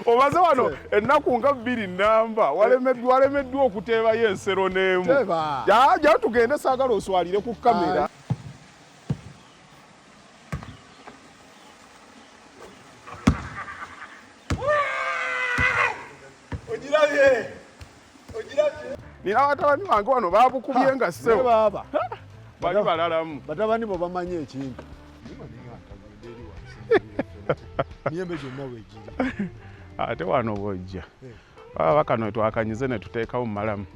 Obaze wano ennaku nga 2 nnamba walemeddwa okuteebayo ensero n'emu. Jja tugende saagala oswalire ku kamera. Ogirabye? Nina batabani bange wano baabukubye nga ssebo. Bali balalamu. Batabani bo bamanyi ekintu. Miyembe gyonna weegiri. Ate wano bw'ojja baba kano twakanyize ne tuteekawo mu malamu.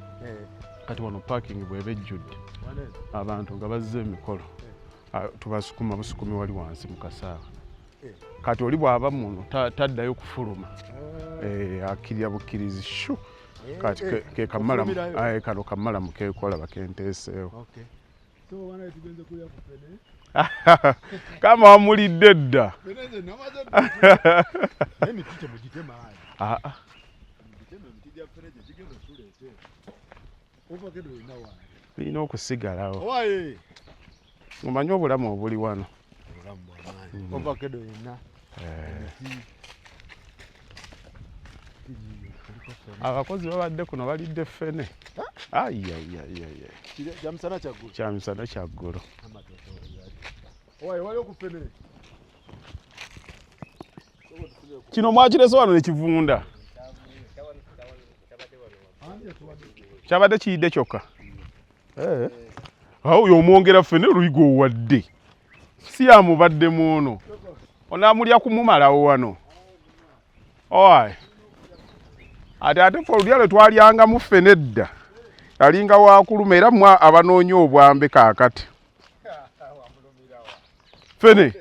Kati wano parking bw'eba ejjudde abantu nga bazze emikolo tubasukuma busukumi wali wansi mu kasaawa. Kati oli bw'aba muno taddayo kufuluma. Akkirira bukkirizi shu. Kati ke kamalamu kano kamalamu keekola bakenteeseewo. Kama wamulidde dda. Birina okusigalawo. Omanyi obulamu obuli wano. Abakozi babadde kuno balidde ffene. Kyamisana kyaggulu. Kino mwakirese wano ne kivunda. Kyabadde kiyidde kyokka. Oyo omwongera ffene luyigo owadde. Si yamubaddemu ono. Onaamulya kumumalawo wano. Ate ffe olulya lwe twalyangamu ffene edda. Yalinga waakuluma era mmwe abanoonya obwambe kaakati. Ffene.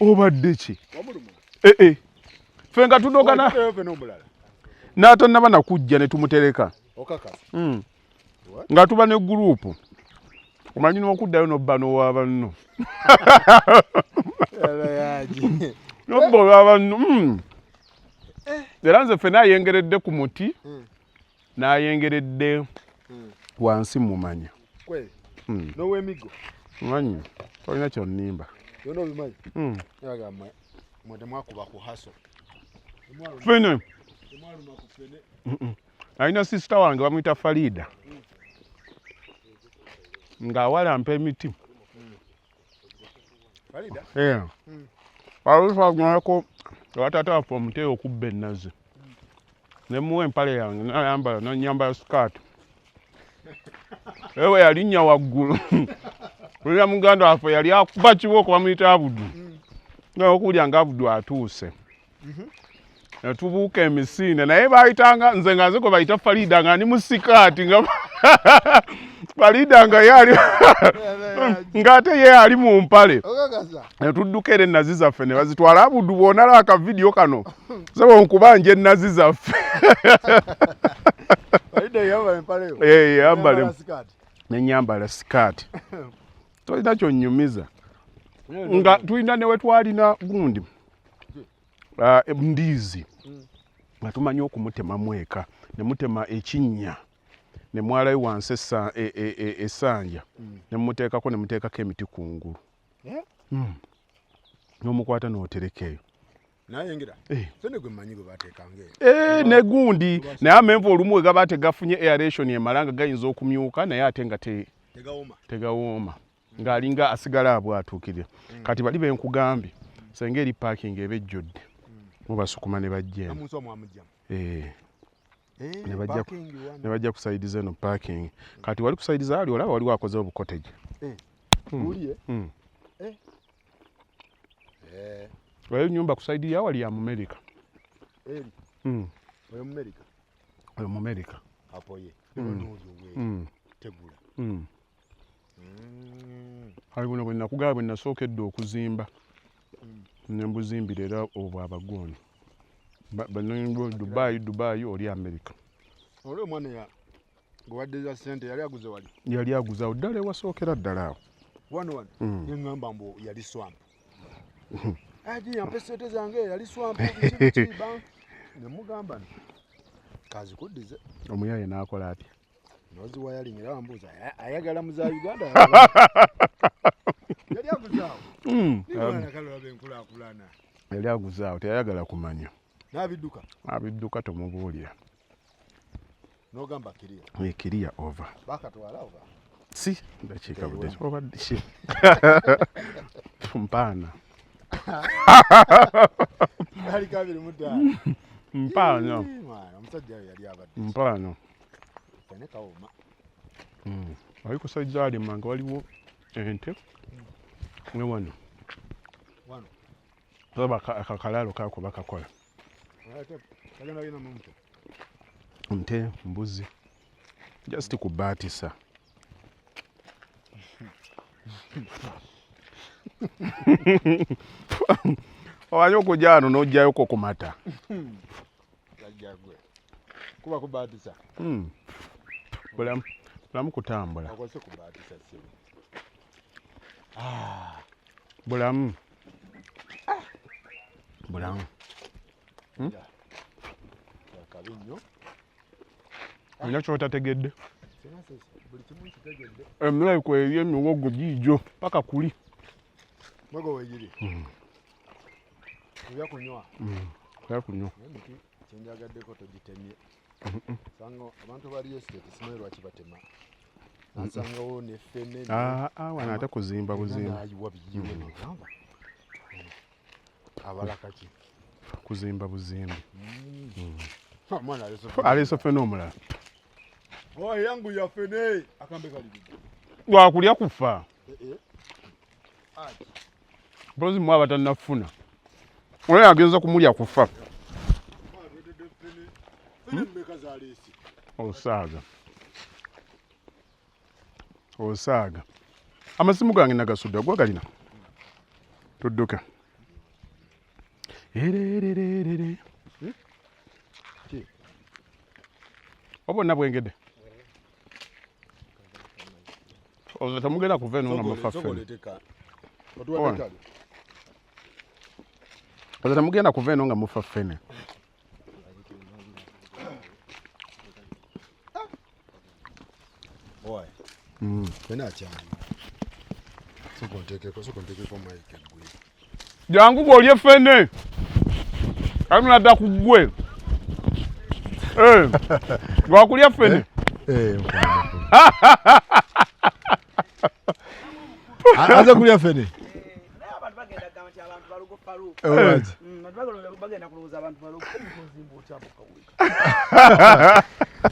Obadde ki? Ffe nga tudogana. N'atannaba nakujja ne tumutereka. Nga tuba ne guruupu. Omanyi n'okuddayo n'obba n'owa banno. N'obba owa banno. Era nze ffene ayengeredde ku muti n'ayengeredde wansi mumanya. N'ow'emigo. Manyi tolina kyonnimba. Byonna obimanyi? Mwe temwakuba ku haso. Ffene. Alina sisita wange bamuyita Farida. Ng'awalampa emiti. Farida? Olufaanako wataata waffe omuteeyo okubba ennazi. Ne muwa empale yange n'ayambala n'anyambala sikaati. Ewe yalinnya waggulu. Olina muganda waffe yali akuba kibooko bamuyita Abudu. N'okuwulira nga Abudu atuuse. Ne tubuuka emisinde naye baayitanga nze nga nze gwe bayita Farida nga ndi mu sikaati nga Farida nga ye ali ng'ate ye ali mu mpale. Ne tudduka era ennazi zaffe ne bazitwala. Abudu bw'onalaba akavidiyo kano sebo nkubanja ennazi zaffe. Farida yambala empale yo? Yambala n'ennyambala sikaati. Tolina kyonnyumiza. Nga tulina ne we twalina gundi ndiizi nga tumanyi okumutemamu eka ne mutema ekinnya ne mwalayo wansi essanja ne muteekako ne muteekako emiti kungulu. N'omukwata n'otereka eyo. Nayengira? Ffene gwe mmanyi gwe baateekanga eyo. Ne gundi naye amenvu olumu we gaba tegafunye aeration emala nga gayinza okumyuka naye ate nga tegawooma. Ng'alinga asigala bw'atuukirira. Kati bali benkugambye senga eri parking eba ejjudde. Mubasukuma ne bajja eno. Ne bajja kusaidiza eno parking. Kati wali kusaidiza ali olaba wali wakoze obukoteji. Buliye? Oyo nyumba kusaidia wali ya Amerika. Oyo Amerika? Oyo Amerika. Hapo ye. Tegula. Alibona bwe nakugaba bwe nasookedde okuzimba. Ne mbuzimbira era obwo abagoni. Bano Dubai oli Amerika. Olwo omwana ya gwadde za sente yali aguze wali? Yali aguza ddala ewasookera ddala awo. Wano. Ngamba mbu yali swamp. Aji yampe sente zange yali swamp. Ne mugamba kazi kuddize omuyaye n'akola ati nozi wayalingira wambuuza ayagala mu za Uganda yali aguzaawo niwana kalaba benkulaakulana yali aguzaawo teyayagala kumanya abidduka tomubuulira n'ogamba kiriya kiriya ova bakatwala ova si ndakiika budde obadde ki mpaana ali 25 mpaana omusajja yali abadde mpaana fene kawoma wali kusajja alima nga waliwo ente ne wano oba akakalaalo kako bakakola nte mbuzi just kubaatisa owaye okujja wano n'ojjayoko ku mata kuba kubaatisa bulamu kutambula bulamu olina kyotategedde emulaiko eri emiwogo giijo paka kuli mwogo wegiri olya kunywa emiti kyenjagaddeko togitemye sanga abantu bali estate simanyi lwaki batema nasangawo nefene wano ate kuzimba buzimba abalakaki kuzimba buzimbi mwana aleese fene omulala yangu ya fene akambe kalibidde lwakulya kufa mpozi mwaba tannafuna oyo agenza kumulya kufa osaaga amasimu gange nagasudde gwa galina tudduka ererererere obonna bwengedde ozo temugenda kuva eno nga mufa ffene ozo temugenda kuva eno nga mufa ffene jangu gwolye ffene kali munadda ku ggwe lwakulya ffene aza kulya ffene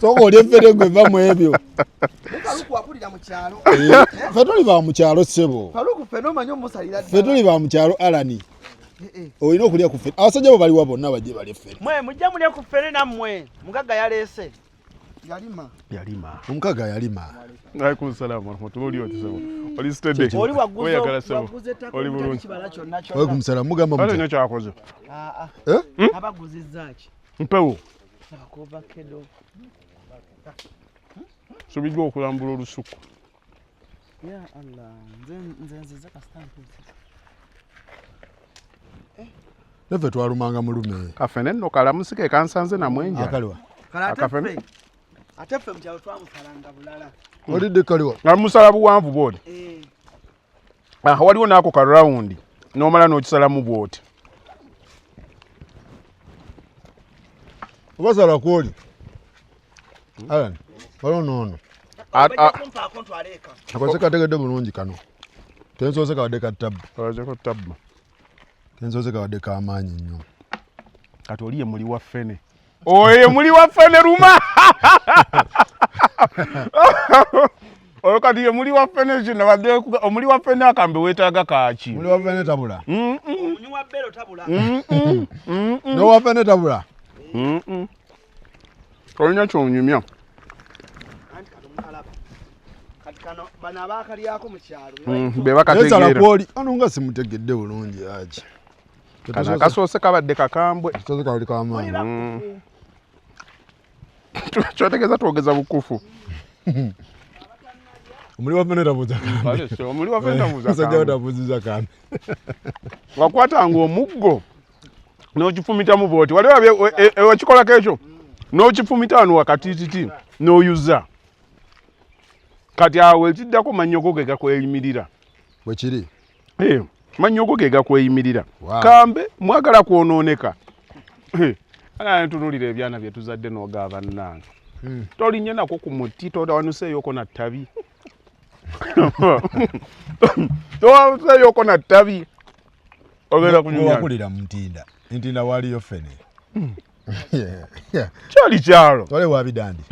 soka olya ffene gwe va mu ebyo ffe tuli ba mu kyalo ssebo ffe tuli ba mu kyalo alani olina okulya ku ffene abasajja bo baliwa bonna bajje balya ffene mwe mujja mulya ku ffene nammwe mugaga yaleese yalima omukaga yalima alaikum salaam warahmatullahi oli otisebo oli stede oli waguze oli bulungi kibala kyonna alaikum salaam mugamba ale mutya nyo kyakoze abaguzizzaaki mpewo akova kedo subijja okulambula olusuku ya allah nze kastampu neffe twalumanga mulume kafene nno kalamusike kansanze namwenja akaliwa akafene ate ffe mukyalo twamusalanga bulala olidde kaliwa namusala buwanvu bwoti waliwo naako karawundi nomala nokisalamu bwoti obasala kwoli alan waliwo noono akoze kategedde bulungi kano kensoose kawadde ka tabba olazeko tabba kensoose kawadde kamaanyi nnyo kati oli ye muli wa ffene oye muli wa ffene luma oyo kati ye muli wa ffene kinabadde omuli wa ffene akambe weetaaga kaaki muli wa ffene tabula omunywa bbero tabula nowa ffene tabula olina kyonyumya kati kano bano abaakalyako mu kyalo besala kwoli ano nga simutegedde bulungi aki kana akasoose kabadde kakambwe kitoze kawali kamaanyi kyotegeeza twogeza bukufu omuli wa ffene tabuza omuli wa ffene tabuza tabuziza kambe wakwatanga omuggo n'okifumitamu bwoti wali wekikola kekyo n'okifumita wano wakatititi n'oyuza kati awo ekiddako mannyogo ge gakweyimirira bwe kiri mannyogo ge gakweyimirira Wow. kambe mwagala kwonooneka ntunulira ebyana bye tuzadde n'oga bannange tolinnya nako ku muti towanuseeyoko na ttabi towanuseeyoko na ttabi ogenda kunyumya wakulira mu ntinda waliyo fene kyali kyalo wale wabidandi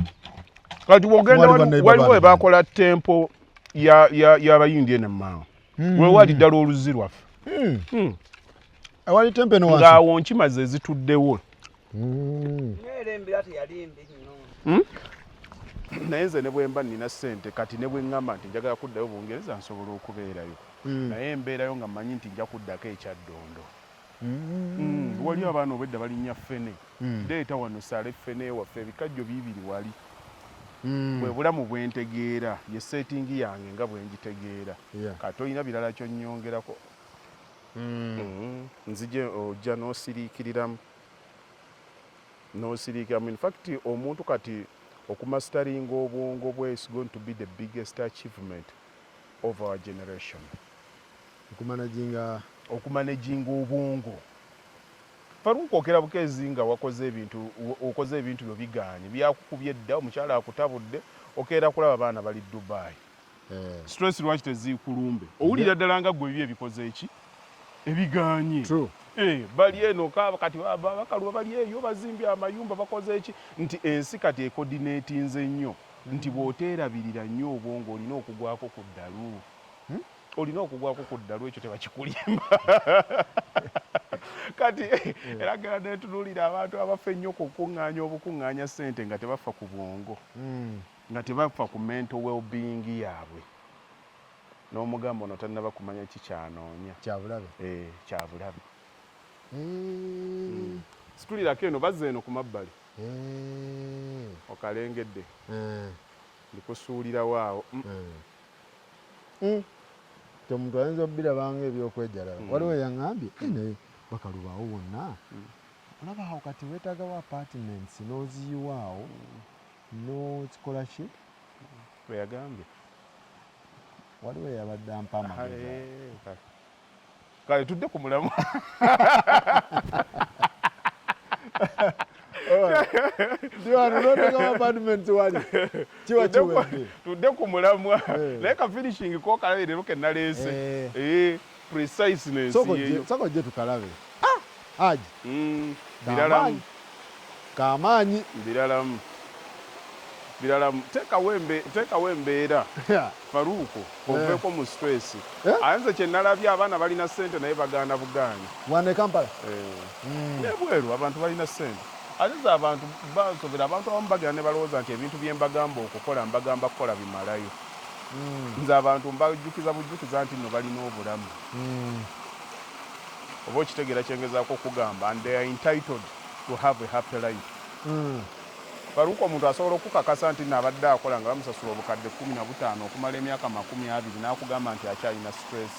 kati bwogenda Wali banne waliwo babandi. ebakola tempo y'abayindi ene maawo wewali ddala oluzi lwaffe awali tempe no wansi ng'awo nkimaze ezituddewo Era embira teyali mbi nnyo. naye nze ne bwe mba nina ssente kati ne bwe ŋŋamba nti njagala kuddayo Bungereza nsobola okubeerayo naye embeerayo nga mmanyi nti nja kuddako ekyaddondo wali abaana obwedda balinnya ffene leeta wano sale ffene waffe ebikajjo biibiri wali bwe bulamu bwentegeera ye setingi yange nga bwe ngitegeera kati olina birala kyonnyongerako nzije ojja n'osiriikiriramu n'osiriikiramu in fact omuntu kati okumasteringa obwongo bwe is going to be the biggest achievement of our generation okumanaginga obwongo farukwokera bukezi nga okoze ebintu byo biganye byakukubye dda omukyala akutabudde okeera kulaba abaana bali Dubai stress lwaki tezikulumbe owulira ddala nga gwe ebikoze eki ebiganye bali eno kati bakaluba bali eyo bazimbye amayumba bakoze eki nti ensi kati ekodinetinze nnyo nti bw'oteerabirira nnyo obwongo olina okugwako ku ddalu ekyo tebakikulimba kati eragala netunulira abantu abafa ennyo kukuŋŋaanya obukuŋŋaanya ssente nga tebafa ku bwongo nga tebafa ku mental well-being yaabwe n'omugamba ono tannaba kumanya kikyanoonya kyabulabe situlirako eno bazza eno ku mabbali okalengedde ndikusuulirawo awo omuntu ayinza obirabanga ebyokwejalala waliwo yaŋŋambye naye bakalubaawo wonna olaba awo kati weetaagawo apartments n'oziyiwaawo n'okikola ki bwe yagambye waliwo yabadde ampa amagezi kale tudde ku mulamu tudde ku mulamwa naye ka finishing kokalabirero kenaleese preciseness yeyo soko gye tukalabe aji biralamu kamaanyi biralamu teekawo embeera faruuko oveeko mu stress ayinza kyenalabye abaana balina ssente naye bagaana bugaanyi wane Kampala nebweru abantu balina ssente ayinza abantu basobera abantu abamu bagenda ne balowooza nti ebintu bye mbagamba okukola mbagamba kukola bimalayo nze abantu mbajjukiza bujjukiza nti nno balina obulamu oba okitegeera kyengezaako okugamba and they are entitled to have a happy life faruuko omuntu asobola okukakasa nti nabadde akola nga bamusasula obukadde 15 okumala emyaka 20 n'akugamba nti akyalina stress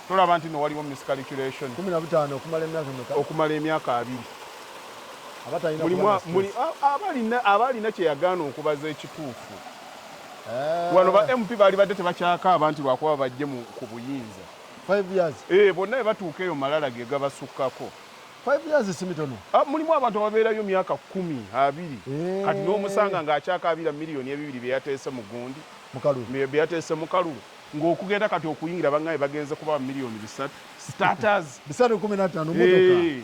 tolaba nti no waliwo miscalculation 15 okumala emyaka 2 abalina kyeyagaana okubaza ekituufu wano ba MP baali badde tebakyakaaba nti lwakuba bajje ku buyinza 5 years bonna bwe batuuka eyo malala ge gabasukkako 5 years simitono mulimu abantu ababeerayo myaka 10-20 kati n'omusanga ng'akyakaabira miliyoni 2 bye yateese mu gundi bye yateese mu kalulu ng'okugenda kati okuyingira banngaye bagenze kuba miliyoni 3 starters 315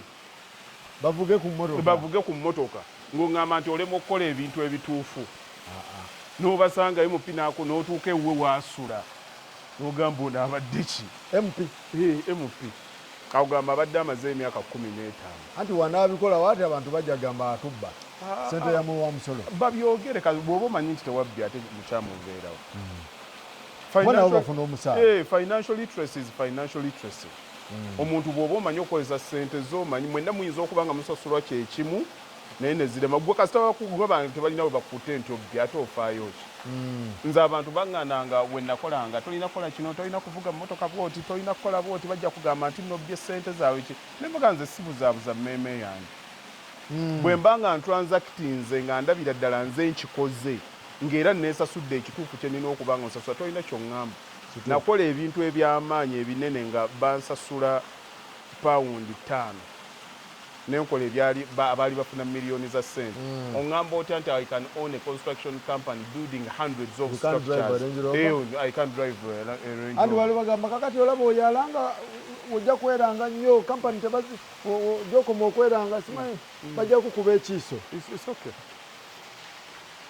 motoka bavuge ku mmotoka ng'oŋŋamba nti olema okukola ebintu ebituufu n'obasangayo mu pinaako n'otuuka ewuwe waasula n'ogamba ono abadde ki MP kawugamba abadde amaze emyaka 15 anti wanaabikola waati abantu bajja gamba atubba sente yamuwa omusolo babyogere bw'oba omanyi nti tewabbi ate mukyamu obeerawo financial literacy is financial literacy omuntu bw'oba omanyi okukozesa ssente z'omanyi mwenna muyinza okuba nga musasulwa kyekimu naye nezirema gwe kasita bakugwe bantu tebalina bwe bakutte nti obbi ate ofaayo ki nze abantu baŋŋananga we nakolanga tolina kukola kino tolina kuvuga mmotoka bwoti tolina kukola bwoti bajja kugamba nti nobbye ssente zaabwe ki ne mbaga nze sibuzaabuza mmeeme yange bwe mba nga ntransactinze nga ndabira ddala nze nkikoze ng'era neesasudde ekituufu kye nina okuba nga nsasula tolina ky'oŋŋamba nakola ebintu eby'amaanyi ebinene nga bansasula pawundi 5 nenkola abaali bafuna miliyoni za sente oŋŋamba otya nti I can own a construction company building hundreds of structures. I can't drive a Range Rover. Andi wali bagamba kakati olaba oyalanga ojja kweranga nnyo kampani gyokoma okweranga simanyi bajja kukuba ekiiso. It's okay.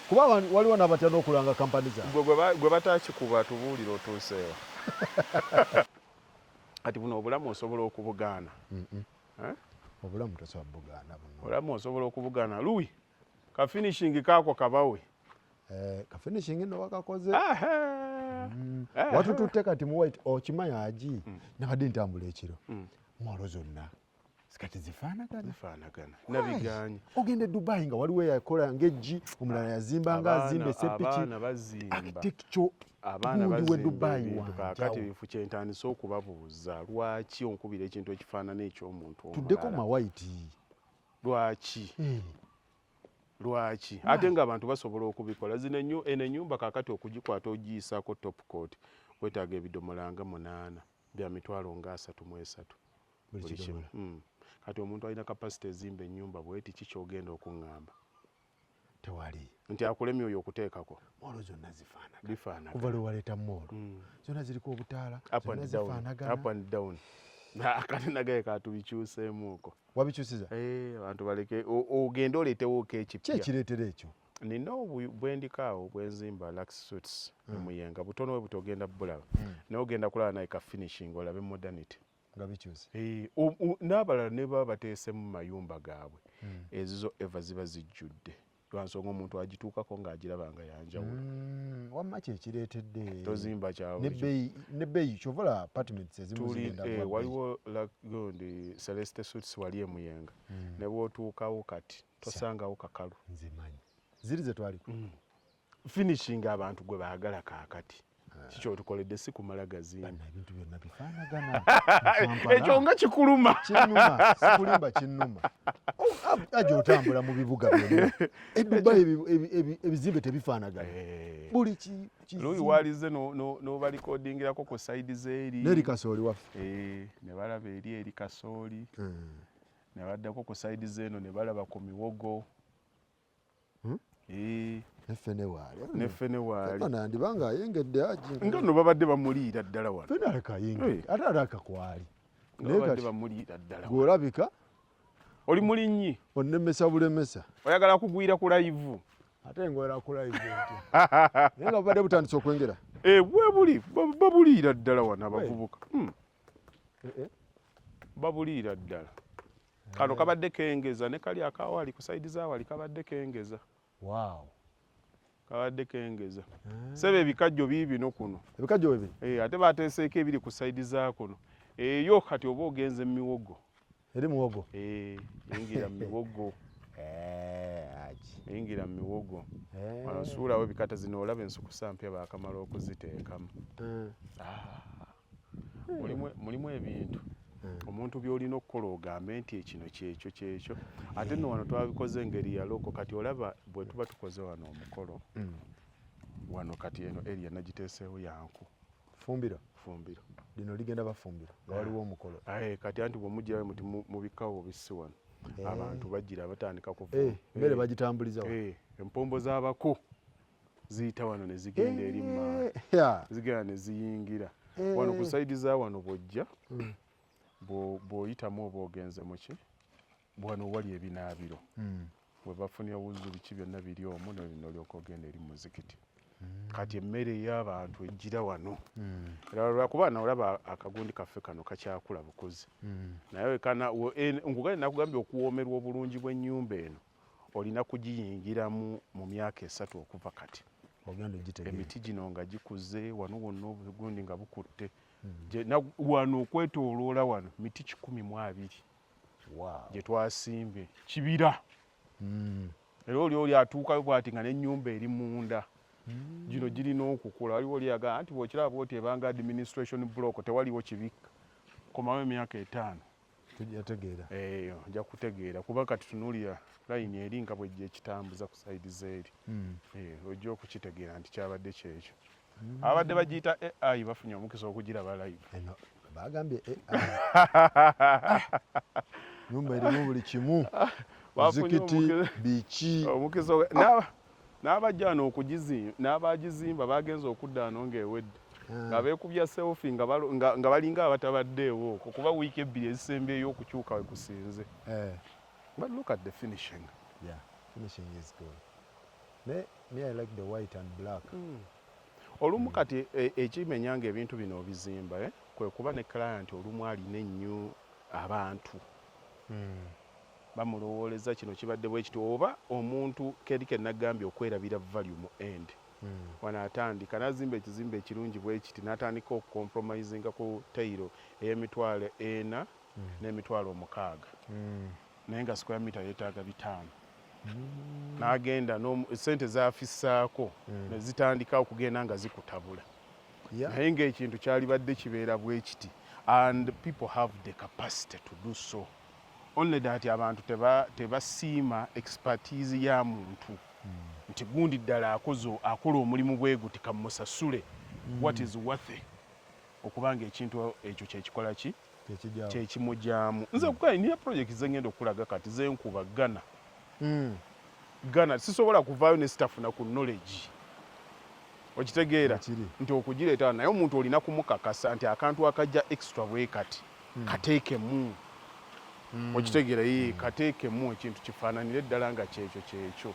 Kuba waliwo n'abatya n'okulanga kampani zaabwe. Gwe batakikuba tubuulira otuuseewa. Kati buno obulamu osobola okubugaana. Obulamu tosobola bugaana buno. Obulamu osobola okubugaana. Louis, ka finishing kaako kabawe. Ka finishing no wakakoze. Watututte kati mu white okimanyi agi nabadde ntambula ekiro. Mwalo zonna sikati zifaanagana. Nabiganye. Ogende Dubai nga waliwo yakola ng'eggi omulala yazimba nga azimba esepiki. Abaana bazimba. Architecture abaana bazimba kakati bifu kyentandise okubabuuza lwaki onkubira ekintu ekifaanana eky'omuntu omulala. Tuddeko ma white. Lwaki ate ng'abantu basobola okubikola eno ennyumba kakati okugikwata ogiyisaako top coat wetaaga ebidomola nga 8 bya mitwalo nga 33 buli kimu. Kati omuntu alina kapasite ezimba ennyumba bweti kikyogenda okuŋŋamba tewali nti akulemye oyo okuteekako. Moolo zonna zifaanagana kuva lwe waleeta moolo zonna ziriko obutaala zonna zifaanagana up and down. Kati nagaye katubikyuseemuuko. Wabikyusiza? Abantu baleke ogende oleetewo ekipya. Ki ekireetera ekyo? Nina bwendikaawo bwenzimba Lux Suites emuyenga butono we butogenda bulaba naye ogenda kulaba naye ka finishing olabe modernity nga bikyuse. N'abalala ne baba bateese mu mayumba gaabwe ezizo eva ziba zijjudde lwansonga omuntu agituukako ng'agiraba nga yanjawulo. Wamma kyekireetedde tozimba kyawe nebbeeyi kyovola apartments ezimu zigenda waliwo lagondi Celeste Suites wali emuyenga ne bw'otuukawo kati tosangawo kakalu. Nzimanyi ziri ze twaliko finishing abantu gwe baagala kaakati kikyo tukoledde si kumala gazimba ebintu byonna bifaanagana. Ekyo nga kikuluma kinnuma sikulimba kinnuma aja otambula mu bibuga byonna Dubai ebizimbe tebifaanagana buli Louis walize n'obalikodingirako ku sayidi z'eri n'eri Kasooli waffe ne balaba eri Kasooli ne baddako ku sayidi z'eno ne balaba ku Miwogo neffene waali nandibanga ayengedde aji nga nno babadde bamuliira ddala wano fena aleka ayengedde ate alaka kwali babadde bamuliira ddala gwolabika oli mulinnyi onnemesa bulemesa oyagala kugwira ku live ate ngwera ku live naye nga bubadde butandise okwengera bwebuli babuliira ddala wano abavubuka babuliira ddala kano kabadde kengeza ne kali akawali ku sayidi zaawali kabadde kengeza. Wow. Kabadde kengeza. Sebe ebikajjo biibino kuno. Ebikajjo bibiri? Ate bateeseeko ebiri ku sayidi za kuno. Yo kati oba ogenze mu Miwogo. Eri Muwogo? Yingira mu Miwogo. Yingira mu Miwogo. Wano suulawo ebikata zino olaba ensukusa mpya baakamala okuziteekamu. Mulimu ebintu. Omuntu by'olina okukola ogambe nti ekino kyekyo ate nno wano twabikoze engeri ya loko kati olaba bwe tuba tukoze wano omukolo wano kati eno area nagiteeseewo yanku fumbiro lino ligenda bafumbiro nga waliwo omukolo kati anti bwemugirayo muti mubikawo obisi wano abantu bagira batandika kuva mmere bagitambuliza empombo z'abako ziyita wano ne zigenda eri zigenda ne ziyingira wano ku sayidi za wano bwojja bw'oyitamu oba ogenze muki wano wali ebinaabiro bwe bafunira wuzu biki byonna biri omwo nolyoka ogenda eri muzikiti kati emmere ey'abantu ejjira wano lwakuba nawolaba akagundi kaffe kano kakyakula bukozi naye nkugale nakugambye okuwoomerwa obulungi bw'ennyumba eno olina kugiyingiramu mu myaka 3 okuva kati emiti gino nga gikuze wano wonna obugundi nga bukutte wano okwetooloola wano miti 120 gye twasimbye kibira era oli atuukayo bw'ati nga n'ennyumba eri munda gino girina okukula waliwo olyaga nti bw'okiraba bw'oti ebanga administration block tewaliwo kibika komawo emyaka 5 tujategeera nja kutegeera kuba kati tunuulira layini eri nga bwejja ekitambuza ku sayidi zeeri ojja okukitegeera nti kyabadde kyekyo abadde bagiyita AI bafunye omukisa okugiraba live eno bagambye nyumba erimu buli kimu muzikiti biki omukisa n'abajja wano okugizimba n'abagizimba bagenza okudda wano ng'ewedde nga beekubya selfie nga balinga abatabaddeewo okwo kuba wiiki ebbiri ezisembeyo okukyuka we kusinze but look at the finishing. Yeah, finishing is good. Me I like the white and black. Olumu kati ekimenya nga ebintu bino obizimba kwe kuba ne client olumu alina ennyo abantu bamulowooleza kino kibadde bwe kiti oba omuntu kerike nagambye okwerabira volume end wanaatandika n'azimba ekizimbe ekirungi bwe kiti n'atandika okucompromisinga ku tayiro ey'emitwalo 4 n'emitwalo 6 naye nga square meter yeetaaga 5 n'agenda sente zafissaako ne zitandika okugenda nga zikutabula naye ng'ekintu kyalibadde kibeera bwe kiti and people have the capacity to do so only that abantu tebasiima expertise ya muntu nti gundi ddala akola omulimu bwe guti kamusasule what is worth okubanga ekintu ekyo kyekikola ki kyekimujyaamu nze kukayi niyo project zengenda okulaga kati zenkuba Ghana sisobola kuvaayo ne sitafuna ku knowledge okitegeera nti okugireeta naye omuntu olina kumukakasa nti akantu akajja extra bwe kati kateekemu okitegeera kateekemu ekintu kifaananire ddala nga kyekyo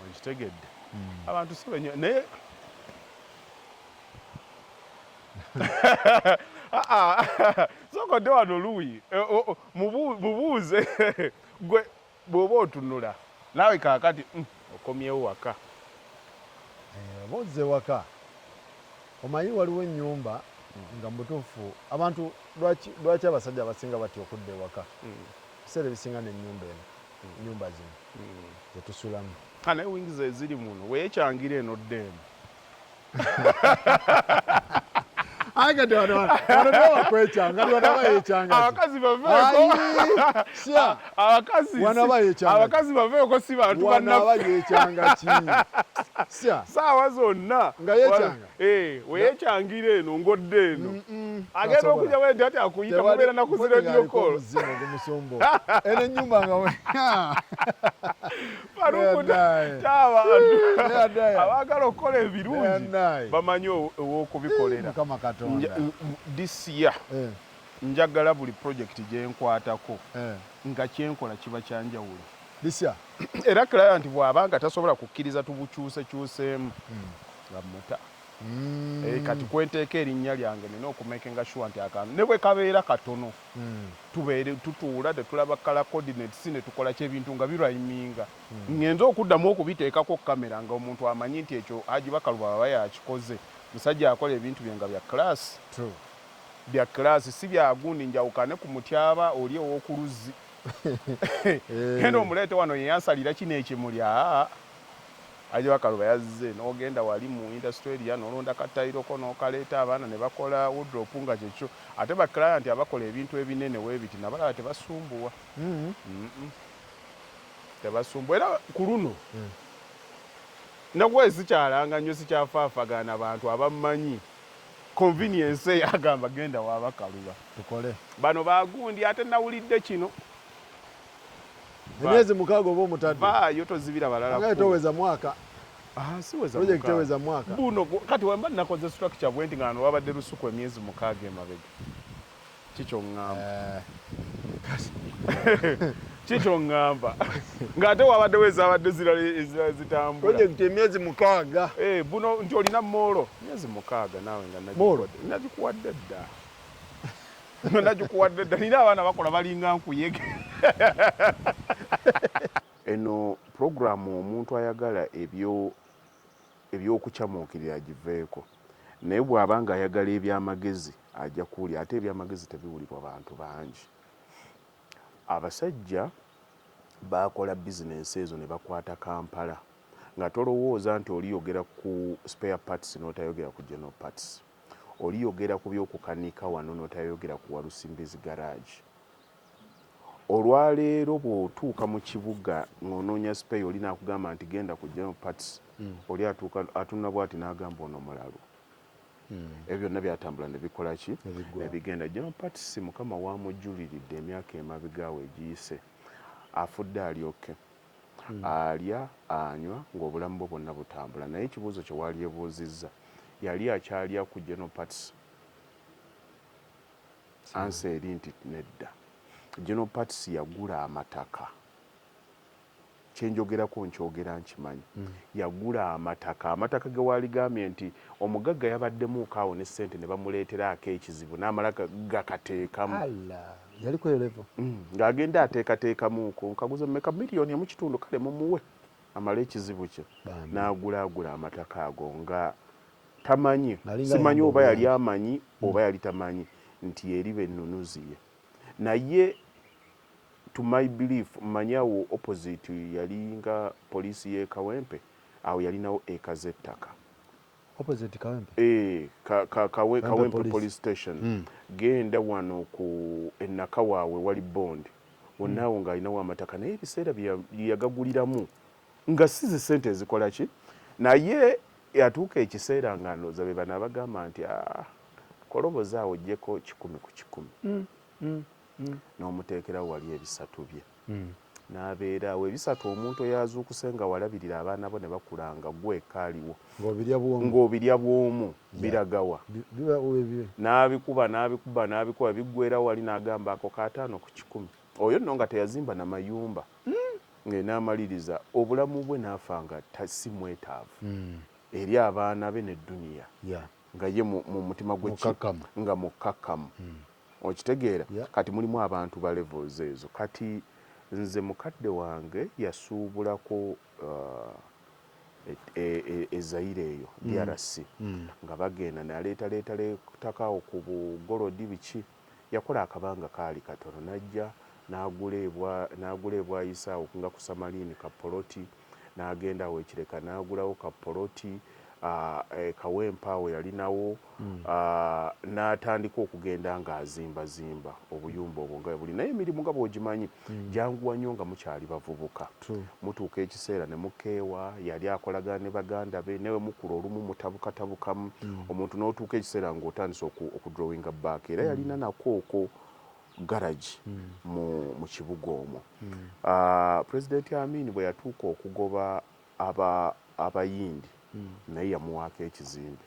okitegedde abantu sibenyo naye sokodde wano oluuyi mubuuze gwe bw'oba otunula naawe kaakati okomyewo waka obaozze waka omanyi waliwo ennyumba nga mutuufu abantu lwaki abasajja abasinga batya okudda ewaka biseera ebisinga n'ennyumba eno ennyumba zino zetusulamu naye wingiza eziri muno weekyangira eno ddeemu Aga abakazi baveeko si bantu saawa zonna weyeekyangira eno ngodde eno agenda okujja bwe nti ati akuyita mubeera nakuzira ebyokolo eno ennyumba nga abantu abaagala okukola ebirungi bamanyi ow'okubikolera this year njagala buli project gyenkwatako nga kyenkola kiba kyanjawulo era client bw'abanga tasobola kukkiriza tubukyusekyuseemu nga muta kati kwenteeka erinnya lyange nina okumakinga sure nti akantu ne bwe kabeera katono tubeere tutuula tetulaba kala coordinates ne tukola kyebintu nga birwayiminga ngenza okuddamu okubiteekako kamera nga omuntu amanyi nti ekyo Haji Bakaluba aba yakikoze musajja akola ebintu bye nga bya class si bya gundi njawukane ku mutyaba oli ow'okuluzzi genda omuleete wano yeyansalira kino ekimuli Haji Bakaluba yazze n'ogenda wali mu industry area n'olonda katayiroko n'okaleeta abaana ne bakola wardrobe nga kyekyo ate ba client abakola ebintu ebinene weebiti nabalaba tebasumbuwa tebasumbuwa era ku luno nakuba sikyalanga nnyo sikyafaafagana abantu abamanyi convenience eyagamba genda wa Bakaluba tukole bano bagundi ate nawulidde kino emyezi 6 oba omutadde vaayo tozibira balala nga toweza mwaka siweza project teweza mwaka buno kati wemba nakoze structure bwenti nga wabadde lusuku emyezi 6 emabega kikyo ngamba kikyo ngamba ng'ate wabadde wezabadde zirala zitambula project emyezi 6 buno nti olina moolo myezi 6 naawe nga nagikuwadde dda nagikuwadde dda nina abaana bakola balinga nkuyege eno programu omuntu ayagala ebyokukyamuukirira giveeko naye bw'aba nga ayagala ebyamagezi ajja kuwulira ate ebyamagezi tebiwulirwa bantu bangi abasajja bakola bizinensi ezo ne bakwata Kampala nga tolowooza nti oliyogera ku spare parts n'otayogera ku general parts oliyogera ku byokukanika wano n'otayogera ku Walusimbizi garage olwaleero bw'otuuka mu kibuga ng'onoonya sipeyi oli n'akugamba nti genda ku General Parts oli atunula bw'ati n'agamba ono mulalo. Ebyo byonna byatambula ne bikola ki? Ne bigenda. General Parts mukama wamujjuliridde emyaka emabegaawo egiyise afudde alyoke alya anywa ng'obulamu bwe bwonna butambula, naye ekibuuzo kye waali ebuuzizza yali akyalya ku General Parts? Ansa eri nti nedda. General Parts yagula amataka, kyenjogerako nkyogera nkimanyi. Yagula amataka ge waaligambye nti omugagga yabaddemuuko awo ne ssente ne bamuleeteraako ekizibu n'amala gakateekamu. Yaliko eyo level ng'agenda ateekateekamuuko nkaguze mmeka miliyoni emu kitundu kale mumuwe amala ekizibu kye. N'agulaagula amataka ago nga tamanyi, simanyi oba yali amanyi oba yali tamanyi nti eriba ennunuzi ye. Naye to my belief mmanyawo opposite yali nga poliisi y'e Kawempe, awo yalinawo eka z'ettaka. Opposite Kawempe? Kawempe police station. Genda wano ku ennaka waabwe wali bondi. Wonnaawo ng'alinawo amataka naye ebiseera bye yagaguliramu nga si zi ssente ezikola ki? Naye yatuuka ekiseera nga ndowooza be bano abagamba nti koloboza awo oggyeko 10 ku 10. N'omuteekerawo wali ebisatu bye. N'abeera awo ebisatu omuntu eyazuukuse nga walabirira abaana bo ne bakulanga gwe kaaliwo. Ng'obirya bw'omu biragawa. N'abikuba biggweerawo wali n'agamba ako ka 5 ku 10. Oyo nno nga teyazimba na mayumba. N'amaliriza obulamu bwe n'afa nga si mwetaavu eri abaana be n'edduniya. Nga ye mu mutima gwe nga mukkakkamu. Okitegeera? Kati mulimu abantu ba levels ezo. Kati nze mukadde wange yasuubulako ezaire eyo DRC nga bagenda naleetaleetako ku bugolodi biki, yakola akabanga kaali katono n'ajja n'agula ebwayisa awo nga ku Samalini kapoloti, n'agenda awo ekireka n'agulawo kapoloti. Kawempe awo yalinawo n'atandika okugenda ng'azimbazimba obuyumba obwo nga buli, naye emirimu nga bw'ogimanyi janguwa nnyo nga mukyali bavubuka. Mutuuka ekiseera ne mukeewa, yali akolagana ne baganda be, newe mukula olumu mutabukatabukamu, omuntu n'otuuka ekiseera ng'otandisa okudrowinga back. Era yalina nakooko garage mu kibuga omwo. Pulezidenti Amin bwe yatuuka okugoba abayindi naye yamuwaako ekizimbe.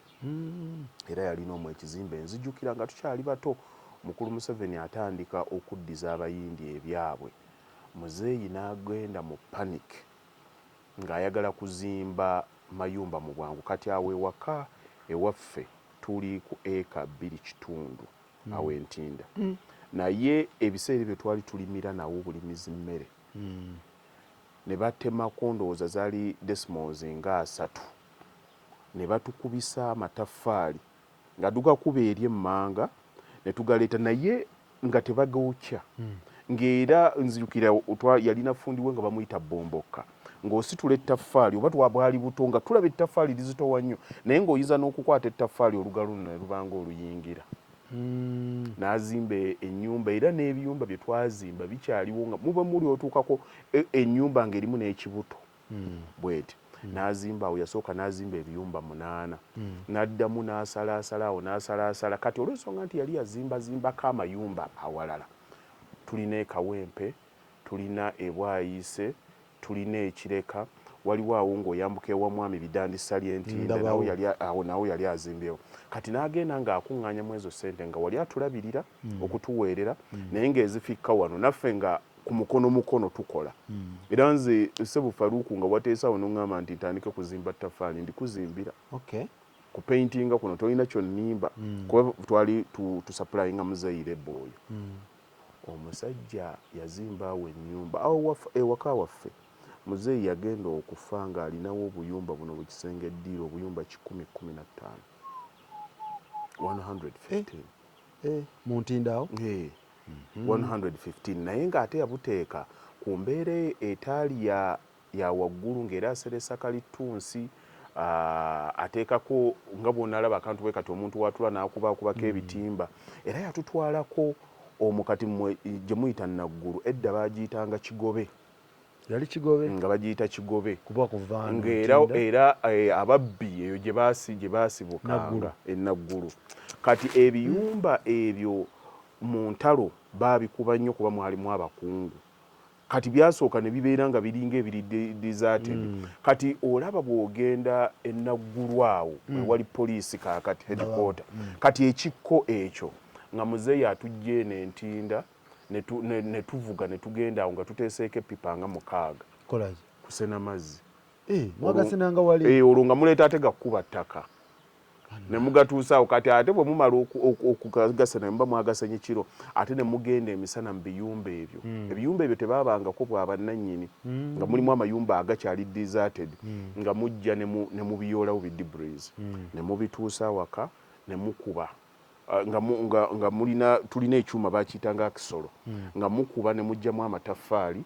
Era yalina omwo ekizimbe nzijukira nga tukyali bato. Mukulu Museveni atandika okuddiza abayindi ebyabwe. Muzeeyi n'agenda mu panic ng'ayagala kuzimba mayumba mu bwangu. Kati awo ewaka ewaffe tuli ku eka 2.5 awo Entinda. Naye ebiseera bye twali tulimira nawo bulimizi mmere. Ne batemako ndowooza zaali decimals nga 3. Ne batukubisa amataffaali nga tugakuba eri emmanga ne tugaleeta naye nga tebagawukya. Ng'era nzijukira yalina fundi we nga bamuyita Bombokka, ng'ositula ettaffaali oba twabwali buto nga tulaba ettaffaali lizitowa nnyo naye ng'oyinza n'okukwata ettaffaali olugalu ne lubanga oluyingira. N'azimba ennyumba era n'ebiyumba bye twazimba bikyaliwo nga muba muli otuukako ennyumba ng'erimu n'ekibuto bweti. N'azimba awo, yasooka n'azimba ebiyumba 8. N'addamu n'asalaasala awo n'asalaasala. Kati olw'ensonga nti yali yazimbako amayumba awalala, tulina e Kawempe, tulina e Bwayise, tulina ekireka, waliwo awo ng'oyambuka ewa Mwami Bidandisa ly'Entinda nawo yali azimbyewo. Kati n'agenda ng'akuŋŋaanyamu ezo ssente nga wali atulabirira okutuweerera naye ng'ezifikka wano naffe nga ku mukono tukola. Era nze Ssebo Faruku nga wateesawo n'oŋŋamba nti ntandike kuzimba ttaffaali ndikuzimbira. Ku paintinga kuno tolina kyonnimba kuba twali tusaplayinga Muzeeyire Boyo. Omusajja yazimba awo ennyumba awo ewaka waffe. Muzeeyi yagenda okufa ng'alinawo obuyumba buno bwe kisenge eddiiro obuyumba 115. 115 mu Ntinda awo. 115 naye ng'ate yabuteeka ku mbeera etaali ya waggulu ng'era aseresa kalitunsi. Ateekako nga bw'onalaba akantu bwe kati omuntu watula n'akubako ebitimba. Era yatutwalako omwo kati gye muyita Naggulu edda bagiyitanga Kigobe. Yali Kigobe nga bagiyita Kigobe kuba kuva ng'era ababbi eyo gye baasibukanga Naggulu. Kati ebiyumba ebyo mu ntalo baabikuba nnyo kuba mwalimu abakungu. Kati byasooka ne bibeera nga biringa ebiri deserted. Kati olaba bw'ogenda e Naggulu awo wali poliisi kaakati headquarter. Kati ekikko ekyo nga muzeeyi atujja eno Ntinda ne tuvuga ne tugenda awo nga tuteeseeko epipa nga 6 kusena mazzi. Mwagasenanga wali olwo nga muleeta ate gakkuba ttaka ne mugatuusa awo. Kati ate bwe mumala okugasena mba mwagasenye kiro ate ne mugenda emisana mu biyumba ebyo. Ebiyumba ebyo tebaabangako bwabannannyini nga mulimu amayumba agakyali deserted nga mujja ne mubiyoolawo bidibreeze ne mubituusa awaka ne mukuba nga tulina ekyuma bakiyitanga akisolo nga mukuba ne mugjamu amataffaali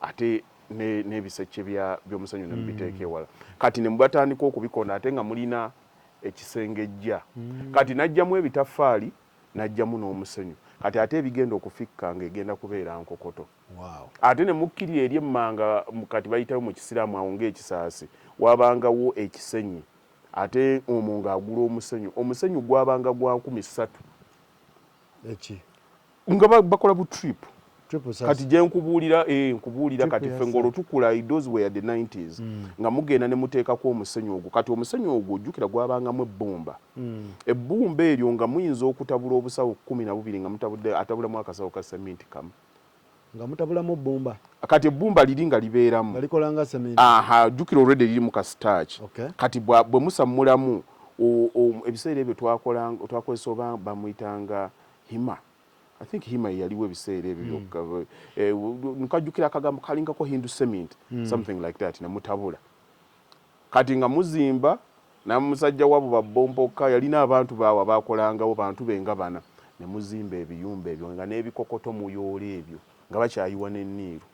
ate n'ebiseke by'omusenyu ne mubiteeka ewala. Kati ne mubatandika okubikonda ate nga mulina ekisengejja. Kati najjamu ebitaffaali najjamu n'omusenyu. Kati ate ebigenda okufikka ng'egenda kubeera nkokoto. Ate ne mukkirya eri emmanga kati bayitayo mu kisiraamu awo ng'ekisaasi waabangawo ekisenyi ate omwo ng'agula omusenyu. Omusenyu gwabanga gwa 3,000 nga bakola bu trip. Kati gye nkubuulira kati ffe ng'olwo tukula those were the 90s nga mugenda ne muteekako omusenyu ogwo. Kati omusenyu ogwo ojjukira gwabangamu ebbumba. Ebbumba eryo nga muyinza okutabula obusawo 12 nga atabulamu akasawo ka sementi kamu nga mutabulamu bbumba. Kati ebbumba liri nga libeeramu nga likola nga sementi. Jjukira already liri mu kasitaaki. Kati bwe musammulamu ebiseera ebyo twakozesa oba bamuyitanga hima. I think hima yaliwo ebiseera ebyo nkajjukira akagambo kalingako Hindu cement something like that ne mutabula. Kati nga muzimba namusajja wabo babomboka yalina abantu baawe abakolangawo bantu benga bana ne muzimba ebiyumba ebyo nga n'ebikokoto muyoola ebyo nga bakyayiwa n'enniiru.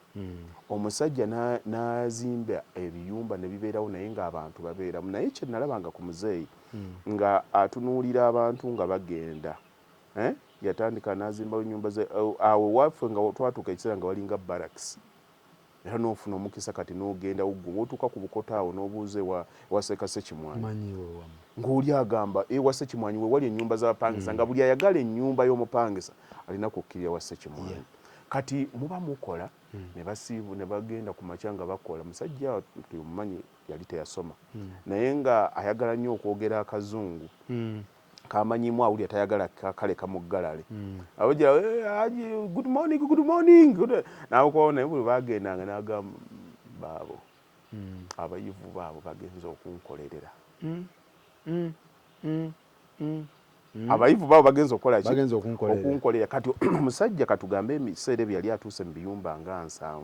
Omusajja n'azimba ebiyumba ne bibeerawo naye ng'abantu babeeramu. Naye kye nalabanga ku muzeeyi nga atunuulira abantu nga bagenda yatandika n'azimbawo ennyumba ze awo waffe nga twatuuka ekiseera nga walinga barracks. Era n'ofuna omukisa kati n'ogenda gwe wotuuka ku bukoto awo n'obuuza ewa Ssekimwanyi ng'oli agamba ewa Ssekimwanyi we wali ennyumba z'abapangisa nga buli ayagala ennyumba y'omupangisa alina kukkirira wa Ssekimwanyi. Kati muba mukola ne basiibu ne bagenda ku makya nga bakola. Musajja tumumanyi yali teyasoma naye nga ayagala nnyo okwogera akazungu kamanyimu awulira tayagala kale kamuggalale. Awojja good morning naye bwe bagendanga n'agamba baabo abayivu baabo bagenza okunkolerera. Abayivu baabo bagenza okunkolera. Kati omusajja katugambe ebiseera ebyo yali atuuse mu biyumba nga 7.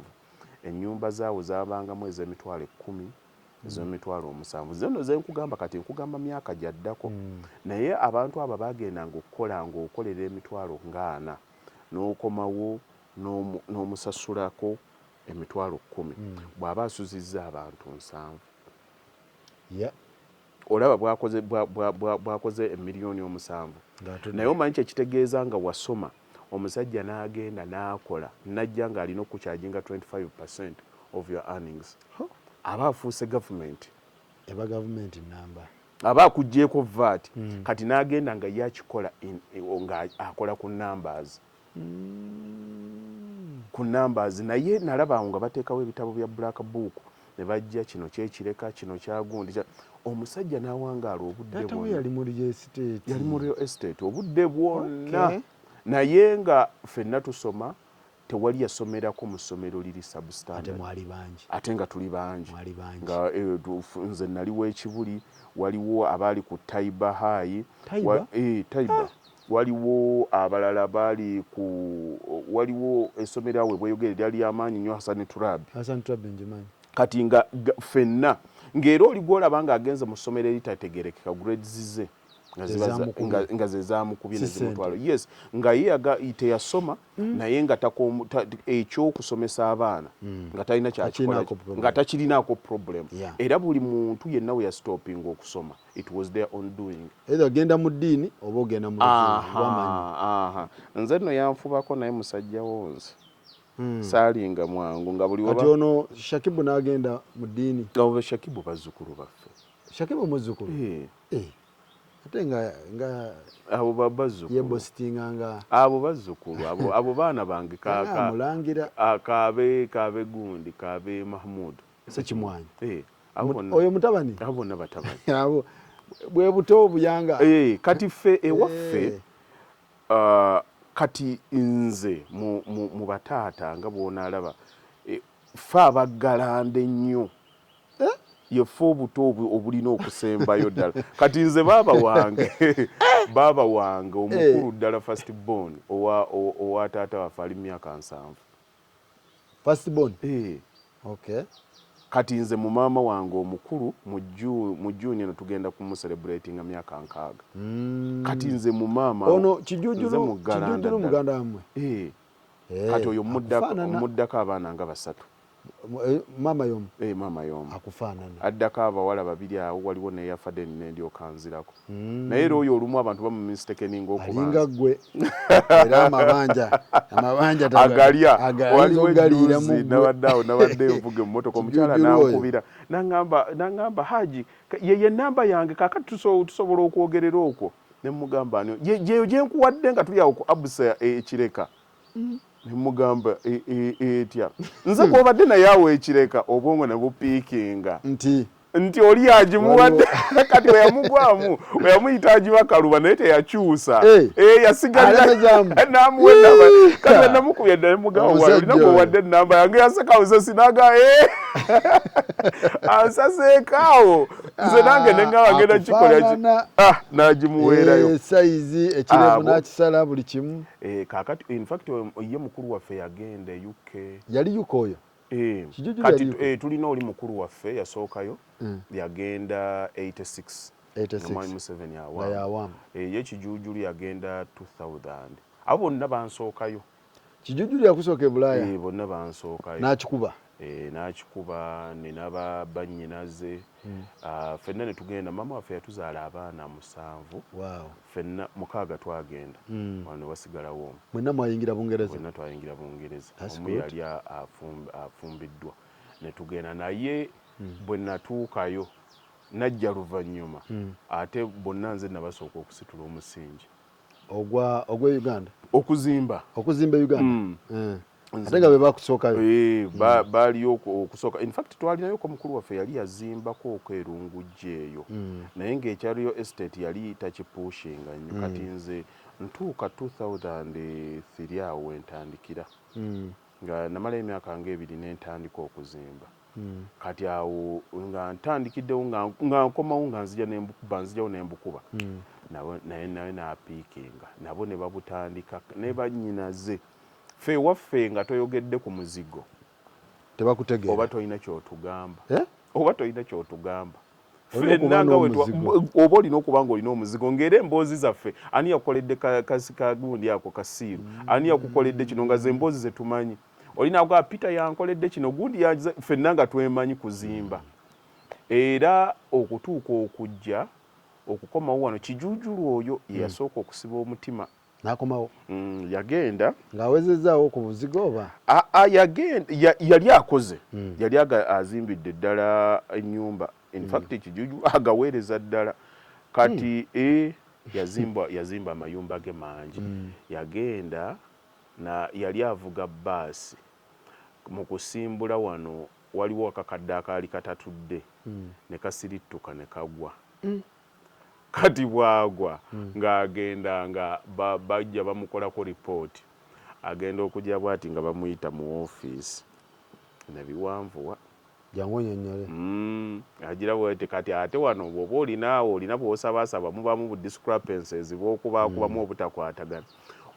Ennyumba zaawo zaabangamu ez'emitwalo 10 ez'emitwalo 7. Zino ze nkugamba kati nkugamba myaka gyaddako. Naye abantu abo bagendanga okukola ng'okolera emitwalo nga 4 n'okomawo n'omusasulako emitwalo 10 bw'aba asuzizza abantu 7. Olaba bwakoze emiliyoni 7. Naye omanyi kyekitegeeza nga wasoma omusajja n'agenda n'akola n'ajja ng'alina okukyajinga 25% of your earnings. Aba afuuse gavumenti. Eba gavumenti namba. Aba akugyeko VAT. Kati n'agenda nga yakikola nga akola ku numbers. Ku numbers naye nalaba nga bateekawo ebitabo bya black book ne bajja kino kyekireka kino kyagundi. Omusajja n'awangaala obudde bwonna. Yali mu real estate. Yali mu real estate obudde bwonna. Naye nga ffenna tusoma tewali yasomerako mu ssomero liri substandard. Ate nga tuli bangi. Nga nze naliwo ekibuli waliwo abaali ku Taiba High. Taiba. Waliwo abalala baali waliwo essomero awe bweyogere lyali amaanyi nnyo Hassan Turabi njimanyi. Kati nga ffenna ng'era oli gw'olaba ng'agenze mu ssomero eritategerekeka grades ze nga ze zamukubye ne zimutwala. Yes, nga ye teyasoma naye nga ekyokusomesa abaana nga talina kyakikola nga takirinako problem. Era buli muntu yenna we yastopinga okusoma, it was their own doing. Either ogenda mu ddiini oba ogenda mu bwamanyi. Nze nno yanfubako naye musajja wonze saalinga mwangu nga buli kati ono Shakibu n'agenda mu ddiini. Abo Shakibu bazzukulu baffe. Shakibu muzzukulu? Ate nga abo babazzukulu yebositinga nga abo bazzukulu abo baana bange mulangira Kaabe Gundi, Kaabe Mahmud Ssekimwanyi. Oyo mutabani? Abo bonna batabani. Abo bwe buto obuyanga. Kati ffe ewaffe kati nze mu bataata nga bw'onaalaba ffe abaggalanda ennyo yefe obuto obulina okusembayo ddala. Kati nze baaba wange omukulu ddala first born owa taata waffe ali myaka 7. First born? Okay. Kati nze mu maama wange omukulu mu June eno tugenda kumuselebratinga myaka 6. Kati nze mu maama ono kijujulu muganda wamwe. Kati oyo muddako abaana nga 3. Mama yomu? Mama yomu. Akufaanana. Addako abawala 2 awo waliwo neyafadde nendyoka nzirako. Naye era oyo olumu abantu bamumistakeninga okubanza. Alinga ggwe. Era amabanja agalya waliwo ejuzi nabadde nvuga emmotoka omukyala nankubira nangamba Haji ye namba yange kakati tusobola okwogerera okwo ne mugamba yeyo gyenkuwadde nga tuli awo ku Abusa Ekireka. Nemugamba etya nze kwobadde naye awo Ekireka obwongo ne bupiikinga nti oli agimuwadde kati oyamugwamu oyamuyita agiba Kaluba naye teyakyusa yasigalira namuwedda kati namukubye ddala mugamba olina gwewadde enamba yange yasekawo ze sinaga ansaseekaawo nze nange nengaba ngenda kikolera nagimuweerayo sayizi ekirevu nakisala buli kimu. Kakati in fact ye mukulu waffe yagenda UK. Yali UK oyo? Kati tulina oli mukulu waffe yasookayo yagenda 86 mwami Museveni awamu. Ye Kijujulu yagenda 2000. Abo bonna bansookayo. Kijujulu yakusooka e Bulaaya? Bonna bansookayo. N'akikuba? N'akikuba naba bannyinaze. Ffenna ne tugenda mama waffe yatuzaala abaana 7. Ffenna 6 twagenda wano wasigalawo. Mwenna mwayingira Bungereza? Mwenna twayingira Bungereza. Omu yali afumbiddwa ne tugenda naye bwe natuukayo najja luvannyuma ate bonna nze nabasooka okusitula omusingi ogwe Uganda okuzimba Uganda. Ate nga be bakusookayo? Baaliyo okusooka. In fact twalinayoko mukulu waffe yali yazimbako okwerungujja eyo naye ng'ekyaliyo estate yali takipushinga nnyo. Kati nze ntuuka 2003 awo wentandikira nga namala emyaka nga 2 nentandika okuzimba. Kati awo nga ntandikiddewo nga nkomawo nga nzijawo nembukuba naye napiikinga nabo ne babutandika ne bannyinaze. Ffe waffe nga toyogedde ku muzigo tebakutegeera oba tolina kyotugamba ffenanga oba olina okuba nga olina omuzigo ng'era emboozi zaffe ani yakukoledde kagundi ako Kasiiru ani yakukoledde kino nga ze emboozi ze tumanyi. Olina agwa Peter yankoledde kino gundi yanjiza ffenna nga twemanyi kuzimba. Era okutuuka okujja okukomawo wano Kijujulu oyo yasooka okusiba omutima n'akomawo. Yagenda ng'awezezaawo ku buzigo oba? Yali akoze yali azimbidde ddala ennyumba. In fact Kijujulu agaweereza ddala. Kati yazimba amayumba ge mangi. Yagenda yali avuga bbaasi mu kusimbula wano waliwo akakadde akaali katatudde ne kasirittuka ne kagwa. Kati bwagwa ng'agenda nga bajja bamukolako ripooti agenda okujja bwati nga bamuyita mu ofiisi ne biwanvuwa jangu onyonyole. Agira bwete kati ate wano bw'oba olina bw'osabaasaba mubaamu bu discrepancies bw'okubamu obutakwatagana.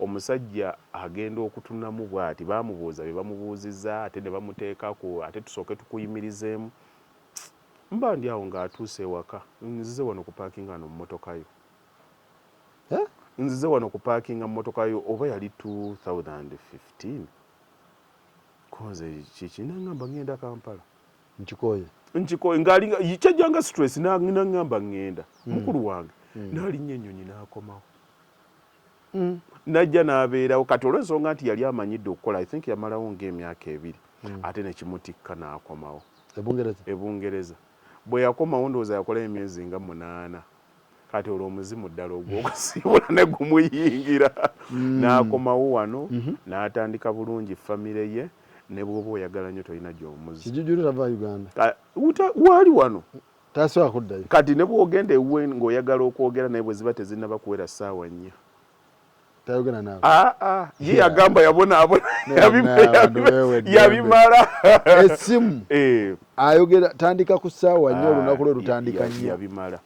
Omusajja agenda okutunamu bwati baamubuuza bye bamubuuzizza ate ne bamuteekako ate tusooke tukuyimirizeemu. Mba ndi awo ng'atuuse ewaka nzize wano kupaakinga wano mu mmotoka yo nzize wano ku parking mmotoka yo oba yali 2015 konze kiki nangamba ngenda Kampala nkikoye ngali kyajjanga stress nangamba ngenda mukulu wange nalinnya ennyonyi n'akomawo najja n'abeerawo kati olw'ensonga nti yali amanyidde okukola I think yamalawo ng'emyaka 2 ate nekimutikka n'akomawo ebungereza bwe yakomawo ndowooza yakola emyezi nga 8 kati olwo omuzimu ddala ogwokusiibula ne gumuyingira n'akomawo wano n'atandika bulungi famire ye ne bw'oba oyagala nnyo tolina gy'omuzi kijujulu tava Uganda waali wano tasobola kuddayo kati ne bw'ogenda ewuwe ng'oyagala okwogera naye bwe ziba tezinnaba kuwera ssaawa 4 tayogera naawe ye yagamba yabonaabona yabimala essimu ayogera tandika ku ssaawa 4 olunaku lwe lutandika nnyo yabimala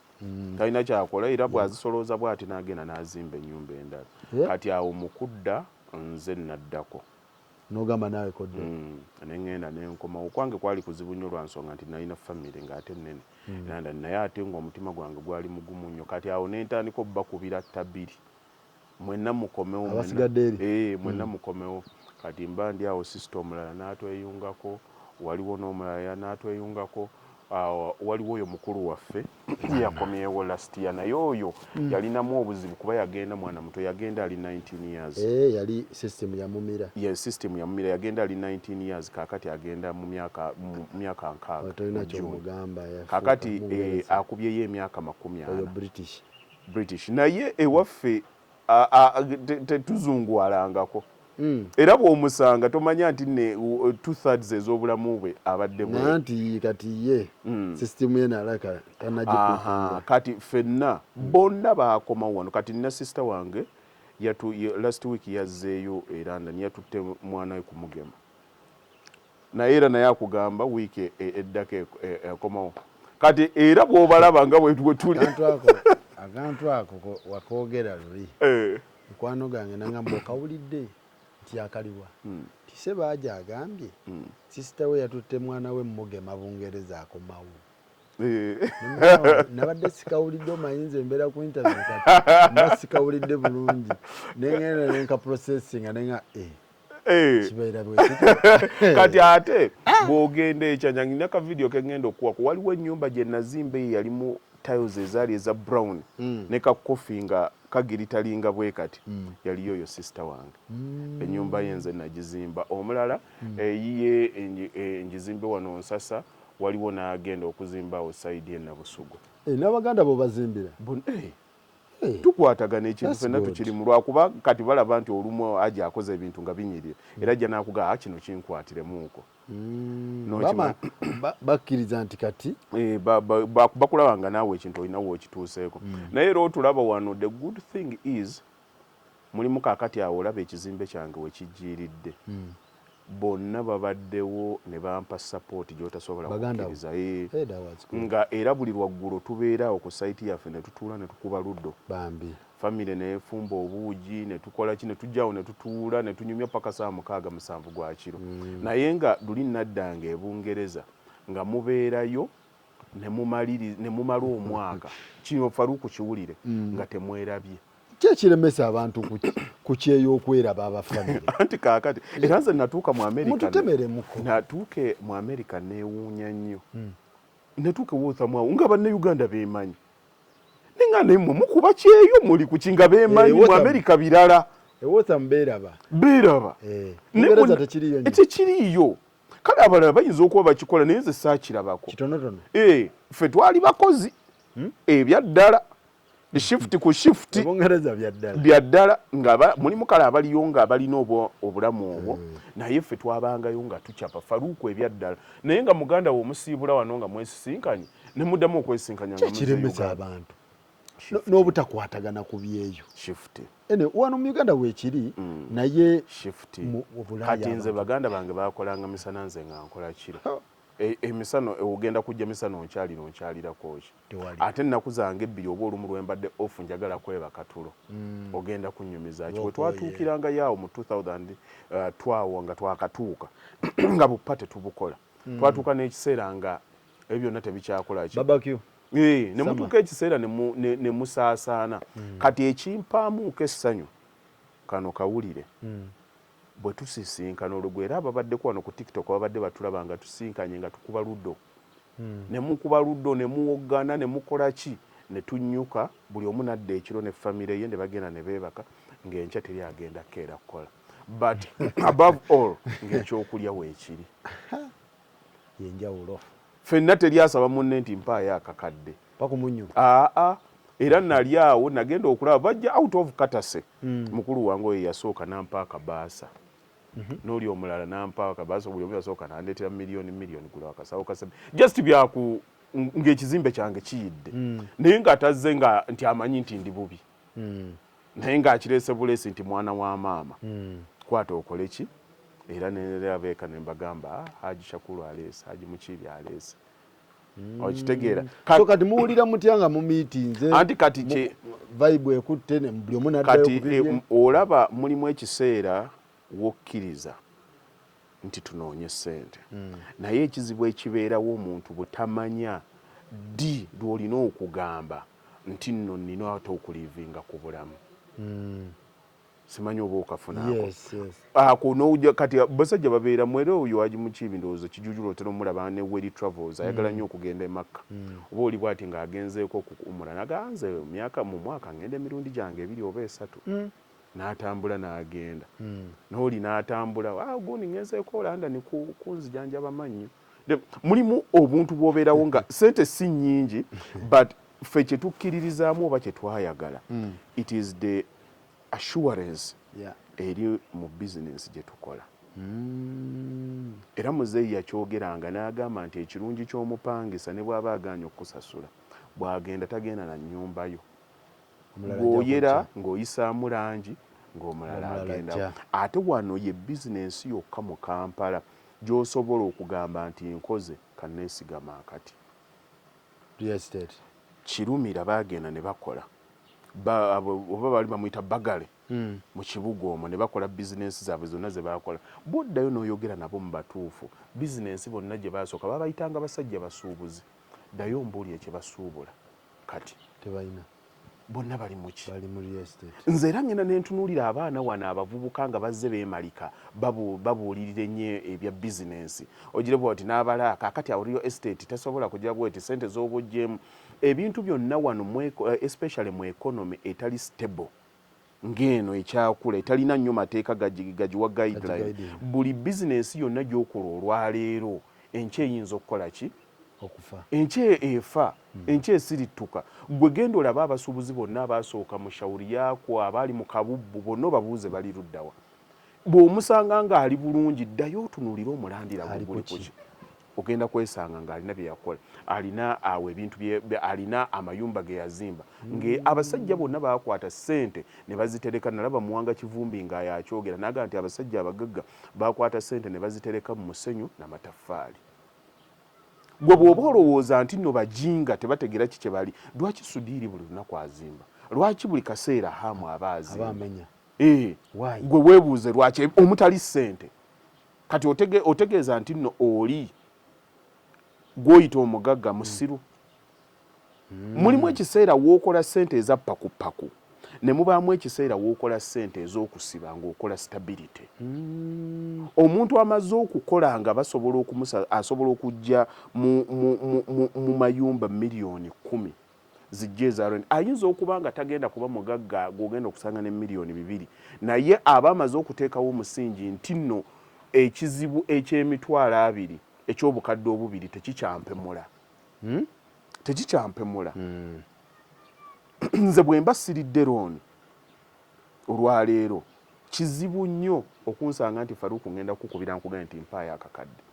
talina kyakola era bw'azisolooza bw'ati n'agenda n'azimba ennyumba endala kati awo mukudda nze naddako n'ogamba naawe kodde neŋŋenda n'enkomawo kwange kwali kuzibu nnyo lwa nsonga nti nalina famire ng'ate nnene era naye ate ng'omutima gwange gwali mugumu nnyo kati awo ne ntandika obbakubira ttabiri mwenna mukomewo mwenna mukomewo kati mba ndi awo sisita omulala n'atweyungako waliwo n'omulala n'atweyungako waliwo oyo mukulu waffe yakomyewo last year naye oyo yalinamu obuzibu kuba yagenda mwana muto yagenda ali 19 years yali system yamumira system yamumira yagenda ali 19 years kakati agenda mu myaka 6 kakati akubyeyo emyaka 40 British naye ewaffe tetuzungwalangako era bw'omusanga tomanya nti ne 2/3 ez'obulamu bwe abadde nanti kati ye system ye nalaka tanagikuha kati fenna bonna baakomawo wano kati nina sister wange last week yazzeeyo era ndani yatutte mwana we kumugema naye era naye akugamba wiiki eddako ekomawo kati era bw'obalaba nga bwe tuli akantu ako wakoogera luli mukwano gange nangamba okawulidde nti akaliwa tise baaja agambye sisita we yatutte mwana we mmugema Bungereza akomawo nabadde sikawulidde omayinza embeera ku internet kati mba sikawulidde bulungi nengenda nenka processing nenga kibeera kati ate bw'ogenda ekyanya ngina ka video kengenda okuwako waliwo ennyumba gye nazimba eyo yalimu tiles ezaali eza brown ne ka coffee nga kagiritalinga bwe kati yaliyo yo sister wange ennyumba yenze nagizimba omulala eyiye njizimbe wano Nsasa waliwo n'agenda okuzimba awo side ye Nabusugo n'Abaganda bo bazimbira tukwatagana ekintu fenna tukiri mu lwakuba kati balaba nti olumu aja akoze ebintu nga binyirira era ajja n'akugaa kino kinkwatiremu bakkiriza nti kati bakulaba nga naawe ekintu olinawo okituuseeko naye era otulaba wano the good thing is mulimu kaakati awo olaba ekizimbe kyange wekijjiiridde bonna babaddewo ne bampa support gy'otasobola kukkiriza nga era buli lwaggulu tubeeraawo ku sayiti yaffe ne tutuula ne tukuba luddo famire neefumba obuugi ne tukola ki ne tujjaawo ne tutuula ne tunyumya paka saa 6-7 gwa kiro naye nga luli naddanga Ebungereza nga mubeerayo ne mumala omwaka kino Faruku kiwulire nga temwerabye kyekiremesa abantu ku kyeyokweraba abafamire anti kaakati era nze natuuka mu America mututemeremuko natuuke mu America neewuunya nnyo natuuke woothamwawo nga bannayuganda beemanyi nenga nemwe mukuba kyeyo muli ku kinga beemanyi mu America birala ewothamu beeraba tekiriyo kale abalala bayinza okuba bakikola naye nze saakirabako kitonotono ffe twali bakozi ebyaddala shift ku shift Bungereza byaddala nga mulimu kale abaliyo nga abalina obulamu obwo naye ffe twabangayo nga tucapa Faruku ebyaddala naye nga muganda wo omusiibula wano nga mwesisinkanye ne muddamu okwesisinkanya nga kiremesa abantu n'obutakwatagana ku byeyo shift wano mu Uganda weekiri naye shift kati nze baganda bange bakolanga misana nze nga nkola kiro emisano ogenda kujja misano onkyalirako ki ate ennaku zange 2 oba olumu lwembadde off njagala kweba katulo ogenda kunnyumiza ki bwe twatuukiranga yaawo mu 2012 nga twakatuuka nga bupate tubukola twatuuka n'ekiseera nga ebyo byonna tebikyakola ki ne mutuuka ekiseera ne musaasaana kati ekimpaamuuko essanyu kano kawulire bwe tusisinkana olugwe era ababaddeko wano ku TikTok babadde batulaba nga tusinkanye nga tukuba luddo ne mukuba luddo ne muwoggana ne mukola ki ne tunnyuka buli omu nadda ekiro ne famire ye ne bagenda ne beebaka ng'enkya teri agenda keera kukola but above all ng'ekyokulya weekiri yenjawulo ffenna teryasaba munne nti mpaayo akakadde pakumunyuma era nali awo nagenda okulaba bajja out of katase mukulu wange oyo yasooka nampa akabaasa n'oli omulala nampa akabaasa buli omu yasooka nandeetera miliyoni gula akasawo kasabi just byaku ng'ekizimbe kyange kiyidde naye ng'atazze nti amanyi nti ndi bubi naye ng'akireese buleesi nti mwana wa maama kwata okole ki era nerabeeka ne mbagamba Haji Shakuru aleese Haji Mukiibi aleese okitegeera so kati muwulira mutya nga mu meetinze anti kati vibe ekutte ne buli omu naddayo kati olaba mulimu ekiseera wokkiriza nti tunoonye ssente naye ekizibu ekibeerawo omuntu bwe tamanya ddi lw'olina okugamba nti nno nnina ate okulivinga ku bulamu simanyi oba okafunaako ako n'owujja kati basajja babeera mwera oyo Haji Mukiibi ndowooza kijujulo otera omulaba ne Weri Travels ayagala nnyo okugenda e Makka oba oli bw'ati ng'agenzeeko okuwummula naganze mu mwaka ngenda emirundi gyange 2 oba 3 n'atambula n'agenda n'oli n'atambula gundi ngenzeeko Landa ne kunzijanjaba mannyo mulimu obuntu bw'obeerawo nga sente si nnyingi but ffe kye tukkiririzaamu oba kye twayagala it is the assurance eri mu bizinensi gye tukola era muzeeyi yakyogeranga n'agamba nti ekirungi ky'omupangisa ne bw'aba agaanye okukusasula bw'agenda tagenda na nnyumbayo bw'oyera ng'oyisaamu langi ng'omulala agendawo ate wano ye bizinensi yokka mu Kampala gy'osobola okugamba nti nkoze kanneesigama akati kirumira baagenda ne bakola oba bali bamuyita bagale mu kibuga omwo ne bakola bizinensi zaabwe zonna ze bakola boddayo n'oyogera nabo mu batuufu bizinensi bonna gye basooka babayitanga basajja basuubuzi ddayo mbuuli ekye basuubula kati tebalina bonna bali muki bali mu real estate nze era ngenda ne ntunuulira abaana wano abavubuka nga bazze beemalika babuulirira ennyo ebya bizinensi ogire bwoti n'abalaaka akati awo real estate tasobola kujja bweti sente z'obuggyemu ebintu byonna wano especially mu economy etali stable ng'eno ekyakula etalina nnyo mateeka gagiwa guideline buli bizinensi yonna gy'okola olwaleero enkya eyinza okukola ki okufa enkya efa enkya esirittuka gwe genda olaba abasuubuzi bonna abaasooka mu shawuri yaakwo abaali mu kabubbu bonna obabuuze bali luddawa bw'omusanga ng'ali bulungi ddayo otunuulire omulandira guli kuki ogenda kwesanga ng'alina bye yakola alina awo ebintu alina amayumba ge yazimba abasajja bonna baakwata ssente ne bazitereka nalaba Muwanga Kivumbi ng'ayakyogera naga nti abasajja abagagga baakwata ssente ne bazitereka mu musenyu n'amataffaali gwe bw'oba olowooza nti nno bajinga tebategera ki kye bali lwaki Sudiiri buli lunaku azimba lwaki buli kaseera Hamu aba azimba gwe weebuuze lwaki omutali ssente kati otegeeza nti nno oli gw'oyita omugagga musiru mulimu ekiseera w'okola ssente eza pakupaku ne mubaamu ekiseera w'okola ssente ez'okusiba ng'okola stability omuntu amaze okukola nga asobola okujja mu mayumba miliyoni 10 zijja eza rent ayinza okuba nga tagenda kuba mugagga gw'ogenda okusanga ne miliyoni 2 naye aba amaze okuteekawo omusingi nti nno ekizibu eky'emitwalo 2 eky'obukadde 2 tekikyampemula tekikyampemula nze bwe mba siridde looni olwaleero kizibu nnyo okunsanga nti Faruku ngenda kukubira nkugane nti mpaayo akakadde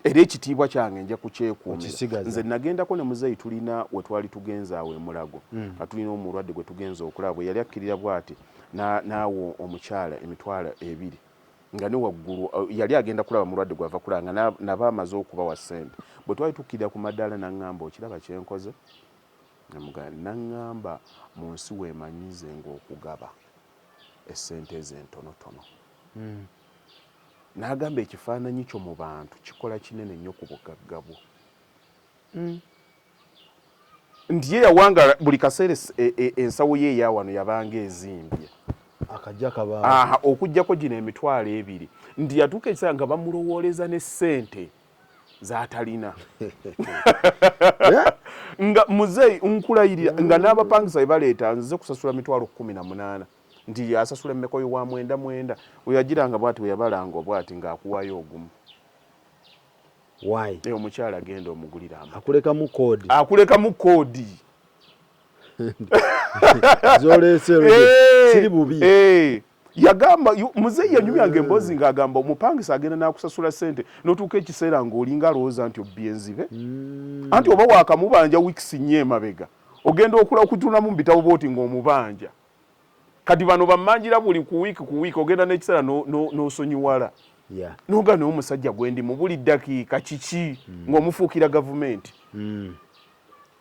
era ekitiibwa kyange nja kukyekuumira nze nagendako ne muzeeyi tulina we twali tugenza awo e Mulago nga tulina omulwadde gwe tugenza okulaba bwe yali akkirira bw'ati naawo omukyala emitwalo 2 nga ne waggulu yali agenda kulaba mulwadde gwava kulaba nga naba amaze okubawa ssente bwe twali tukkirira ku maddaala naŋŋamba okiraba kyenkoze naŋŋamba mu nsi weemanyize ng'okugaba essente ezo entonotono n'agamba ekifaananyi kyo mu bantu kikola kinene nnyo ku bugagga bwo nti ye yawanga buli kaseera ensawo ye eya wano yabanga ezimbye akajja kaba aha okujjako gino emitwalo 2 nti yatuuka ekiseera nga bamulowooleza ne ssente z'atalina nga muzeeyi nkulayirira nga n'abapangisa bwe baleeta nzize kusasula mitwalo 18 nti asasula emmekoyo wa 9 weyagiranga bwati bwe yabalanga bwati ng'akuwayo ogumu why omukyala agenda omugulira akulekamu koodi zolesero siri bubi yagamba muzeeyi yanyumyanga emboozi ng'agamba omupangisa agenda n'akusasula ssente n'otuuka ekiseera ng'olinga alowooza nti obbye enzibe anti oba waakamubanja wiikisi nnyo emabega ogenda okutunamu mu bitabo booti ng'omubanja kati bano bammanjira buli ku wiiki ogenda n'ekiseera n'osonyiwala noga naye omusajja gwendi mu buli ddakiika kiki ng'omufuukira gavumenti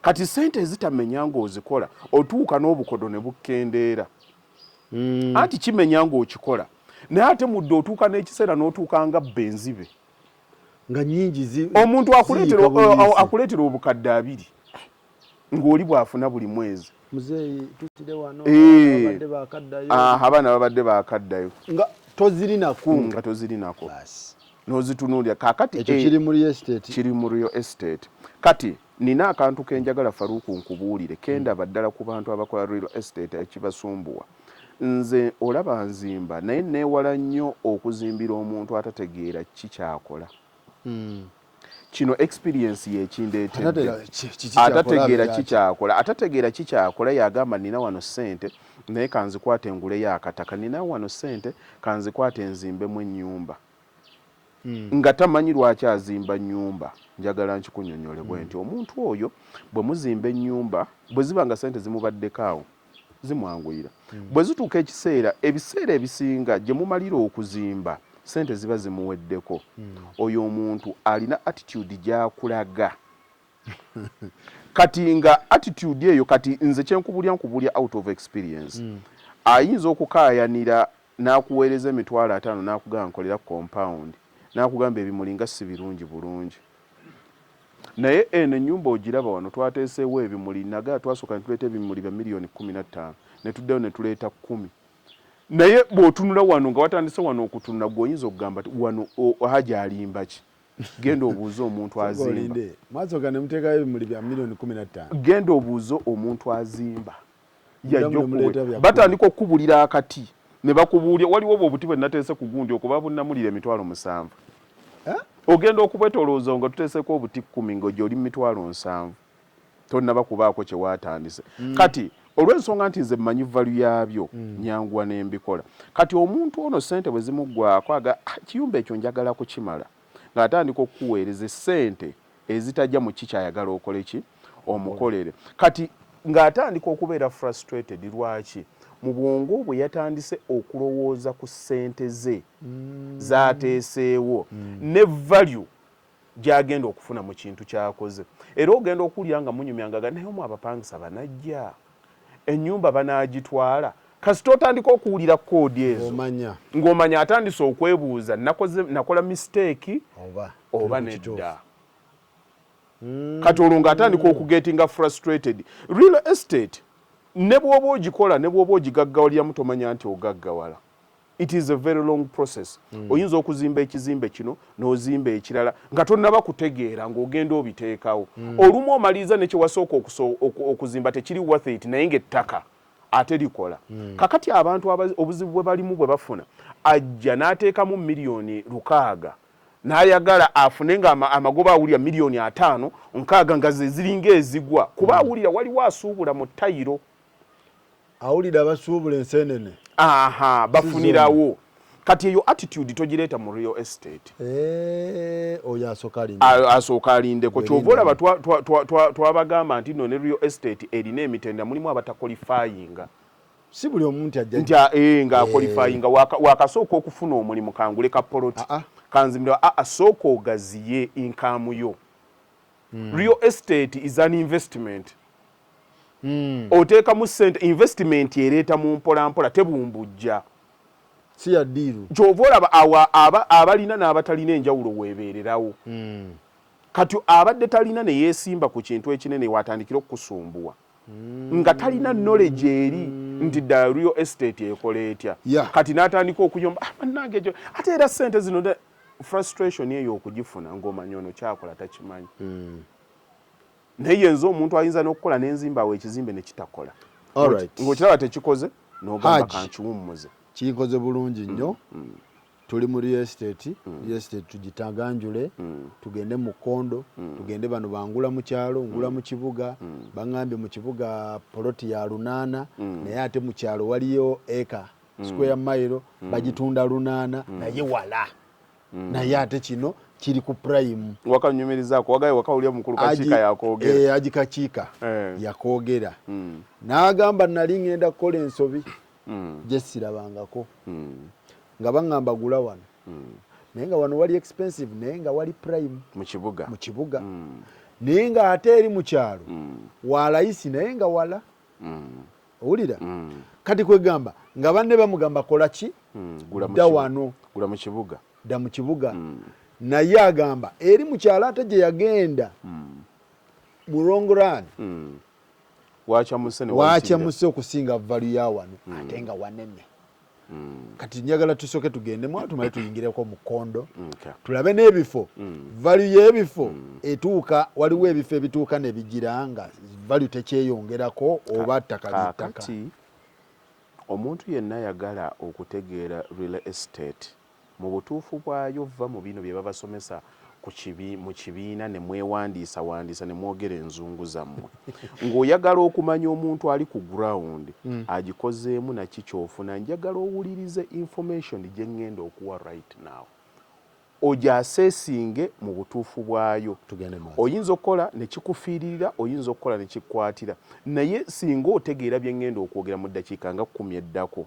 kati ssente ezitamenya ng'ozikola otuuka n'obukodo ne bukendeera anti kimenya ng'okikola naye ate mudde otuuka n'ekiseera n'otuuka nga benzibe nga nyingi omuntu akuleetera obukadde 2 ng'oli bw'afuna buli mwezi muzeeyi tutire wano abaana babadde baakaddayo nga tozirinako n'ozitunuulira kakati ekyo kiri mu real estate kati nina akantu kenjagala Faruku nkubuulire kendaba ddala ku bantu abakola real estate ekibasumbuwa nze olaba nzimba naye neewala nnyo okuzimbira omuntu atategeera kikyakola kino experience yekindeetedde atategeera kikyakola yagamba nina wano ssente naye kanzikwate enguleyo akataka nina wano ssente kanzikwate enzimbemu ennyumba nga tamanyi lwaki azimba nnyumba njagala nkikunnyonnyole bwe nti omuntu oyo bwe muzimba ennyumba bwe ziba nga ssente zimubaddeko awo zimwanguyira bwe zituuka ebiseera ebisinga gye mumalira okuzimba ssente ziba zimuweddeko oyo omuntu alina attitude gy'akulaga kati nga attitude eyo kati nze nkubulya out of experience ayinza okukaayanira n'akuweereza emitwalo 5 n'akugamba nkolera compound n'akugamba ebimulinga si birungi bulungi naye eno ennyumba ogiraba wano twateeseewo ebimuli nagaa twasooka ne tuleeta ebimuli bya miliyoni 15 ne tuddeyo ne tuleeta 10 naye bw'otunula wano nga watandise wano okutunula gw'oyinza okugamba wano haja alimba ki genda obuuze omuntu azimba mwasooka ne muteekayo ebimuli bya miliyoni 15 genda obuuze omuntu azimba batandika okukubulira akati ne bakubuulya waliwo obwo obuti bwe nateese ku gundi okuba bunnamulira emitwalo 7 ogenda okubwetolooza nga tuteeseko obuti 10 ng'ojja oli mu mitwalo 7 tonnaba kubaako kye waatandise kati olw'ensonga nti nze mmanyi valu yabyo nyanguwa n'embikola kati omuntu ono ssente bwe zimuggwako kiyumba ekyo njagala kukimala ng'atandika okukuweereza ssente ezitajja mu kikyayagala okole ki omukolere kati ng'atandika okubeera frustrated lwaki mu bwongo bwe yatandise okulowooza ku ssente ze z'ateeseewo ne value gy'agenda okufuna mu kintu ky'akoze era ogenda okuwulira nga munyumyanga naye omu abapangisa banajja ennyumba banaagitwala kasita otandika okuwulira koodi ezo ng'omanya atandise okwebuuza nakola mistake oba nedda kati olwo ng'atandika okugetinga frustrated real estate ne bw'oba ogikola ne bw'oba ogigaggawaliramu tomanya nti ogaggawala it is a very long process oyinza okuzimba ekizimbe kino n'ozimba ekirala nga tonnaba kutegeera ng'ogenda obiteekawo olumu omaliriza ne kyewasooka okuzimba tekiri worth it naye ng'ettaka ate likola kakati abantu obuzibu bwe balimu bwe bafuna ajja n'ateekamu miliyoni 600 n'ayagala afune nga amagoba awulira miliyoni 5 6 nga ze ziringa ezigwa kuba awulira waliwo asuubula mu ttayiro awulira abasuubula enseenene bafunirawo kati eyo attitude togireeta mu real estate oyo asooka alindeko kyova olaba twabagamba nti no ne real estate erina emitenda mulimu abatakolifayinga si buli omuntu ajja ng'akolifayinga wakasooka okufuna omulimu kanguleka poloti kanzimira sooka ogaziye income yo real estate is an investment oteekamu ssente investment ereeta mu mpolampola tebumbujja si ya ddiiru kyova olaba abalina n'abatalina enjawulo weebeererawo kati abadde talina ne yeesimba ku kintu ekinene watandikira okukusumbuwa nga talina knowledge eri nti ddala real estate ekola etya kati n'atandika okuyomba bannange ekyo ate era ssente zino frustration eyo okugifuna ng'omanyi ono kyakola takimanyi naye yenza omuntu ayinza n'okukola n'enzimbawo ekizimbe ne kitakola ng'okiraba tekikoze n'ogamba kankiwummuze kikoze bulungi nnyo tuli mu real estate tugitaganjule tugende mu Kondo tugende bano bangula mu kyalo ngula mu kibuga bangambye mu kibuga poloti ya 8 naye ate mu kyalo waliyo eka square mile bagitunda 8 naye wala naye ate kino kiri ku prime wakanyumirizaako wagaye wakawulya mukulu kakiika yakoogera agikakiika yakoogera n'agamba nali ngenda kukola ensobi gye sirabangako nga baŋŋamba gula wano naye nga wano wali expensive naye nga wali prime mu kibuga naye nga ate eri mu kyalo walayisi naye nga wala owulira kati kwegamba nga banne bamugamba kola ki dda wano dda mu kibuga naye agamba eri mu kyalo ate gye yagenda mu long run wakyamuse okusinga value ya wano ate nga wanene kati njagala tusooke tugendemu tumale tuyingireko mu Kondo tulabe n'ebifo value y'ebifo etuuka waliwo ebifo ebituuka ne bigira nga value tekyeyongerako oba ttaka omuntu yenna ayagala okutegeera real estate mu butuufu bwayo va mu bino bye babasomesa mu kibiina ne mwewandiisa ne mwogera enzungu zammwe ng'oyagala okumanya omuntu ali ku ground agikozeemu naki kyofuna njagala owulirize information gye ŋŋenda okuwa right now ogyaseesinge mu butuufu bwayo oyinza okukola ne kikufiiririra oyinza okukola ne kikkwatira naye singa otegeera bye ŋŋenda okwogera mu ddakiika nga 10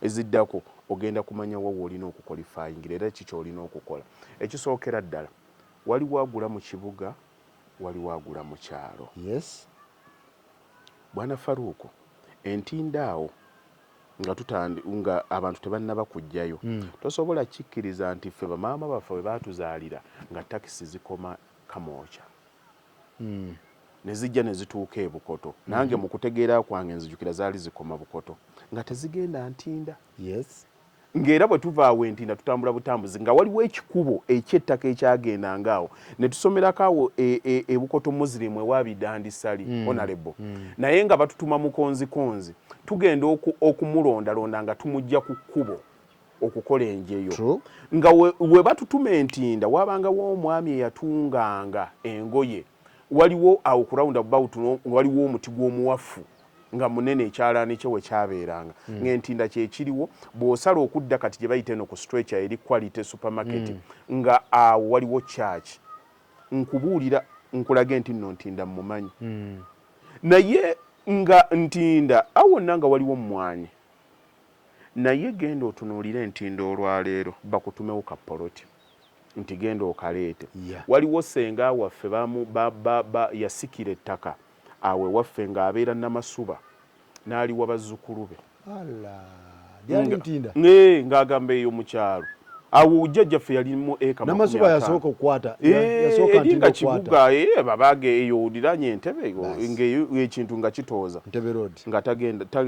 eziddako ogenda kumanya wawe olina okukwalifayingira era kiki olina okukola ekisookera ddala waliwo agula mu kibuga waliwo agula mu kyalo bwana Faruuko entindaawo nga abantu tebannaba kujjayo tosobola kikkiriza nti ffe bamaama baffe bwe baatuzaalira nga takisi zikoma Kamwokya ne zijja ne zituuka e Bukoto nange mu kutegeera kwange nzijukira zaali zikoma Bukoto nga tezigenda Ntinda ng'era bwe tuvaawo Ntinda tutambula butambuzi nga waliwo ekikubo eky'ettaka ekyagendangaawo ne tusomerako awo e Bukoto Muslim ewabidandisali honorable naye nga batutuma mu konzikonzi tugenda okumulondalonda nga tumujja ku kkubo okukola enjeyo nga we batutuma Ntinda wabangawo omwami eyatunganga engoye waliwo awo ku roundabout waliwo omuti gw'omuwafu nga munene ekyalaani kye we kyabeeranga ng'Entinda kyekiriwo bw'osala okudda kati gye bayita eno ku stretcher eri Quality supermarket nga awo waliwo church nkubuulira nkulage nti nno Ntinda mmumanyi naye nga Ntinda awo wonna nga waliwo mmwanyi naye genda otunuulire Ntinda olwaleero bakutumewo ka poloti nti genda okaleete waliwo senga waffe yasikira ettaka awe waffe ng'abeera Namasuba n'aliwa bazzukulu be ng'agamba eyo mu kyalo awo jjajjaffe yalimu eka Namasuba yasooka okukwata eri nga kibuga babaga eyo oliranye Entebbe ng'ekintu nga kitooza nga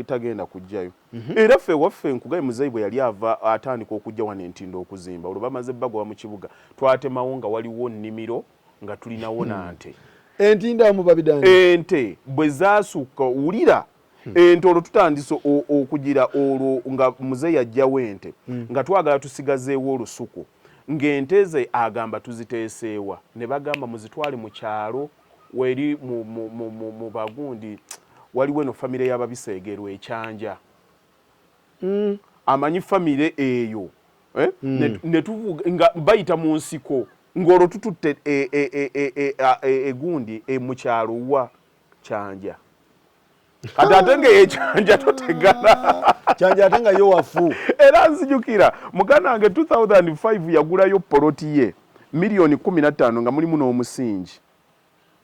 tagenda kujjayo era ffe waffe Nkugayi Muzeyi bwe yali ava atandika okujja wano Entinda okuzimba olwo bamaze bagoba mu kibuga twatemawo nga waliwo nnimiro nga tulinawo nante Entinda mu babidani ente bwe zaasukka wulira ente olwo tutandise okugira olwo nga Muzeeyi ajjawo ente nga twagala tusigazeewo olusuku ng'ente ze agamba tuziteeseewa ne bagamba muzitwale mu kyalo weri mu Bagundi waliwo eno famire y'Ababiseegerwa Ekyanja amanyi famire eyo ne tuvuga nga bayita mu nsiko ng'olwo tututte egundi mu kyalo wa Kyanja kati ate ng'ekyanja totegana Kyanja ate nga yo wafu era nzijukira muganda wange 2005 yagulayo poloti ye $15,000,000 nga mulimu n'omusingi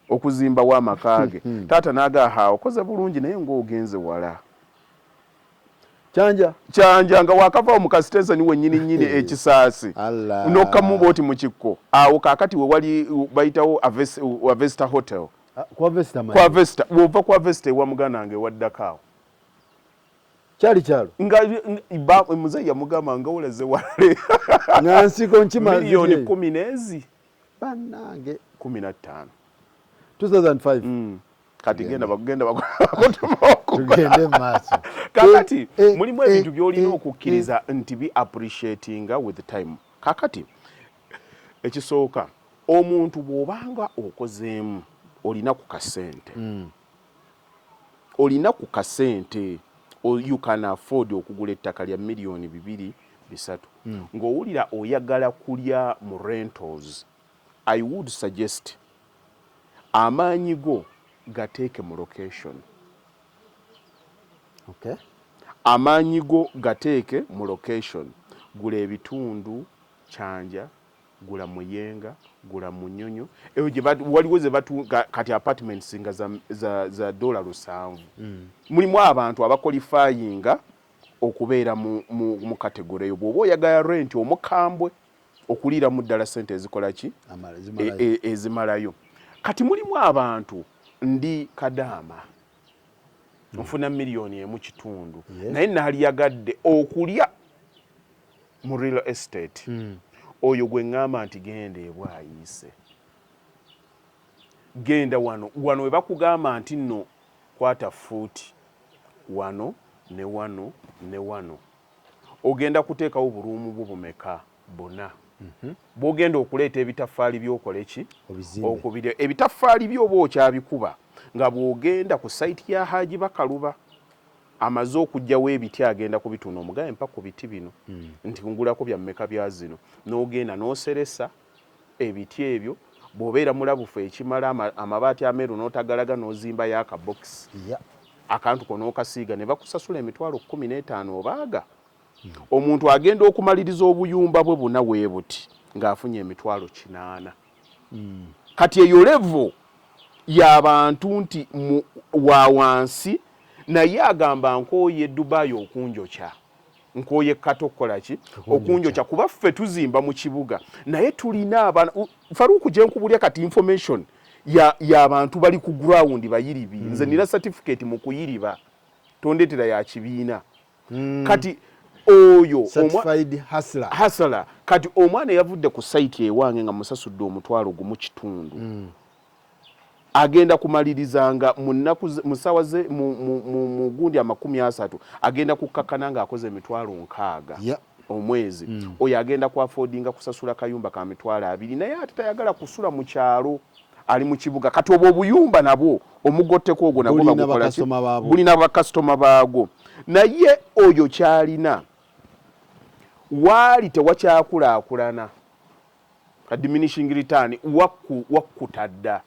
okuzimbawo amaka ge taata n'agaaha okoze bulungi naye ng'ogenze wala kyanja nga wakava mu kasitensani wennyini ekisaasi n'okkamuba oti mu kikko awo kaakati we wali bayitawo Avesta Hotel kwa Vesta wova kwa Vesta ewa muganda wange ewaddako awo kyalo nga muzeeyi yamugamba nga olaze wale nga nsiko nkima miliyoni 10 n'ezi bannange 15 2005 kati genda tugende maaso kakati mulimu ebintu by'olina okukkiriza nti bi appreciatinga with time. Kakati ekisooka omuntu bw'obanga okozeemu olina ku kasente olina ku kasente you can afford okugula ettaka lya miliyoni 2-3 ng'owulira oyagala kulya mu rentals. I would suggest amaanyi go gateeke mu location. Okay. Amaanyi go gateeke mu location. Gula ebitundu Kyanja, gula Muyenga, gula Munyonyo. Eyo gye waliwo ze batu kati apartments nga za $7. Mulimu abantu abaqualifyinga okubeera mu category eyo. Bw'oba oyagala rent omukambwe okuliira mu ddala sente ezikola ki? Ezimalayo. Kati mulimu abantu ndi Kadaama nfuna miliyoni emu kitundu naye naliyagadde okulya mu real estate oyo gwe ngamba nti genda ebwayise genda wano we bakugamba nti nno kwata fuuti wano ne wano ne wano ogenda kuteekawo buruumu bwo bumeka bona bw'ogenda okuleeta ebitaffaali by'okola ki okubira ebitaffaali by'oba okyabikuba nga bw'ogenda ku sayiti ya Haji Bakaluba amaze okujjawo ebiti agenda kubituna omugabe mpa ku biti bino nti ngulako bya mmeka bya zino n'ogenda n'oseresa ebiti ebyo bw'obeera mulabufu ekimala amabaati ameeru n'otagalaga n'ozimba y'akabokisi akantu ko n'okasiiga ne bakusasula emitwalo 15 obaaga omuntu agenda okumaliriza obuyumba bwe buna weebuti ng'afunye emitwalo 80 kati eyo levo y'abantu nti wa wansi naye agamba nkooye Dubai okunjokya nkooye katokola ki okunjokya kuba ffe tuzimba mu kibuga naye tulina abana Faruku gye nkubulya kati information y'abantu bali ku ground bayiribi nze nina certificate mu kuyiriba tondetera ya kibiina kati oyo certified hustler kati omwana yavudde ku site ewange nga musasudde omutwalo gumu kitundu agenda kumalirizanga musawa ze mu gundi 30 agenda kukakana nga akoze emitwalo 6 omwezi oyo agenda ku affordinga kusasula kayumba ka mitwalo 2 naye ate tayagala kusula mu kyalo ali mu kibuga kati obwo obuyumba nabwo omugotteko ogwo nabwo bagukola bulina bakasitoma baago naye oyo kyalina waali tewakyakulaakulana diminishing return wakkutadda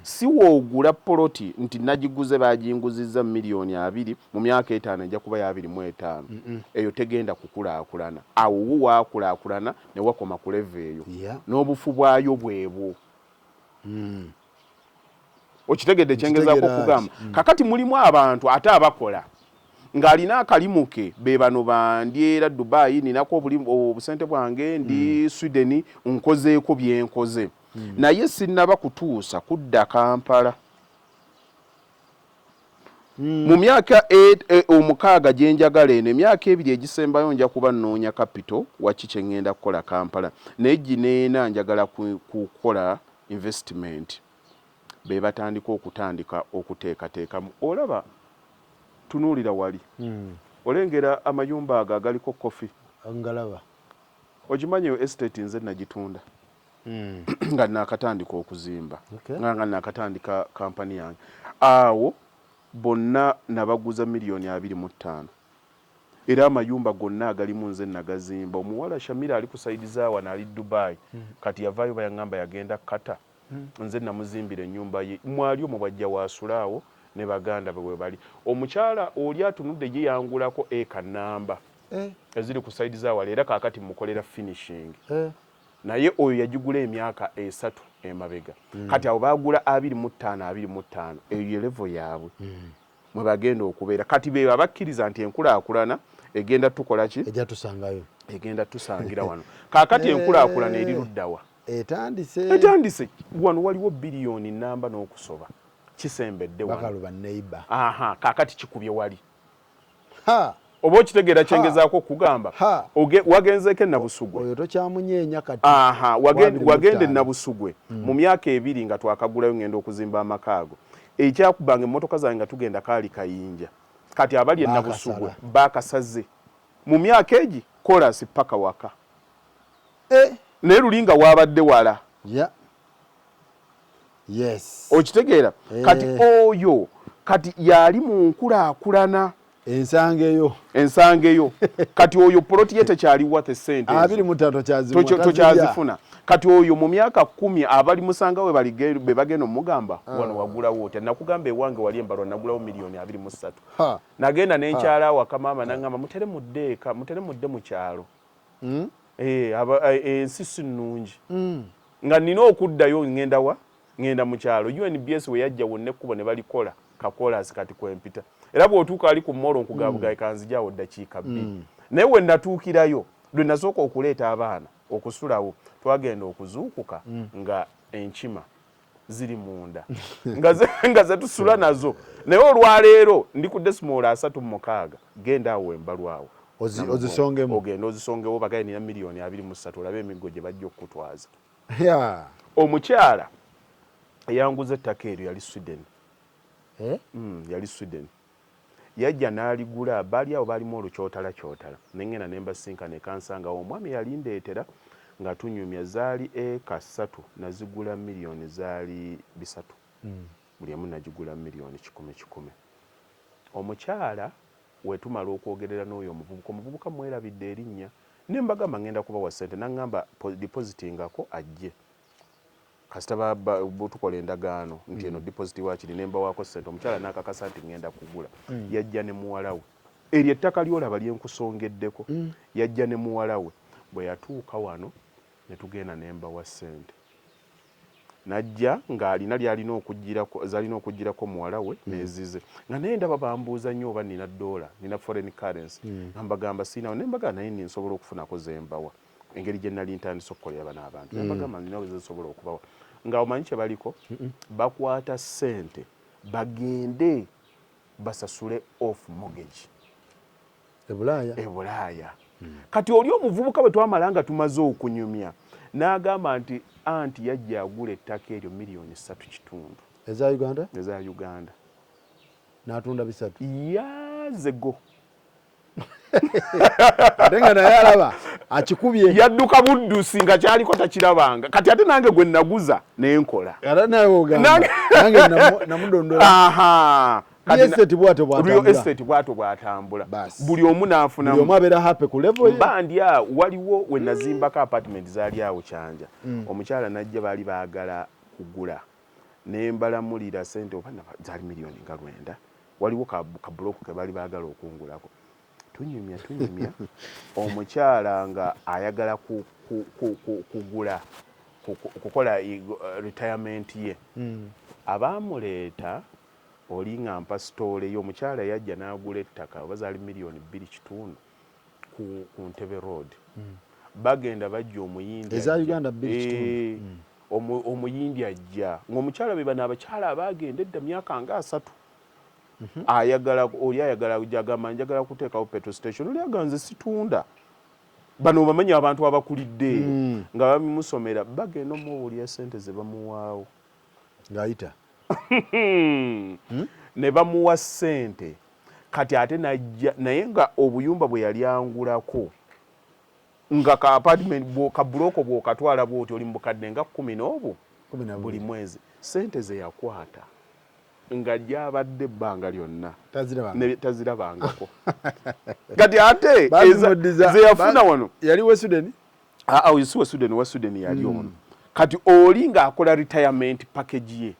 si woogula poloti nti nagiguze baginguzizza miliyoni 2 mu myaka 5 ejja kuba ya 25 eyo tegenda kukulaakulana awo waakulaakulana ne wakoma ku level eyo n'obufu bwayo bwebwo okitegedde kyengezaako kugamba kakati mulimu abantu ate abakola ng'alina akalimuke be bano bandyera Dubai ninako obusente bwange ndi Sweden nkozeeko byenkoze naye sinnaba kutuusa kudda Kampala mu myaka 6 gye njagala eno emyaka 2 egisembayo nja kuba nnoonya capital waki kye ngenda kukola Kampala naye gineena njagala kukola investment be batandika okuteekateeka olaba tunuulira wali olengera amayumba ago agaliko kofi ngalaba ogimanyi estate nze nagitunda nga nakatandika okuzimba nga nakatandika kampani yange awo bonna nabaguza miliyoni 25 era amayumba gonna agalimu nze nagazimba omuwala Shamira ali kusaidiza wana ali Dubai kati yavayo bayangamba yagenda kata nze namuzimbira ennyumba ye mwali omu bajja wasulaawo ne baganda bwe bali omukyala oli atunudde ye yangulako eka namba eziri kusaidiza wale era kakati mukolera finishing naye oyo yagigula emyaka 3 emabega kati abo bagula 25 eyo level yaabwe mwe bagenda okubeera kati be abakkiriza nti enkulaakulana egenda tukola ki ejja tusangayo egenda tusangira wano kaakati enkulaakulana eri luddawa etandise wano waliwo biliyoni namba n'okusoba kisembedde wano bakaluba neighbor kaakati kikubye wali oba okitegeera kyengezaako okugamba wagenzeeko enabusugwe oyo tokyamunyeenya kati wagenda enabusugwe mu myaka 2 nga twakagulayo ngenda okuzimba amaka ago ekyakubanga emmotoka zange nga tugenda kaali kayinja kati abali enabusugwe bakasaze mu myaka egi kolasi paka waka naye lulinga wabadde wala okitegeera kati oyo kati yali mu nkulaakulana ensangeyo kati oyo poloti ye tekyali wate sente 25 tokyazifuna kati oyo mu myaka 10 abali musanga we be bagenda omugamba wano wagulawo otya nakugamba ewange wali embalwa nagulawo miliyoni 23 nagenda nenkyala waka maama nangamba mutere mudde mu kyalo ensi si nnungi nga nina okuddayo ngenda mu kyalo UNBS we yajja wonna ekkubo ne balikola kakolasi kati kwempita era bw'otuuka ali ku mmolo nkugabugaye kanzijawo ddakiika 2 naye we natuukirayo lwe nasooka okuleeta abaana okusulawo twagenda okuzuukuka nga enkima ziri munda nga zetusula nazo naye olwaleero ndi ku desimol 36 genda awo embalwawo ogenda ozisongewo bagaye nina miliyoni 23 olabe emiggo gye bajja okutwaza omukyala eyanguza ettaka eryo yali Sweden yali Sweden yajja n'aligula baali awo baalimu olukyotala nengenda nembasinkana ekansanga omwami yalindeetera nga tunyumya zaali eka 3 nazigula miliyoni zaali 3 buli emu nagigula miliyoni 10 omukyala wetumala okwogerera n'oyo omuvubuka mwerabidde erinnya nembagamba ngenda kubawa ssente nangamba depositingako ajje kasita tukola endagaano nti eno deposit wakiri nemba wako ssente omukyala n'akakasa nti ngenda kugula yajja ne muwala we eryo ettaka lyolaba lyenkusongeddeko yajja ne muwala we bwe yatuuka wano ne tugenda nemba wa ssente najja ng'alina zalina okugirako muwala we nezize nga naye ndaba bambuuza nnyo oba nina dola nina foreign currency nambagamba siinawo nembaga naye nsobola okufunako zembawa engeri gye nali ntandise okukolera bano abantu nembagamba ninawe zesobola okubawa nga omanyi kye baliko bakwata ssente bagende basasule off mortgage ebulaaya kati oli omuvubuka bwe twamala nga tumaze okunyumya n'agamba nti anti yajja agula ettaka eryo miliyoni 3.5 eza Uganda n'atunda 3 yazego ate nga naye alaba akikubye yadduka buddusi nga kyaliko takirabanga kati ate nange gwe naguza nenkola era naye ogamba nange namudondola real estate bwato bwatambula buli omu n'afuna buli omu abeera happy ku level bandya waliwo we nazimbako apartment zaali awo Kyanja omukyala najja baali baagala kugula nembalamulira ssente oba zaali miliyoni nga 9 waliwo kabuloko ke baali baagala okungulako tunyumya omukyala nga ayagala kugula kukola retirement ye abaamuleeta oli nga mpa sitole y'omukyala yajja n'agula ettaka oba zaali miliyoni 2.5 ku Ntebe Road bagenda bajja omuyindi eza Uganda 2.5 omuyindi ajja ng'omukyala be bano abakyala abaagenda edda myaka nga 3 ayagala jagamba njagala kuteekawo petrol station oli aganze situunda bano bamanya abantu abakulidde nga babimusomera bagenda omuwulya ssente ze bamuwaawo ng'ayita ne bamuwa ssente kati ate najja naye nga obuyumba bwe yali angulako nga ka apartment ka buloko bw'okatwala bw'oti oli mu bukadde nga 10 n'obwo buli mwezi ssente ze yakwata nga gyabadde ebbanga lyonna tazirabangako kati ate ze yafuna wano yali we Sweden si wa Sweden yali ono kati oli ng'akola retirement package ye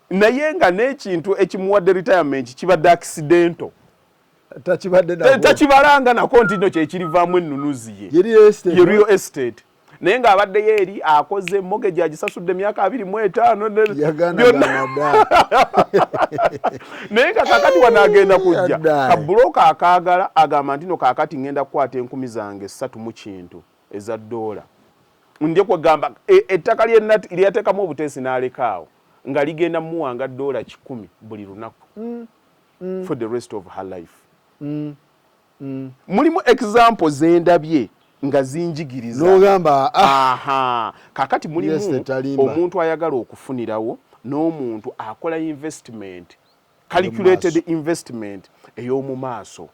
naye nga n'ekintu ekimuwadde retirement kibadde accidental takibalanga nako nti nno kyekirivaamu ennunuzi ye real estate naye ng'abaddeyo eri akoze mortgage agisasudde emyaka 25 yagana naye nga kakati wanaagenda kujja kabuloka akaagala agamba nti no kakati ngenda kukwata 10,000 3 mu kintu eza $. Ndye kwegamba ettaka lyateekamu obuteesi n'alekaawo nga ligenda muwanga $100 buli lunaku for the rest of her life. Mulimu example zendabye nga zinjigiriza n'ogamba kakati mulimu omuntu ayagala okufunirawo n'omuntu akola investment calculated investment ey'omu maaso.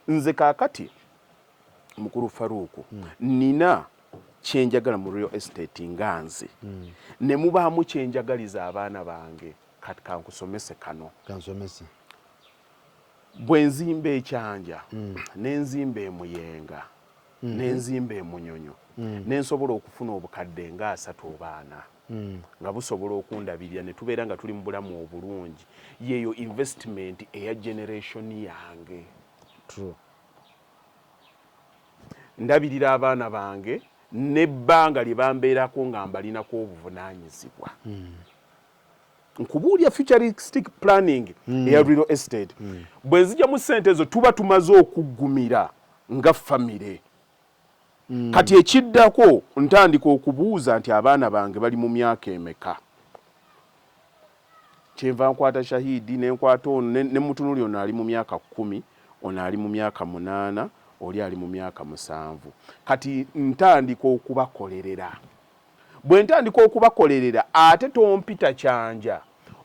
Nze kakati mukulu Faruku nina kyenjagala mu real estate nga nze ne mubaamu kyenjagaliza abaana bange kati kankusomese kano kansomese bwe nzimba ekyanja n'enzimba emuyenga n'enzimba emunyonyo n'ensobola okufuna obukadde nga 3 oba 4 nga busobola okundabirira ne tubeera nga tuli mu bulamu obulungi yeeyo investment eya generation yange. True. Ndabirira abaana bange n'ebbanga lye bambeerako nga mbalinako obuvunaanyizibwa. Nkubuulya futuristic planning eya real estate. Bwe nzija mu ssente ezo tuba tumaze okuggumira nga famire. Kati ekiddako ntandika okubuuza nti abaana bange bali mu myaka emeka. Kyenva nkwata Shahidi nenkwata ono ne mutunuli ono ali mu myaka 10, ono ali mu myaka 8, oli ali mu myaka 7. Kati ntandika okubakolerera. Bwe ntandika okubakolerera ate tompita kyanja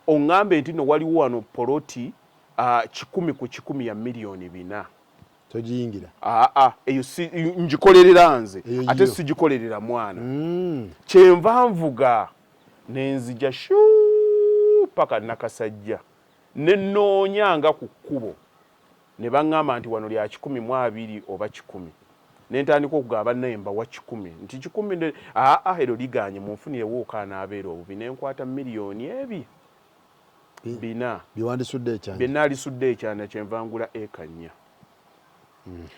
oŋŋambe nti no waliwo wano poloti 10 ku 10 ya miliyoni 4. Tojiyingira. Eyo njikolerera nze ate sijikolerera mwana. Kyenva nvuga nenzija paka nakasajja nennoonyanga ku kkubo ne baŋŋamba nti wano lya 12 oba 10. Nentandika okugamba nayemba wa 10 nti 10 ero liganye munfunirewo okaana abeera obubi nenkwata miliyoni ebi 4 biwandisudde ekyanja byennaalisudde ekyanja kyenvangula eka 4.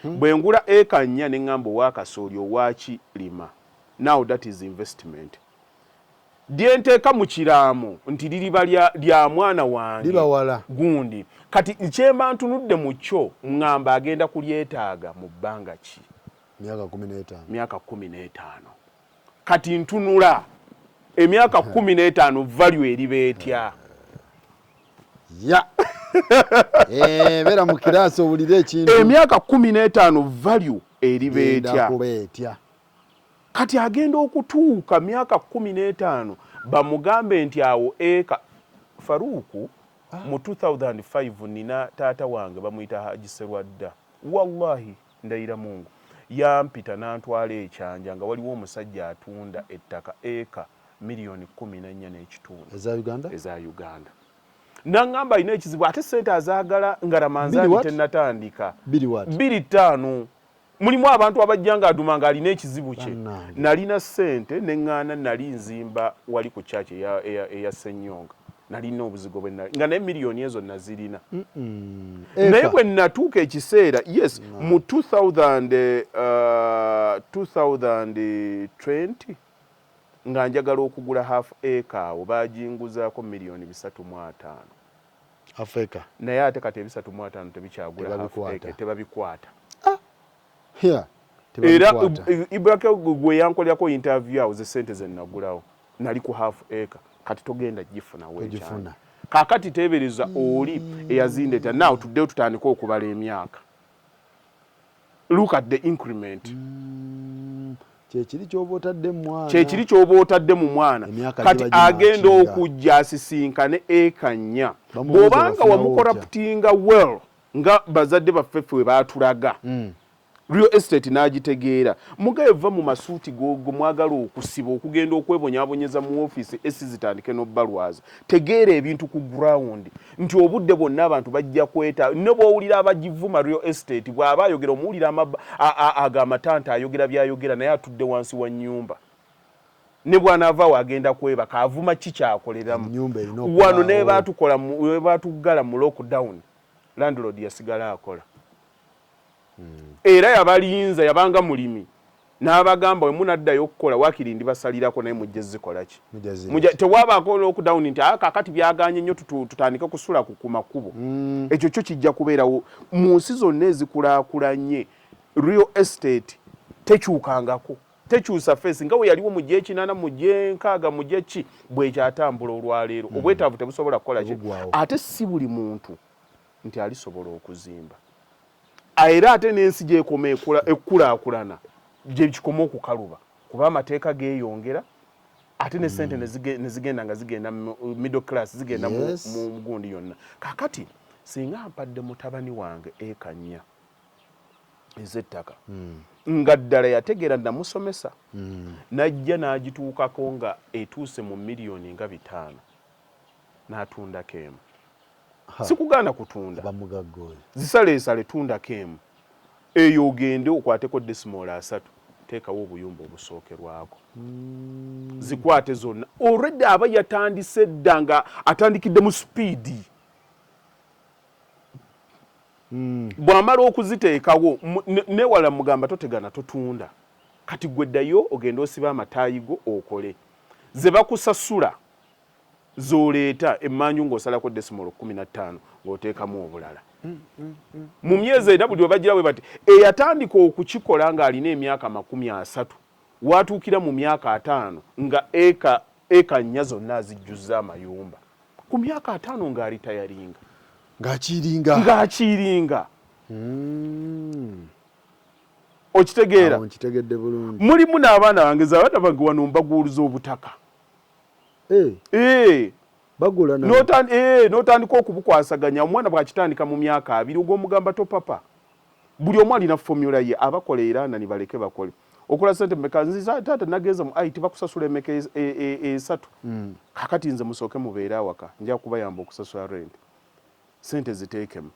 Bwe ngula eka 4 neŋŋamba owakasooli owakirima. Now that is investment. Dienteeka mu kiraamo nti liriba lya mwana wange libawala gundi kati kyemba ntunudde mu kyo ŋŋamba agenda kulyetaaga mu bbanga ki myaka 15. Kati ntunula emyaka 15 value eriba etya beera mu kiraasi owulire ekintu emyaka 15 value eriba etya. Kati agenda okutuuka myaka 15 bamugambe nti awo eka Faruku mu 2005 nina taata wange bamuyita Haji Serwadda wallahi ndayira Mungu yampita nantwala ekyanja nga waliwo omusajja atunda ettaka eka miliyoni 14.5 eza Uganda. Nangamba ina ekizibu ate sente azaagala ngaramanzani tennatandika 25. Mulimu abantu abajjanga adumanga alina ekizibu kye. Nalina sente neŋŋaana nali nzimba wali ku church eya Senyonga. Nalina obuzigo bwe nga ne miliyoni ezo nazirina. Naye bwe natuuka ekiseera yes mu 2020 nga njagala okugula half acre awo bajinguzaako miliyoni 3.5. half acre. Naye ate kati 3.5 tebikyagula half acre tebabikwata. Era Ibrahim gwe yankolyako interview awo ze sente ze nagulawo nali ku half acre kati togenda gifuna wekyana. Kakati tebereza oli eyazindeta now today tutandika okubala emyaka. Look at the increment. Kyekiri kyoba otadde mu mwana kati agenda okujja asisinkane eka 4 bw'obanga wamukoraptinga well nga bazadde baffeffe we baatulaga real estate n'agitegeera mugeva mu masuuti go mwagala okusiba okugenda okwebonyaabonyeza mu office esizitandike n'obbalwaza tegeera ebintu ku ground nti obudde bwonna abantu bajja kweta ne bw'owulira abagivuma real estate bw'aba ayogera omuwulira amatanta ayogera byayogera naye atudde wansi wa nnyumba ne bw'anaavaawo agenda kwebaka avuma ki kyakoleramu wano ne baatuggala mu lockdown landlord yasigala akola. Era yabalinza yabanga mulimi n'abagamba we munaddayo okukola waakiri ndibasalirako naye mujje zikola ki Mujja tewabaako lockdown nti kakati byaganye nnyo tutandike kusula ku makubo ekyo kyo kijja kubeerawo mu nsi zonna ezikulaakulanye real estate tekyukangako tekyusa feesi nga we yaliwo mu G8 mu G6 mu G bwekyatambula olwaleero obwetaavu tebusobola kukola ki ate si buli muntu nti alisobola okuzimba era ate n'ensi gyekoma ekkulaakulana gye kikoma okukaluba kuba amateeka geeyongera ate ne sente ne zigenda middle class zigenda mu gundi yonna kakati singa mpadde mutabani wange eka 4 ez'ettaka nga ddala yategeera namusomesa najja n'agituukako nga etuuse mu miliyoni nga 5 n'atundako emu sikugaana kutunda zisaleesale tundako emu eyo ogende okwateko decimal 3 teekawo obuyumba obusookerwako zikwate zonna already aba yatandise dda nga atandikidde mu speedi bw'amala okuziteekawo newala mugamba totegana totunda kati gwe ddayo ogenda osiba amataayigo okole ze bakusasula z'oleeta emmanju ng'osalako decimal 15 ng'oteekamu obulala mu myezi ena buli webagirawe bati eyatandika okukikola ng'alina emyaka 30 watuukira mu myaka 5 nga eka 4 zonna azijjuzza amayumba ku myaka 5 ng'alitayalinga ng'akiringa okitegeera nkitegedde bulungi mulimu n'abaana bange zabaana bange wano mbaguuluza obutaka bagula n'otandika okubukwasaganya omwana bw'akitandika mu myaka 2 ogw'omugamba topapa buli omu alina formula ye abakola ni baleke bakole okola sente mmeka nziza taata nagenza mu IT bakusasula emeka 3 kakati nze musooke mubeera awaka nja kubayamba okusasula rent sente ziteekemu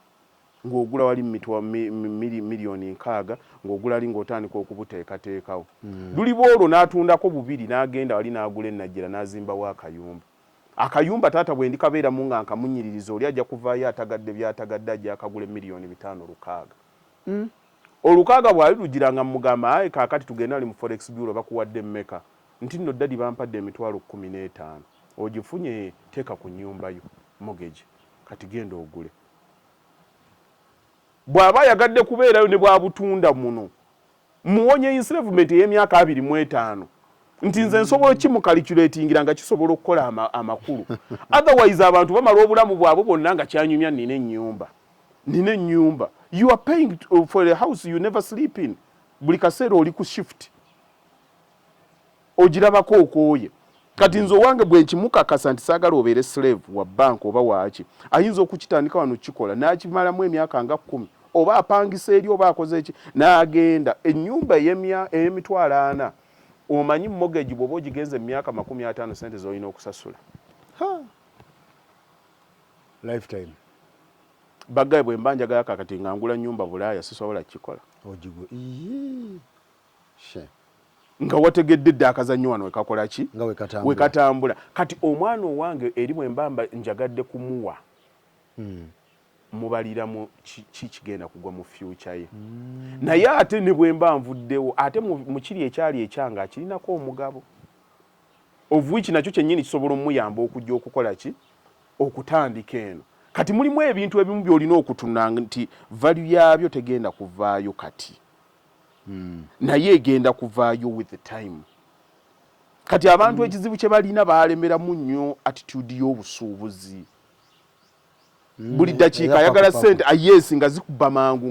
ng'ogula wali miliyoni 6 ng'ogula ali ng'otandika okubuteekateekawo luliba olwo n'atundako 2 n'agenda wali n'agula ennajjira n'azimbawo akayumba taata bwe ndikabeeramu nga nkamunyiririza oli ajja kuvaayo atagadde byatagadde ajja akagula miliyoni 5 6 bw'ali lugiranga mugamba aye kaakati tugenda ali mu forex bureau bakuwadde mmeka nti nno ddadi bampadde emitwalo 15 ogifunye teeka ku nnyumba yo mortgage kati genda ogule bw'aba yagadde kubeerayo ne bwabutunda muno muwonye enslavement ey'emyaka 25 nti nze nsobola kimukaliculatingira nga kisobola okukola amakulu otherwise abantu bamala obulamu bwabwe bwonna nga kyanyumya nina ennyumba you are paying for a house you never sleep in buli kaseera oli ku shift ogirabako okooye kati nze owange bwe nkimukakasa nti saagala obeere slave wa bank oba waaki ayinza okukitandika wano kikola n'akimalamu emyaka nga 10 oba apangisa eri oba akoze eki n'agenda ennyumba ey'emitwalo 4 omanyi mortgage bw'oba ogigenze emyaka 50 sente z'olina okusasula lifetime baggaye bwe mba njagala kakati nga ngula nnyumba Bulaaya sisobola kikola nga wategedde dda akazannyo wano wekakola ki wekatambula kati omwana owange eri bwe mbamba njagadde kumuwa mubaliramu kigenda kugwa mu future ye naye ate ne bwe mba nvuddewo ate mu kiri ekyali ekyanga akirinako omugabo of which nakyo kyennyini kisobola omuyamba okujja okukola ki okutandika eno kati mulimu ebintu ebimu by'olina okutunanga nti value yaabyo tegenda kuvaayo kati naye egenda kuvaayo with the time kati abantu ekizibu kye balina balemeramu nnyo attitude y'obusuubuzi buli dakiika ayagala sente yes nga zikuba mangu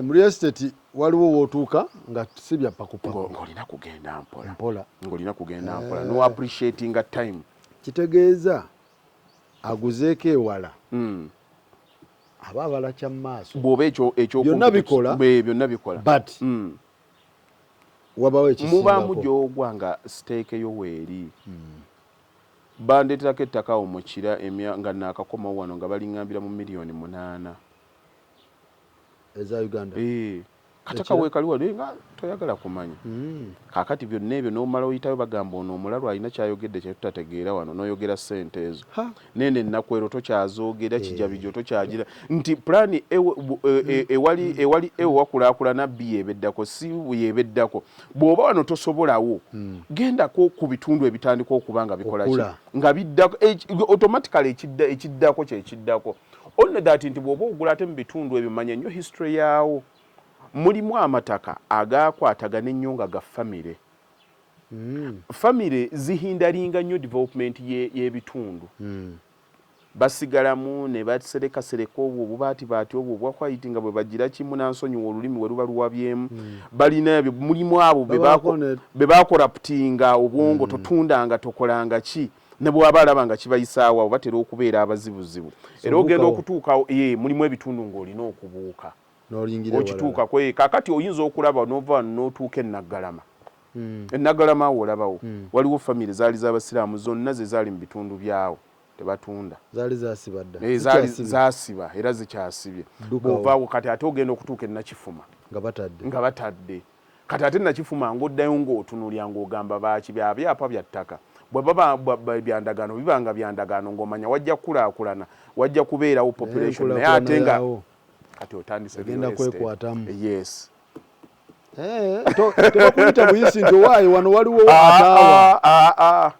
mu real estate waliwo wootuuka nga sibya pakupaku ng'olina kugenda mpola no appreciating a time kitegeeza aguzeeko ewala aba abala kya maaso bw'oba ekyo byonna bikola but wabawo ekisingako mubaamu gy'ogwa nga siteekeyo weeri bandeeterako ettaka awo mu kira nga naakakomawo wano nga baliŋŋambira mu miliyoni 8 eza Uganda akataka weekaliwa nga toyagala kumanya kakati byonna ebyo n'omala oyitayo bagamba ono omulalu alina kyayogedde kye tutategeera wano n'oyogera ssente ezo nene ennaku ero tokyazoogera kijabijjo tokyagira nti pulaani ewali ewakulaakulana bbi yeebeddako si yeebeddako bw'oba wano tosobolawo gendako ku bitundu ebitandika okuba nga bikola ki nga biddako automatically ekiddako kyekiddako only that nti bw'oba ogula ate mu bitundu ebyo manya nnyo history yaawo mulimu amataka agakwatagana ennyo nga ga famire famire zihindalinga nnyo development y'ebitundu basigalamu ne basereka obwo obubaatibaati obwo obwakwaiti nga bwe bagira kimu nansonyiwa olulimi we luba luwabyemu balina ebyo mulimu abo be bakoraputinga obwongo totundanga tokolanga ki ne bw'aba alaba nga kibayisaawo abo batera okubeera abazibuzibu era ogenda okutuukawo mulimu ebitundu ng'olina okubuuka okituuka kwe kakati oyinza okulaba n'ova wano n'otuuka Enaggalama Enaggalama awo olabawo waliwo famire zaali z'abasiraamu zonna ze zaali mu bitundu byawo tebatunda zaali zaasiba era zikyasibye bw'ovaawo kati ate ogenda okutuuka Nakifuma nga batadde kati ate Nakifuma ng'oddayo ng'otunulya ng'ogamba baaki byabyapa bya ttaka bwe baba byandagaano bibanga byandagaano ng'omanya wajja kukulaakulana wajja kubeerawo population naye ate nga kati otandise genda kwekwatamu yes tebakuyita buyisi nti owaayo wano waliwo ataawa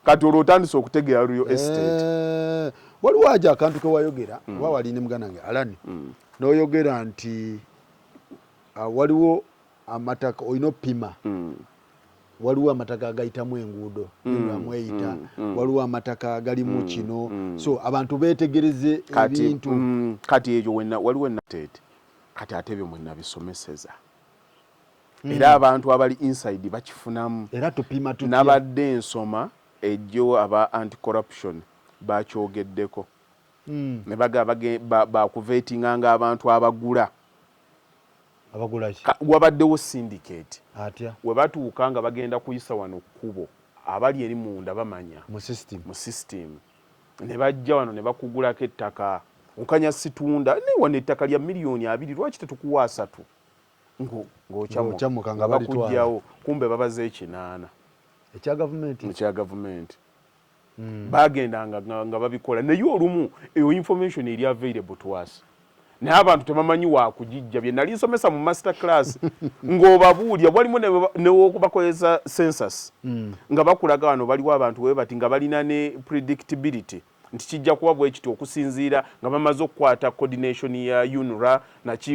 kati olwo otandise okutegeera real estate waliwo aja akantu ke wayogera oba waline muganange alani n'oyogera nti waliwo amataka olina oppima waliwo amataka agayitamu enguudo amweyita waliwo amataka agalimu kino so abantu beetegereze ebintu kati ekyo waliwo enatete kati ate ebyo mwenna bisomeseza era abantu abali inside bakifunamu era tupima tutya nabadde ensoma ejjo aba anti-corruption bakyogeddeko ne bakuvetinganga abantu abagula abagulaki wabaddewo syndicate atya we batuuka nga bagenda kuyisa wano kkubo abali eri munda bamanya mu system ne bajja wano ne bakugulako ettaka okanya situunda ne wano ettaka lya miliyoni 2 lwaki tetukuwa 3 ng'okyamuka nga bakujjawo kumbe babaze 8 ekya gavumenti bagendanga nga babikola naye olumu eyo information eri available to us naye abantu tebamanyi wakugijja bye nali nsomesa mu master class ng'obabuulya walimu newokubakozesa census nga bakulaga wano baliwo abantu we bati nga balina ne predictability nti kijja kuba bwe kiti okusinziira nga bamaze okukwata coordination ya UNRA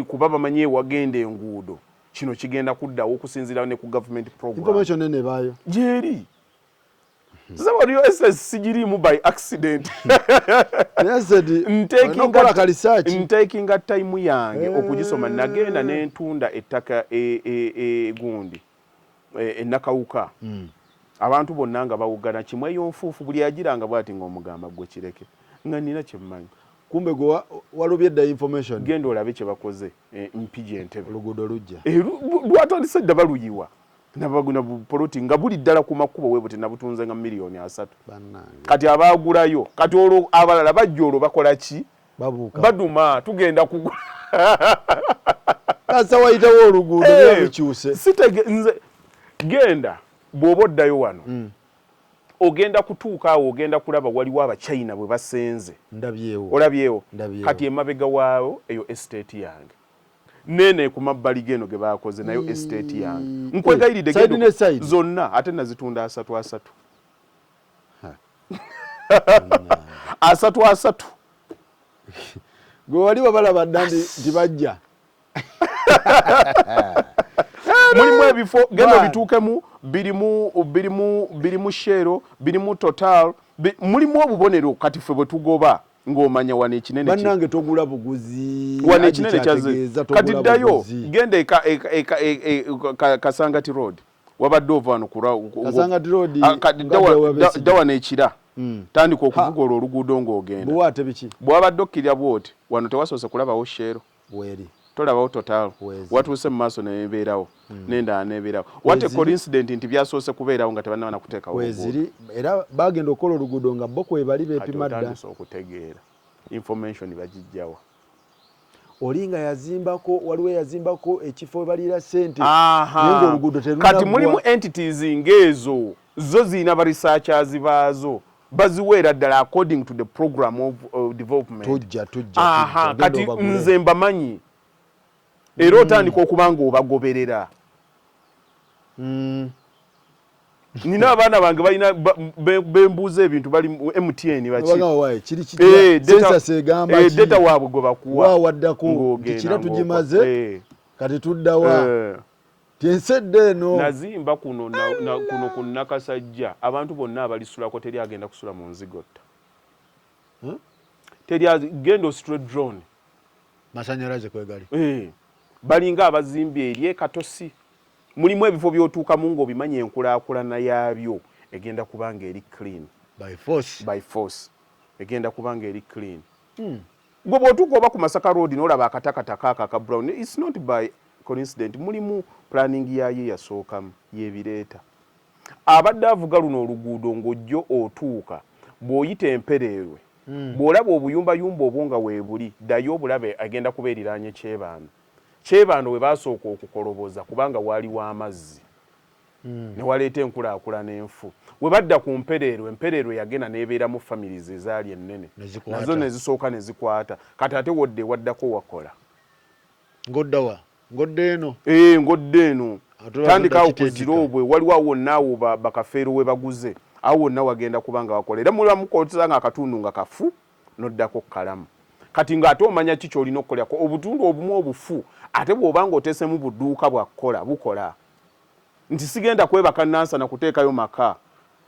kuba bamanyi ewagenda enguudo kino kigenda kuddawo okusinziira ne ku government program information ene baayo jeri sasa waliyo sigirimu by accident ntakinga time yange okugisoma nagenda n'entunda ettaka gundi enakawuka abantu bonna nga bawugana kimwe eyonfuufu buli agiranga bwati ng'omugamba gwe kireke nga nina kyemmanyi kumbe gwe walubye dda information genda olabe kye bakoze mpigi entebe oluguudo lujja lwatandise dda baluyiwa nabaguna poloti nga buli ddala ku makubo weebo tenabutunze nga miliyoni 3 kati abaagulayo kati olwo abalala bajja olwo bakola ki baduma tugenda kugula kasa wayitawo oluguudo byabikyuse nze genda bw'oba oddayo wano ogenda kutuuka awo ogenda kulaba waliwo abachina bwe basenze olabyewo kati emabega waawo eyo estate yange nene ku mabbali geno ge bakoze nayo estate yange nkwegayiride gendo zonna ate nazitunda 3 3 gwe wali wabalaba dda nti bajja mulimu ebifo genda bituukemu birimu shero birimu total mulimu obubonero kati ffe bwe tugoba ng'omanya wano ekinene bannange togula buguzi wano ekinene kyaze kati ddayo genda Kasangati Road wabadde ova wano Kasangati Road dda wano ekira tandika okuvuga olwo oluguudo ng'ogenda buwaate biki bwabadde okkirya bwoti wano tewasoose kulabawo shero weri tolabawo total watuuse mu maaso nebeerawo n'endala nebeerawo what a coincident nti byasoose kubeerawo nga tebannaba kuteekawo weziri era bagenda okukola oluguudo nga bo kwebali beepima dda okutegeera information bagijjawa olinga yazimbako waliwo yazimbako ekifo balira sente aha oluguudo kati mulimu entities ngezo zo zina ba researchers bazo baziweera ddala according to the program of development aha kati nze mbamanyi era otandika okubanga obagoberera nina abaana bange balina bembuuza ebintu bali MTN data waabwe gwe bakuwa wawaddako kira tugimaze kati tuddawa tyensedde eno nazimba kuno ku Nakasajja abantu bonna abalisulako teri agenda kusula mu nzigotta teri agenda straight drone masanyalaze kwegali balinga abazimbye eri Katosi mulimu ebifo byotuukamu ng'obimanya enkulaakulana yaabyo egenda kubanga eri clean by force egenda kubanga eri clean gwe bw'otuuka oba ku Masaka Road n'olaba akatakataka aka brown it's not by coincident mulimu planning yayo yasookamu yebireeta abadde avuga luno oluguudo ng'ojjo otuuka bw'oyita Empereerwe bw'olaba obuyumbayumba obwo nga weebuli ddayo obulabe agenda kubeeriranye Kyebando we basooka okukoloboza kubanga waaliwo amazzi ne waleeta enkulaakulana enfu we badda ku Empereerwe yagenda n'ebeeramu families ezaali ennene nazo ne zisooka ne zikwata kati ate wodde waddako wakola ngodde eno ngodde eno tandikaawo ku Ziroobwe waliwo awo wonna awo bakafeero we baguze awo wonna wagenda kubanga wakola era mulamukooteza nga akatundu nga kafu noddako Kalamu kati ng'ate omanya ki ky'olina okukolerako obutundu obumu obufu ate bw'obanga oteesemu budduuka bwakola bukola nti sigenda kwebaka Nansana kuteekayo maka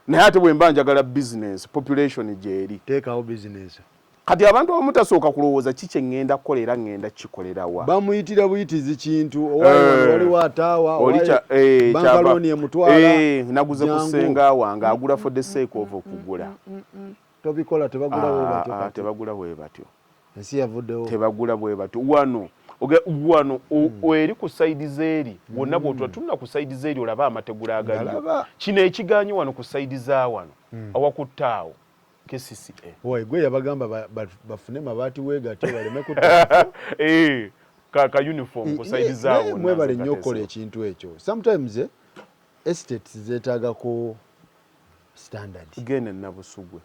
naye ate bwe mba njagala business population gyeri teekawo business kati abantu abamu tasooka kulowooza ki kye ŋŋenda kukola era ŋŋenda kikolerawa bamuyitira buyitizi kintu waliwo ataawa bankaloni emutwala naguze ku ssenga wange agula for the sake of okugula tobikola tebagula bwe batyo ensi yavuddewo tebagula bwe batyo wano eri ku saidi zeeri wonna bwotula tunula ku saidi zeeri olaba amategula agaliyo kino ekiganyi wano ku saidi za wano awakuttaawo KCCA gwe yabagamba bafune mabaati weegati baleme ka uniform ku saidi zaawo mwebale nnyo okukola ekintu ekyo sometimes estates zeetaagako standard genda Nabusugwe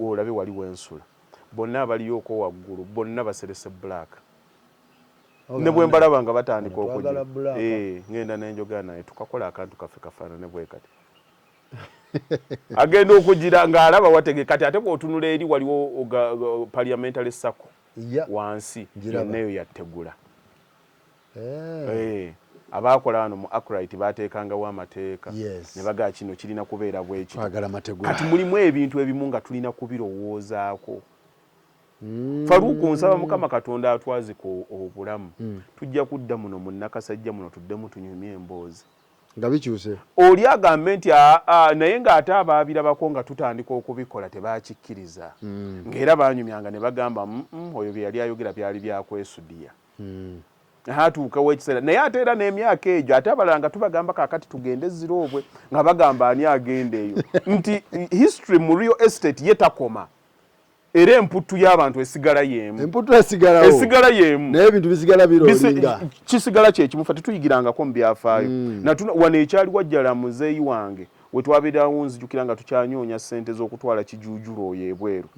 olabe waliwo ensula bonna abaliyoko waggulu bonna baserese black ne bwe mbalaba nga batandika okujja ngenda n'enjogera naye tukakola akantu kaffe kafaanane bwe kati agenda okugira ng'alaba watege kati ate bw'otunula eri waliwo parliamentary circle wansi yonna eyo yattegula abaakola wano mu Akurite baateekangawo amateeka ne bagaa kino kirina kubeera bwekyo kati mulimu ebintu ebimu nga tulina kubirowoozaako Faruku nsaba Mukama Katonda atwazika obulamu tujja kudda muno mu Nakasajja muno tuddemu tunyumye emboozi nga bikyuse oli agambe nti naye ng'ate abaabirabako nga tutandika okubikola tebakikkiriza ng'era baanyumyanga ne bagamba oyo bye yali ayogera byali byakwesudiya hatuukawo ekiseera naye ate era n'emyaka egyo ate abalala nga tubagamba kaakati tugende Ziroobwe nga bagamba ani agenda eyo nti history mu real estate yetakoma era emputtu y'abantu esigala y'emu naye ebintu bisigala biroolinga kisigala kyekimu ffe tetuyigirangako mu byafaayo wano ekyali wajjala muzeeyi wange we twabeerawo nzijukira nga tukyanyoonya ssente z'okutwala kijuujulu oyo ebweru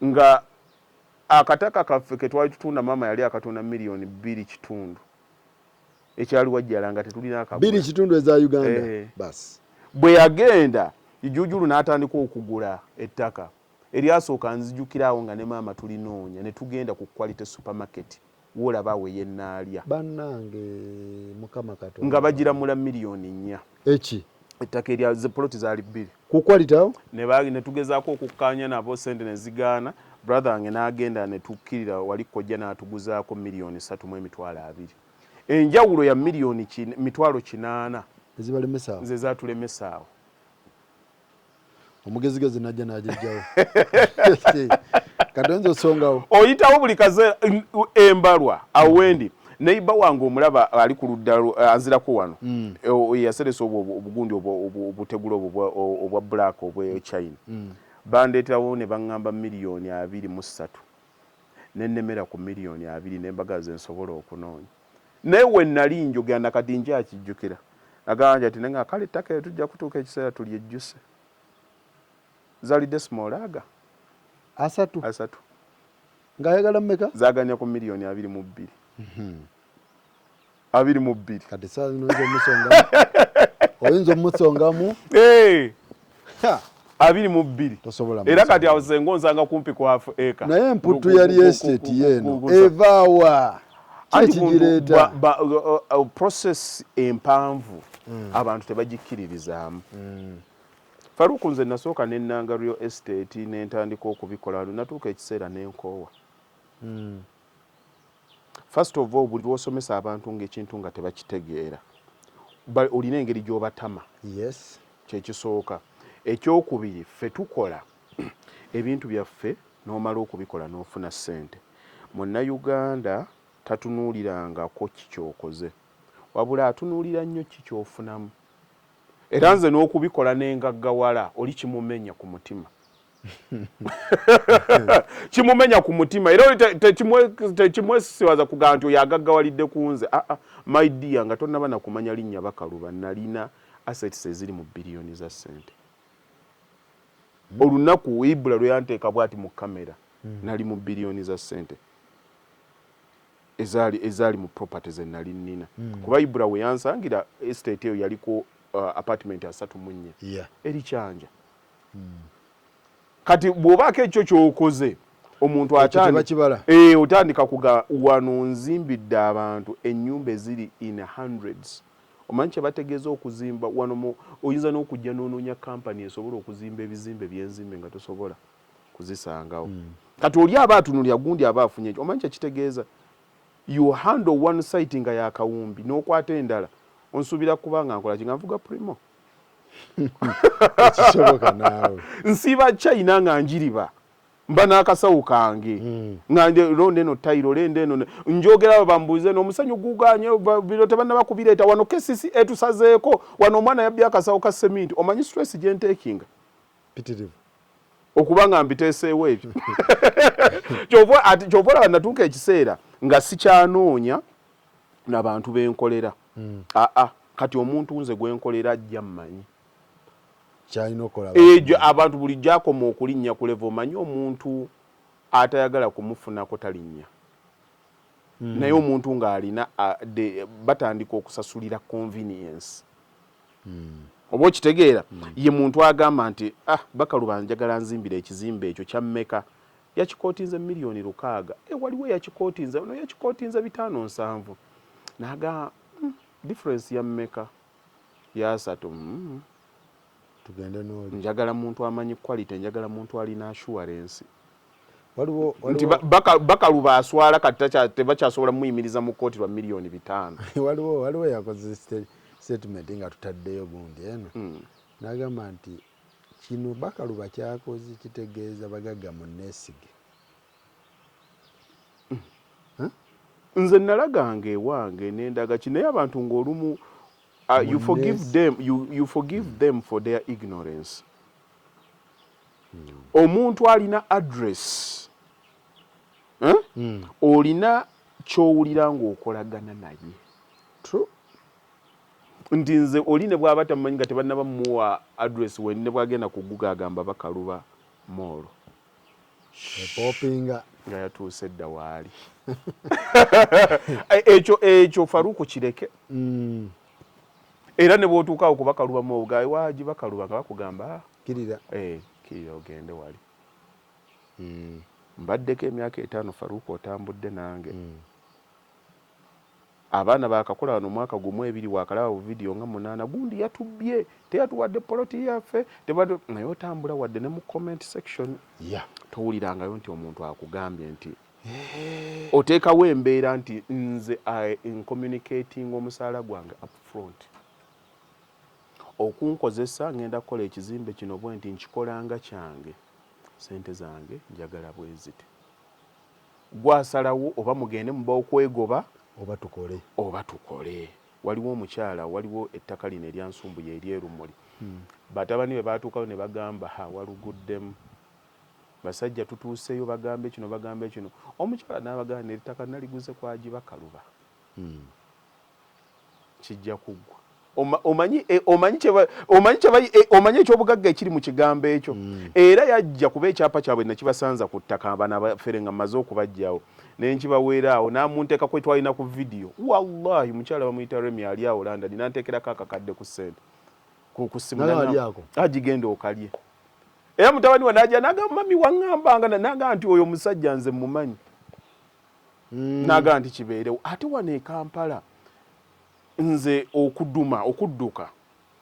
nga akataka kaffe ke twali tutunda maama yali akatunda $2.5 ekyali wajjala nga tetulina akabula $2 eza Uganda basi bwe yagenda ijuujulu n'atandika okugula ettaka eryasooka nzijukiraawo nga ne maama tulinoonya ne tugenda ku Quality Supermarket woolaba awo yennaalya bannange Mukama Katonda nga bagiramula $4,000,000 eki ettaka erya poloti zaali 2 ku Quality awo ne tugezaako okukkaanya nabo sente ne zigaana brother wange n'agenda ne tukkirira wali kojja n'atuguzaako $3,200,000 enjawulo ya $8,000,000 ezibalemesawo ze zaatulemesaawo omugezigezi najja n'ajejjawo katonzo osongawo oyitawo buli kaze embalwa awo wendi neiba wange omulaba ali ku ludda anzirako wano yaseresa obugundi obutegula obwa black obwa China bandeetawo ne baŋŋamba $2,300,000 nennemera ku miliyoni 2 nembaga ze nsobola okunoonya naye we nali njogera kati nkyakijjukira naganja ati nenga kale ettaka tujja kutuuka ekiseera tulyejjuse zalidde smolaga asatu ng'ayagala mmeka zaganya ku miliyoni 22 kati saa zino oyinza omusongamu 22 tosobola era kati awo sengo nsanga kumpi ku half acre naye emputu yali estate yeno evaawa kikigireeta process empanvu abantu tebagikkiririzaamu Faruku nze nasooka nennanga real estate nentandika okubikola natuuka ekiseera nenkoowa first of all buli lwosomesa abantu ng'ekintu nga tebakitegeera olina engeri gy'obatama yes kyekisooka ekyokubiri ffe tukola ebintu byaffe n'omala okubikola n'ofuna ssente munnayuganda tatunuulirangako kikyokoze wabula atunuulira nnyo kikyofunamu era nze n'okubikola n'engaggawala oli kimumenya ku mutima kimumenya ku mutima era tekimwesiwaza kugamba nti oyo agaggawalidde ku nze my dear nga tonnaba nakumanya linnya Bakaluba nalina assets eziri mu biliyoni za ssente olunaku Ibula lwe yanteeka bw'ati mu kamera nali mu biliyoni za ssente ezaali mu properties ennali nnina kuba Ibula we yansangira estate eyo yaliko apartment 34 eri kyanja kati bw'obaako ekyo ky'okoze omuntu otandika kuga wano nzimbidde abantu ennyumba eziri in hundreds omanyi kye bategeeza okuzimba wano oyinza n'okujja n'onoonya kampani esobola okuzimba ebizimbe byenzimbe nga tosobola kuzisangawo kati oli aba atunulya gundi aba afunye ekyo omanyi kyekitegeeza you handle one site nga yakawumbi n'okwata endala onsuubira kuba nga nkola kinga nvuga primo ekisoboka naawe nsiiba China nga njiriba mba n'akasawo kange nga londe eno tayiro lende eno njogera bambuuze n'omusanyu guganye biro tebannaba kubireeta wano kesisi etusazeeko wano omwana yabbi akasawo ka seminti omanyi stress gye nteekinga pitirivu okuba nga mbiteeseewo ebyo kyova olaba natuuka ekiseera nga sikyanoonya n'abantu benkolera kati omuntu nze gwenkolera ajja mmanyi kyalina okola ejo abantu bulijjo akoma okulinnya ku level omanyi omuntu atayagala kumufunako talinnya naye omuntu ng'alina batandika okusasulira convenience oba okitegeera ye muntu agamba nti Bakaluba njagala nzimbira ekizimbe ekyo kyammeka yakikootinze miliyoni 600 waliwo yakikootinze no yakikootinze 5-7 naga difference ya mmeka ya 3 tugende n'oli njagala muntu amanyi quality njagala muntu alina assurance waliwo nti Bakaluba aswala kati tebakyasobola muyimiriza mu kooti lwa miliyoni 5 waliwo yakoze statement nga tutaddeyo gundi eno n'agamba nti kino Bakaluba kyakoze kitegeeza bagagga mu neesige nze nalaganga ewange nendaga kinaye abantu ng'olumu you forgive them for their ignorance omuntu alina address olina kyowulira ng'okolagana naye nti nze oli ne bw'aba tamumanyi nga tebannaba muwa address we ne bw'agenda ku Google agamba Bakaluba Mall epopinga nga yatuuse dda waali ekyo Faruku kireke era ne bw'otuukawo ku Bakaluba Mall gawe waagi Bakaluba nga bakugamba kirira kirira ogende wali mbaddeko emyaka 5 Faruku otambudde nange abaana bakakola wano mwaka gumu 2 wakalaba video nga 8 gundi yatubbye teyatuwadde poloti yaffe naye otambula wadde ne mu comment section towulirangayo nti omuntu akugambye nti oteekawo embeera nti nze communicating omusaala gwange up front okunkozesa ngenda kukola ekizimbe kino bwe nti nkikolanga kyange sente zange njagala bwezite gwasalawo oba mugende muba okwegoba oba tukole waliwo omukyala waliwo ettaka lino eryansumbu ye eryerumuli batabani be batuukawo ne bagamba waluguddemu basajja tutuuseyo bagambe kino omukyala n'abagamba ettaka naliguze kwagiba Kaluba kijja kuggwa omanyi ekyobugagga ekiri mu kigambo ekyo era yajja kuba ekyapa kyabwe nakibasanza ku ttaka abana bafere nga maze okubajjawo nenkibaweeraawo namunteeka kwe twalina ku vidiyo wallahi mukyala bamuyita Remi ali awo London nanteekerako akakadde ku ssente ku simu agigenda okalye era mutabani wa najja nagamba mami waŋŋambanga naga nti oyo musajja nze mumanyi naga nti kibeerewo ate wano e Kampala nze okudduka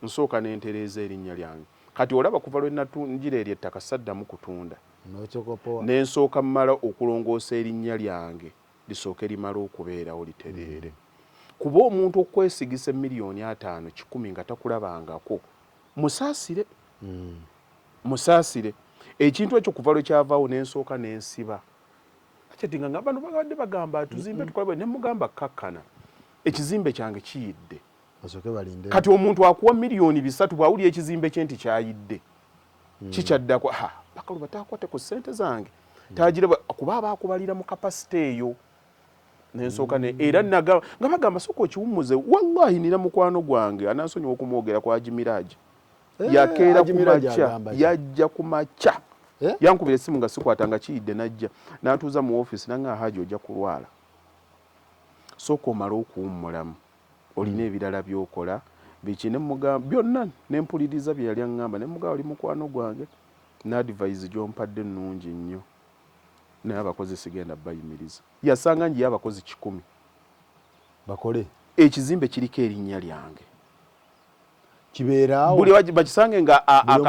nsooka n'entereeza erinnya lyange kati olaba kuva lwe natunjira eryo ettaka saddamu kutunda n'ensooka mmala okulongoosa erinnya lyange lisooke limala okubeerawo litereere kuba omuntu okwesigisa miliyoni 5 100 nga takulabangako musaasire ekintu ekyo kuva lwe kyavaawo n'ensooka n'ensiba akyedinga nga bano babadde bagamba tuzimbe tukolebwe ne mugamba kakkana ekizimbe kyange kiyidde kati omuntu akuwa miliyoni 3 bwawulira ekizimbe kye nti kyayidde kikyaddako Bakaluba takwate ku ssente zange tagire kuba abakubalira mu kapasite eyo nensooka era nga bagamba sooka okiwummuze wallahi nina mukwano gwange anansonyiwa okumwogera kwa Jimiraji yakeera kumakya yajja kumakya yankubira essimu nga sikwatanga kiyidde najja n'atuuza mu office nanga haji ojja kulwala sooka omala okuwummulamu olina ebirala byokola biki nemugamba byonna nempuliriza bye yali aŋŋamba nemugamba oli mukwano gwange n'advise gyompadde nnungi nnyo naye abakozi sigenda bayimiriza yasanga njiye abakozi 10 bakole ekizimbe kiriko erinnya lyange kibeeraawo buli bakisange nga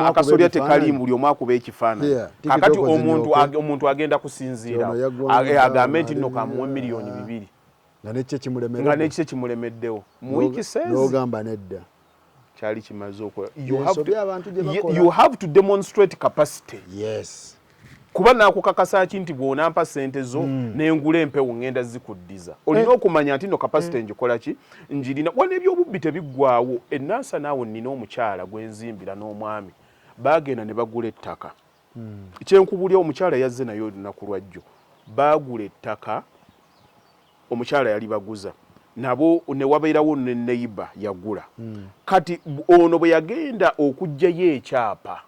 akasolya tekalimu buli omu akuba ekifaananyi kakati omuntu agenda kusinziira agambe nti nno kamuwe miliyoni 2 nga nekye kimulemeddewo mu wiiki n'ogamba nedda kyali kimaze okola you have to demonstrate capacity yes kuba nakukakasa ki nti bw'onampa ssente zo n'engula empewo ngenda zikuddiza olina okumanya nti no capacity njikola ki njirina wana ebyobubbi tebiggwaawo ennaasa naawe nnina omukyala gwenzimbira n'omwami baagenda ne bagula ettaka kyenkubulya omukyala yazze nayo olunaku lwajjo baagula ettaka omukyala yali baguza nabo ne wabeerawo ne neighbor yagula kati ono bwe yagenda okujjayo ekyapa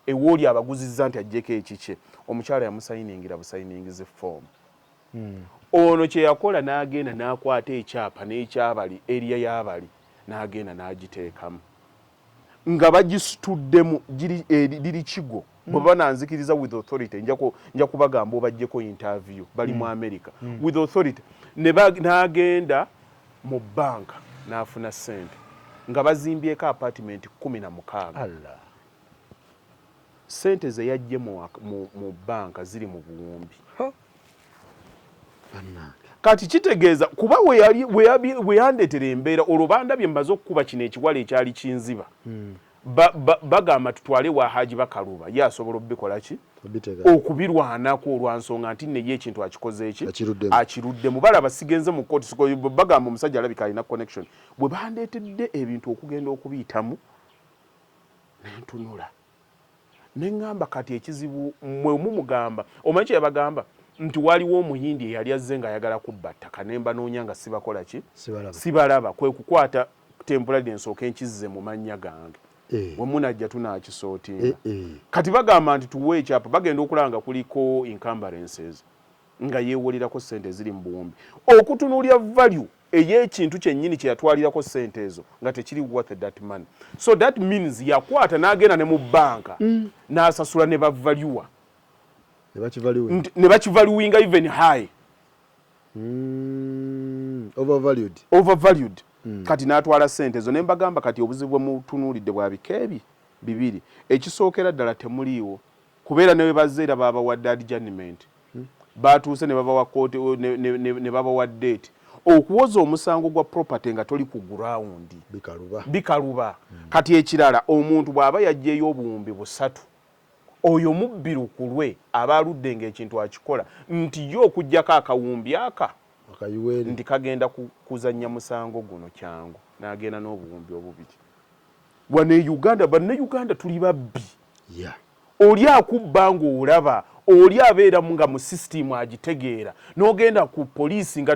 ewooli abaguzizza nti ajjeko ekikye omukyala yamusayiningira busayiningize form ono kye yakola n'agenda n'akwata ekyapa n'ekyabali eriya y'abali n'agenda n'agiteekamu nga bagisutuddemu liri kigo bwe bananzikiriza with authority nja kubagamba obajjeko interview bali mu America with authority n'agenda mu banka n'afuna ssente nga bazimbyeko apartment 16 ssente ze yajje mu banka ziri mu buwumbi kati kitegeeza kuba we yandeetera embeera olubanda bye mbaze okukuba kino ekiwala ekyali kinziba bagamba tutwale wa Haji Bakaluba ye asobola obikola ki okubirwanako olwansonga nti neye ekintu akikoze eki akirudde mubala basigenze mu kooti bagamba omusajja alabika alina connection bwe bandeetedde ebintu okugenda okubiyitamu nentunula neŋŋamba kati ekizibu mwe mumugamba omanyi kye yabagamba nti waliwo omuyindi eyali azze nga ayagala kubba ttaka nemba noonya nga sibakola ki sibalaba kwe kukwata temporary ensooka enkizze mu mannya gange wemunajja tunakisootinga kati bagamba nti tuwe ekyapa bagenda okulanga kuliko encumbrances nga yeewolirako ssente ziri mu buwumbi okutunuulya value ey'ekintu kyennyini kye yatwalirako ssente ezo nga tekiri worth that money so that means yakwata n'agenda ne mu banka n'asasula ne bavaluwa ne bakivaluwinga even high overvalued kati n'atwala ssente ezo ne mbagamba kati obuzibu bwe mutunuulidde bwabika bibiri ekisookera ddala temuliiwo kubeera ne bazze era babawadde adjournment batuuse ne babawa kooti ne babawa date okuwoza omusango gwa property nga toli ku ground bikaluba kati ekirala omuntu bw'aba yajjeyo obuwumbi 3 oyo mubbirukulwe aba aludde ng'ekintu akikola nti yo okujjako akawumbi nti kagenda kuzannya musango guno kyangu n'agenda n'obuwumbi obubiri wane Uganda banne Uganda tuli babbi oli akubba ng'olaba oli abeera nga mu system agitegeera n'ogenda ku poliisi nga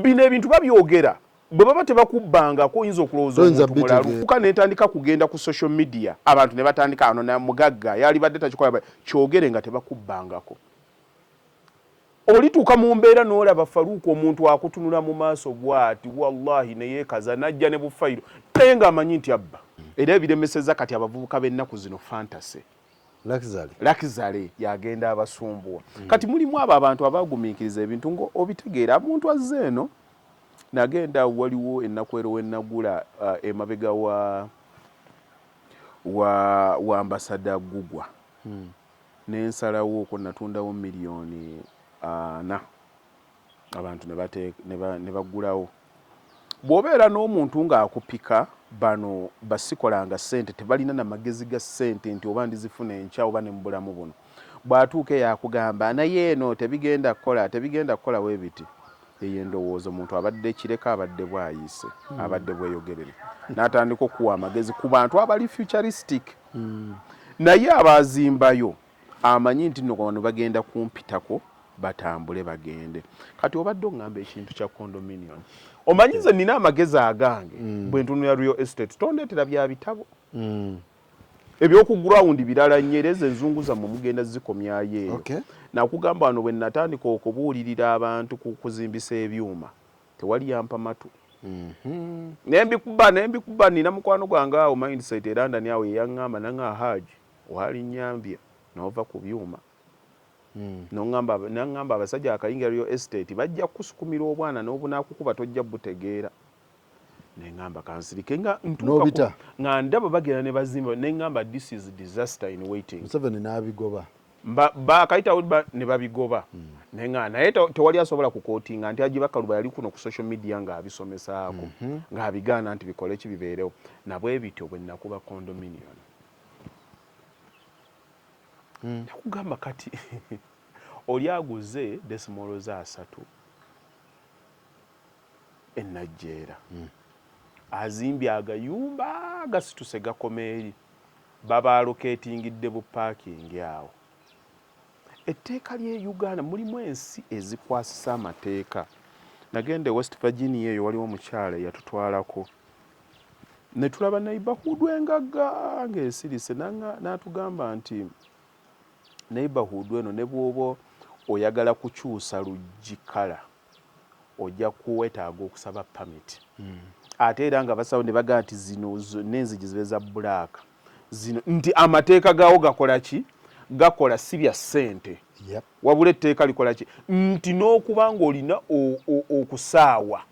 bino ebintu babyogera bwe baba tebakubbangako oyinza okulowooza omuntu mulalu kuka netandika kugenda ku social media abantu ne batandika ano na mugagga yali badde takikola kyogere nga tebakubbangako olituuka mu mbeera n'olaba Faruku omuntu akutunula mu maaso bw'ati wallahi ne yeekaza najja ne bufayiro naye ng'amanyi nti abba era ebiremeseza kati abavubuka b'ennaku zino fantasy Luxury yagenda abasumbuwa kati mulimu abo abantu abagumiikiriza ebintu ngo obitegeera omuntu azze eno nagenda waliwo ennaku ero wennagula emabega wa ambasada Gugwa n'ensalawo okwo natundawo miliyoni 4 abantu ne baggulawo bw'obeera n'omuntu ng'akupika bano basikolanga ssente tebalina na magezi ga ssente nti oba ndizifuna enkya oba ne mu bulamu buno bw'atuuka yakugamba naye eno tebigenda kukola weebiti eyo endowooza omuntu abadde kireka abadde bwayise abadde bweyogerere n'atandika okuwa amagezi ku bantu abali futuristic naye abazimbayo amanyi nti nno bano bagenda kumpitako batambule bagende kati obadde oŋŋamba ekintu kya condominium omanyize nina amagezi agange bwe ntunula real estate tondeetera bya bitabo ebyokugrawundi birala nyereza enzungu zammwe mugenda zikomyayo eyo nakugamba wano bwe natandika okubuulirira abantu ku kuzimbisa ebyuma tewali yampa matu nembikuba nina mukwano gwange awo mindset era ndani awo eyaŋŋamba nanga haji wali nyambya nova ku byuma naŋŋamba abasajja akayingira real estate bajja kusukumira obwana n'obunaakukuba tojja butegeera neŋŋamba kansirike nga ntuuka nga ndaba bagenda ne bazimba neŋŋamba this is disaster in waiting Museveni n'abigoba bakayitawo ne babigoba naye tewali asobola kukootinga nti Haji Bakaluba yali kuno ku social media ng'abisomesaako ng'abigaana nti bikole ki bibeerewo nabwe bityo bwe nakuba condominium nakugamba kati oli aguze desimolo za 3 enajjeera azimbye agayumba gasituse gakomeeri baba aloketingidde bu parking awo etteeka ly'e Uganda mulimu ensi ezikwasisa amateeka nagende West Virginia eyo waliwo omukyala yatutwalako ne tulaba neighborhood engagga ng'esirise n'atugamba nti neighborhood eno ne bw'oba oyagala kukyusa luggi kala ojja kuwetaaga okusaba permit ate era nga basawo ne bagaa nti zino n'enzigi zibe za black zino nti amateeka gaawo gakola ki gakola si bya ssente wabula etteeka likola ki nti n'okuba ng'olina okusaawa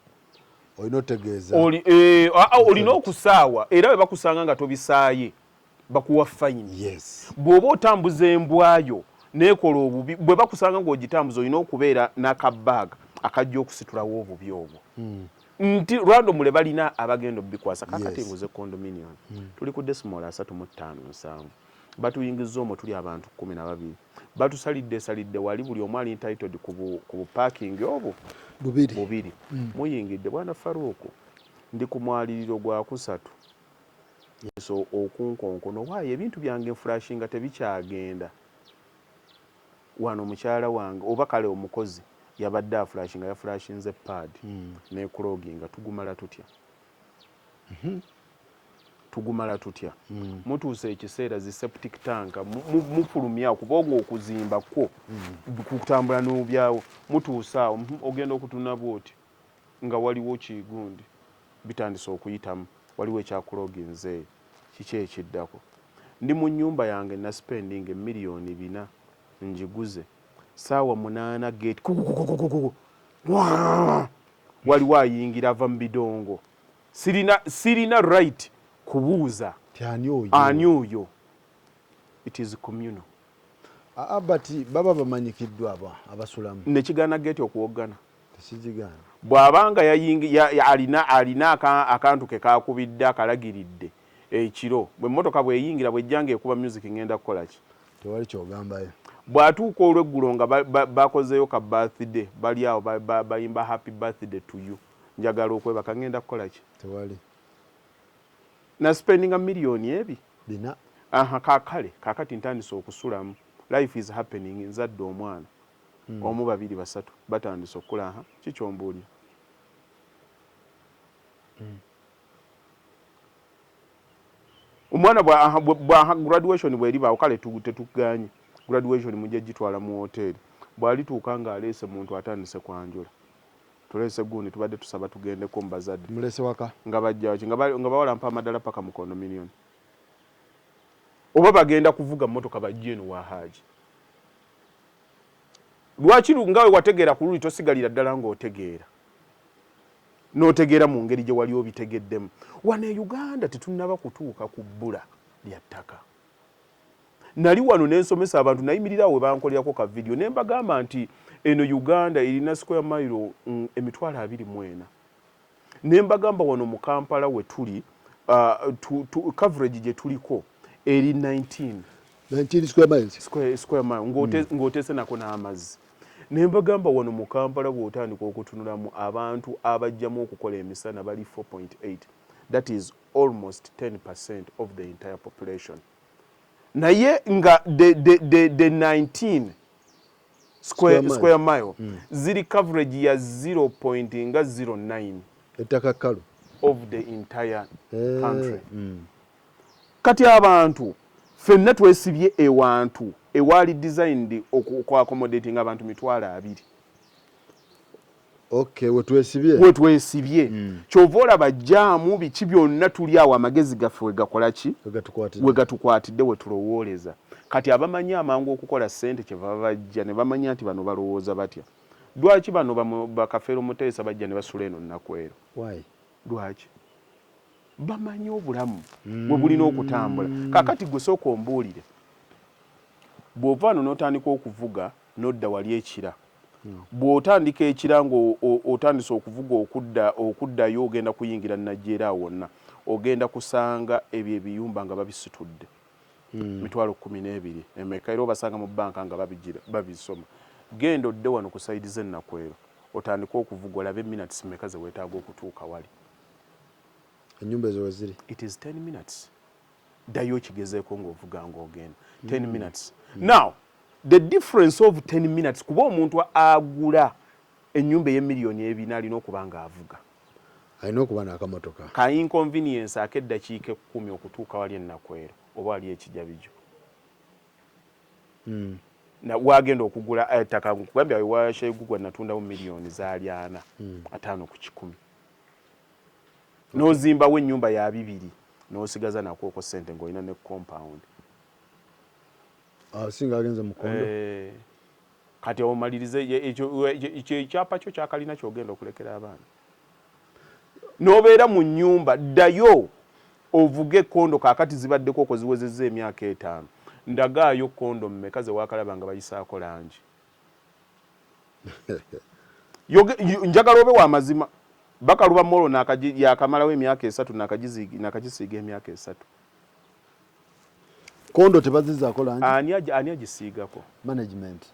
olina okusaawa era bwe bakusanga nga tobisaaye bakuwa fayini bw'oba otambuza embwayo nekola obubi bwe bakusanga ng'ogitambuza olina okubeera n'akabaaga akajja okusitulawo obubi obwo nti lwando mule balina abagenda obikwasa kakati nguze condominium tuli ku decimal 3.57 batuyingiza omwo tuli abantu 12 batusalidde wali buli omu ali entitled ku parking obwo bubiri muyingidde bwana Faruku ndi ku mwaliriro gwa kusatu so okunkonkono waayo ebintu byange flashinga tebikyagenda wano mukyala wange oba kale omukozi yabadde aflashinga yaflashinze pad ne clogging tugumala tutya mutuuse ekiseera zi septic tank mufulumya kubonga okuzimba kwo kutambula n'obyawo mutuusa awo ogenda okutuna bwoti nga waliwo kigundi bitandise okuyitamu waliwo ekyakuloginze kiki ekiddako ndi mu nnyumba yange na spending miliyoni 4 njiguze saawa 8 gate waliwo ayingira ava mu bidongo sirina right kubuuza ani oyo it is communal but baba bamanyikiddwa abasulamu nekigaana gate okuwogana tekigigaana bw'abanga alina akantu ke kakubidde akalagiridde ekiro bwe mmotoka bweyingira bwejjanga ekuba music ngenda kukola ki tewali kyogambayo bw'atuuka olw'eggulo nga bakozeyo ka birthday bali awo bayimba happy birthday to you njagala okwebaka ngenda kukola ki tewali na spendinga miliyoni 4 aha kakati ntandise okusulamu life is happening nzadde omwana omu babiri basatu batandise okula aha kikyombuulira omwana bwa graduation bweribawo kale tetuganye graduation mujja gitwala mu hoteri bwalituuka ng'aleese muntu atandise kwanjula tuleese gundi tubadde tusaba tugendeko mu bazadde mulese waka nga bajjawaki nga bawalampa amadala paka mu kondominioni oba bagenda kuvuga mmotoka bajje eno wa Haji lwaki ngawe wategeera ku luli tosigalira ddala ng'otegeera n'otegeera mu ngeri gye wali obitegeddemu wano e Uganda tetunnaba kutuuka ku bbula lya ttaka nali wano n'ensomesa abantu nayimirirawo we bankolerako ka vidiyo ne mbagamba nti eno Uganda erina square mile 24 ne mbagamba wano mu Kampala we tuli coverage gye tuliko eri 19 square miles square mile ng'oteese nako n'amazzi ne mbagamba wano mu Kampala bw'otandika okutunulamu abantu abajjamu okukola emisana bali 4.8 that is almost 10% of the entire population naye nga the 19 square mile ziri coverage ya 0.09 ettaka kkalu of the entire country kati abantu ffenna twesibye ewantu ewali designed okwaccommodating abantu 200 okay wetwesibye kyova olaba jaamu biki byonna tuli awo amagezi gaffe we gatukwatidde we tulowooleza kati abamanyi amangu okukola ssente kyeva bajja ne bamanya nti bano balowooza batya lwaki bano bakafeero muteesa bajja ne basula eno nnaku ero lwaki bamanyi obulamu bwe bulina okutambula kakati gwe sooka ombuulire bw'ova wano n'otandika okuvuga n'odda wali ekira bw'otandika ekira ng'otandise okuvuga okuddayo ogenda kuyingira Nigeria wonna ogenda kusanga ebyo ebiyumba nga babisitudde 12,000 emeka era obasanga mu banka nga babisoma genda odde wano ku sayidi z'ennakwero otandika okuvuga olabe minutes meka ze weetaaga okutuuka wali ennyumba ezo weziri it is 10 minutes ddayo kigezeeko ng'ovuga ng'ogenda 10 minutes now the difference of 10 minutes kuba omuntu agula ennyumba ey'emiliyoni 2 alina okuba ng'avuga alina okuba n'akamotoka ka inconvenience ak'eddakiika 10 okutuuka wali ennakwero oba wali ekijabijo na wagenda okugula ettaka nkugambya washegugwa natundawo miliyoni zaali 4 5 ku 10 n'ozimbawo ennyumba ya 2 n'osigaza nakwoko ssente ng'olina ne compound singa agenze mukondo kati omalirize ekyapa kyo kyakalina kyogenda okulekera abaana n'obeera mu nnyumba ddayo ovuge kondo kakati zibaddeko okoziwezezza emyaka 5 ndagaayo kondo mmeka ze waakalaba nga bayisaako langi njagala obe wa mazima bakaluba molo yakamalawo emyaka 3 nakagisiiga emyaka 3 kondo tebazizaako langi ani agisiigako management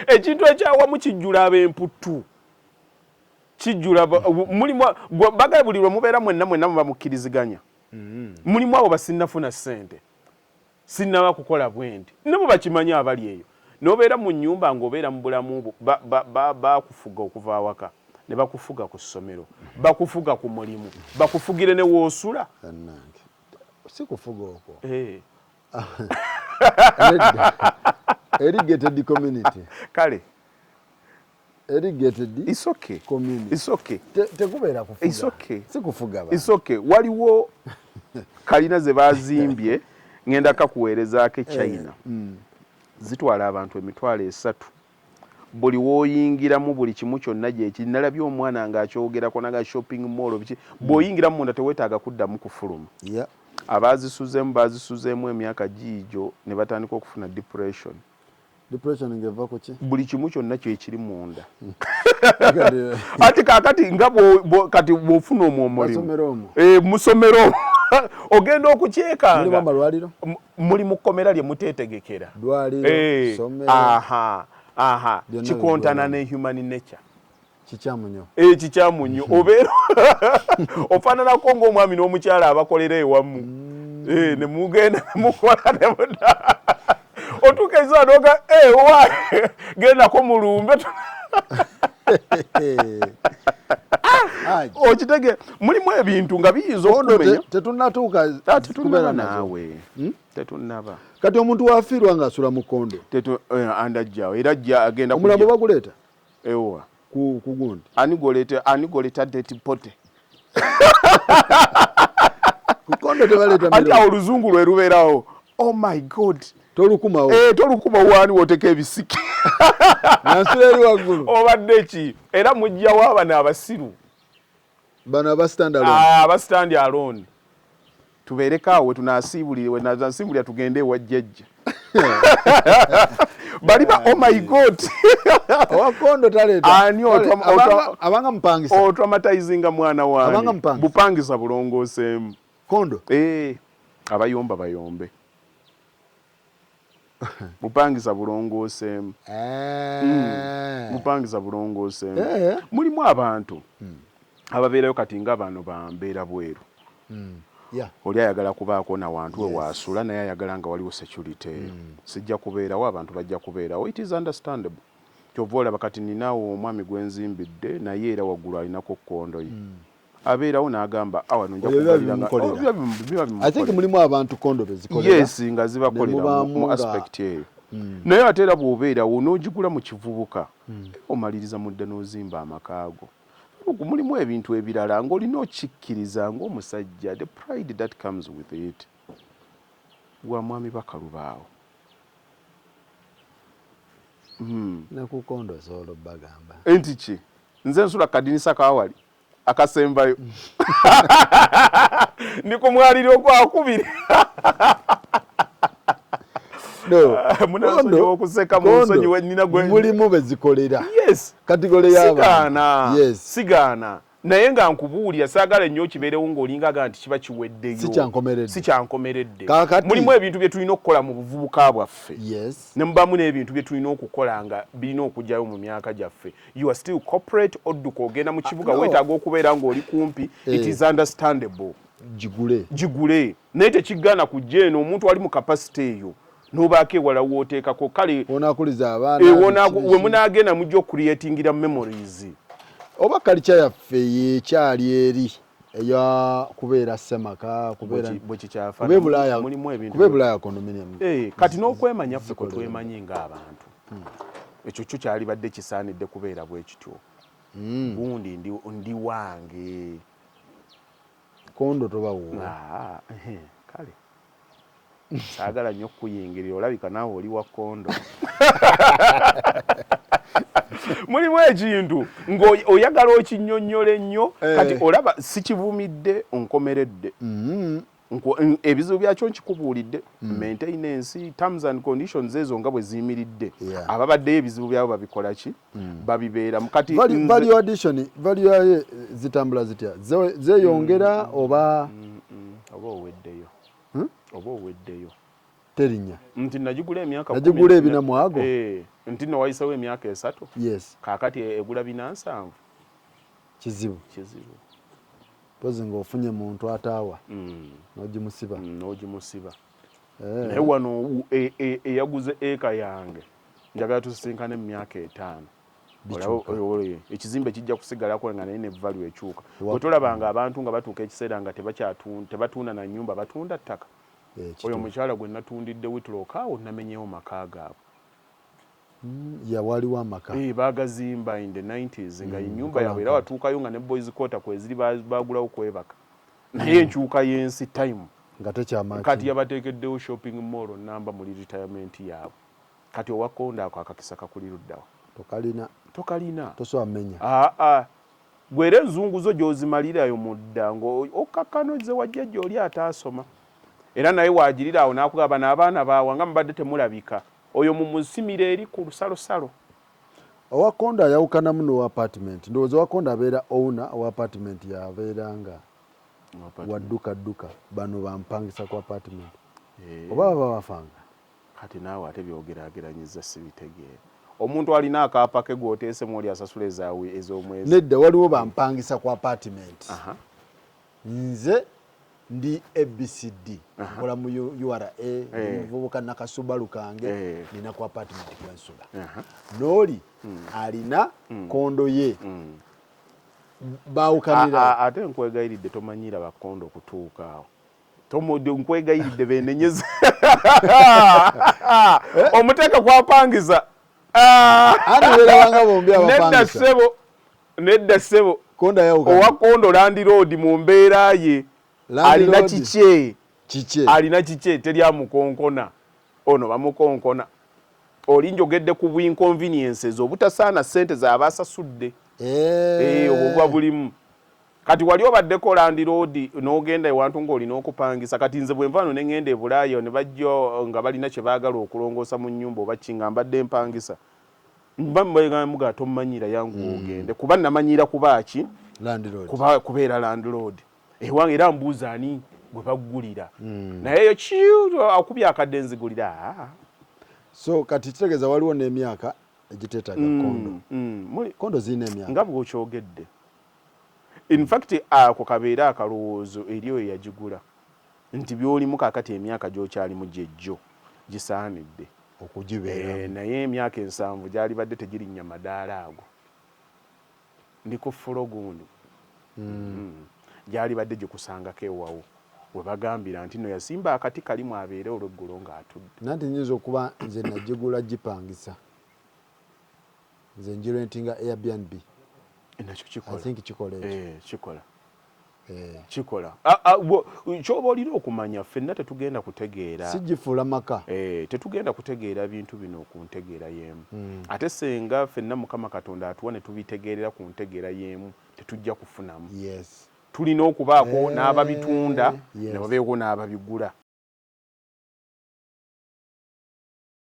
ekintu ekyawamu kijjula ab'emputtu kijjula mulimu bagaye buli lwe mubeera mwenna muba mukkiriziganya mulimu abo basinnafuna ssente sinnaba kukola bwendi ne bo bakimanyi abali eyo n'obeera mu nnyumba ng'obeera mu bulamu bakufuga okuva awaka ne bakufuga ku ssomero bakufuga ku mulimu bakufugire ne woosula si kufuga okwo irrigated community kale irrigated it's okay community it's okay tekubeera kufuga it's okay si kufuga it's okay waliwo kalina ze bazimbye ngenda kakuweerezaako e China zitwala abantu 3,000 buli wooyingiramu buli kimu kyonna gyeki nalabye omwana ng'akyogerako naga shopping mall biki bw'oyingiramu munda teweetaaga kuddamu kufuluma baazisuzeemu emyaka giijo ne batandika okufuna depression ngeva ku ki buli kimu kyonna kyekiri munda ati kakati nga kati bw'ofuna omulimu musomero ogenda okukyekanga muli mu kkomera lye muteetegekera kikontana ne human nature kikyamunyo kikyamunyo obeera ofaananako ng'omwami n'omukyala abakolera ewamu ne mugenda mukola ne otuuka ezanoga wa gendako mulumbe okitege mulimu ebintu nga biyinza okumenya tetunatuuka naawe tetunaba kati omuntu wafiirwa ng'asula mu kkondo andajjawo era ajja agenda omulambo baguleeta ewa ku gundi ani goleta deti pote ku kkondo tebaleeta ati awo oluzungu lwe lubeerawo oh my god tolukumawo tolukuma waani woteka ebisiki nansula eri waggulu obadde ki era mujjawo abano abasiru bano abastandi alone tubeereko awo wetunasiibulira tugende ewa jjajja baliba oh my god owakondo taleeta ani abanga mupangisa otraumatizinga mwana wange bupangisa bulongooseemu kondo abayomba bayombe bupangisa bulongooseemu bupangisa bulongooseemu mulimu abantu ababeerayo kati nga bano bambeera bweru oli ayagala kubaako na wantu we waasula naye ayagala nga waliwo security sijja kubeerawo abantu bajja kubeerawo it is understandable kyova olaba kati ninaawo omwami gwenzimbidde naye era waggulu alinako kkondo ye abeerawo n'agamba awano nja kubaliranga mulimu abantu kondo bezikolera yes nga zibakolera mu aspect eyo naye ate era bw'obeerawo n'ogigula mu kivubuka omaliriza mudde n'ozimba amakaago mulimu ebintu ebirala ng'olina okikkiriza ng'omusajja the pride that comes with it gwa mwami bakalubaawo nakukondo solo bagamba enti ki nze nsula kadinisa kawali akasembayo niko mwaliro gwakubiri munasonyi okuseka musonyi wenina gwe mulimu bezikolera yes kategole y'abantu sigaana naye nga nkubuulira saagala nnyo kibeerewo ng'olingaga nti kiba kiweddeyo sikyankomeredde mulimu ebintu bye tulina okukola mu buvubuka bwaffe ne mubamu n'ebintu bye tulina okukola nga birina okujjayo mu myaka gyaffe you are still corporate odduka ogenda mu kibuga weetaaga okubeera ng'oli kumpi it is understandable gigule naye tekigaana kujja eno omuntu ali mu kapasite eyo n'obaako ewala wooteekako kale onakuliza abaana we munaagenda mujja okucreatingira memories oba kalicha yaffe yekyali eri eya kubeera semaka kubeera condominium kati n'okwemanya ffe kwe twemanyi ng'abantu ekyo kyo kyalibadde kisaanidde kubeera bwe kityo gundi ndi wange kondo tobawo kale saagala nnyo okuyingirira olabika naawe oli wa kondo mulimu ekintu ng'oyagala okinnyonnyola ennyo kati olaba sikivumidde onkomeredde ebizibu byakyo nkikubuulidde maintenance terms and conditions ezo nga bwe ziyimiridde ababaddeyo ebizibu byabo babikola ki babibeera kati value addition value yaye zitambula zitya zeyongera oba oweddeyo terinya nti nagigula emyaka nagigula ebinamwago nti no wayisewo emyaka 3 kaakati egula 470 kizibu pozi ng'ofunye muntu ataawa n'ogimusiba naye wano eyaguze eka yange njagala tusisinkane mu myaka 5 ekizimbe kijja kusigalako nga naye ne value ekyuka bwe tolabanga abantu nga batuuka ekiseera nga tebatunda na nnyumba batunda ttaka oyo omukyala gwe natundidde Whitlock awo namenyewo maka gaabwe waliwo amaka baagazimba in the 90s nga ennyumba yaabwe era watuukayo nga ne boys quarter kweziri baagulawo kwebaka naye enkyuka y'ensi time nga tekyamaaki kati yabateekeddewo shopping mall namba muli retirement yaabwe kati owakonda ako akakisa kakuli luddawa tokalina tosobola mmenya gwe era enzungu zo gy'ozimalirayo mu dda ng'okakkanoze wajjajja oli ataasoma era naye waagirira awo n'akugamba n'abaana baawe nga mubadde temulabika oyo mumusimira eri ku lusalosalo owakonda ayawukanamu n'owa apartment ndowooza owakonda abeera owner owa apartment yabeera nga wadduka bano bampangisa ku apartment oba baba bafanga kati naawe ate byogeraageranyiza sibitegeera omuntu alina akaapa ke gw'oteesemu oli asasula ez'omwezi. Nedda waliwo bampangisa ku apartment. Nze ndi ABCD nkola mu URA muvubuka nakasubalu kange nina ku apartment kwensula. N'oli alina kondo ye bawukanira. Ate nkwegayiridde tomanyira bakondo kutuuka awo. Nkwegayiridde beenenyeza omuteeka kwapangiza. Nedda ssebo owa kondo Land Road mu mbeera ye alina alina kike teryamukonkona ono bamukonkona. Oli njogedde ku inconveniences obutasaana ssente zaabasasudde obwo buba bulimu. Kati wali obaddeko Land Road n'ogenda ewantu ng'olina okupangisa. Kati nze bwe nvaano ne ŋŋenda e Bulaayo ne bajja nga balina kye baagala okulongoosa mu nnyumba oba kinga mbadde mpangisa, mba muga tomanyira yangu ogende kuba namanyira kubaaki kubeera Land Road ewange era mbuuza ani gwe baggulira naye akubye akadde nzigulira. So kati kitegeeza waliwo n'emyaka egiteetaaga kondo. Kondo zirina emyaka nga bw'okyogedde. In fact ako kabeera akalowoozo eri oyo yagigula nti byolimu kaakati emyaka gy'okyalimu gyejjo gisaanidde okugibeera. Naye emyaka 7 gyali badde tegirinnya madaala ago. Ndiko fulo gundi gyali badde gikusangako ewawo we bagambira nti no yasimba akati kalimu abeere olweggulo ng'atudde. Nanti nyinza okuba nze nagigula gipangisa, nze ngirentinga Airbnb. Nakyo kikola. I think kikola kikola. Kikola. Ky'oba olina okumanya ffenna tetugenda kutegeera. Sigifuula maka. Tetugenda kutegeera bintu bino ku ntegeera y'emu. Ate senga ffenna Mukama Katonda atuwa ne tubitegeerera ku ntegeera y'emu tetujja kufunamu. Yes. Tulina okubaako n'ababitunda ne babeeko n'ababigula.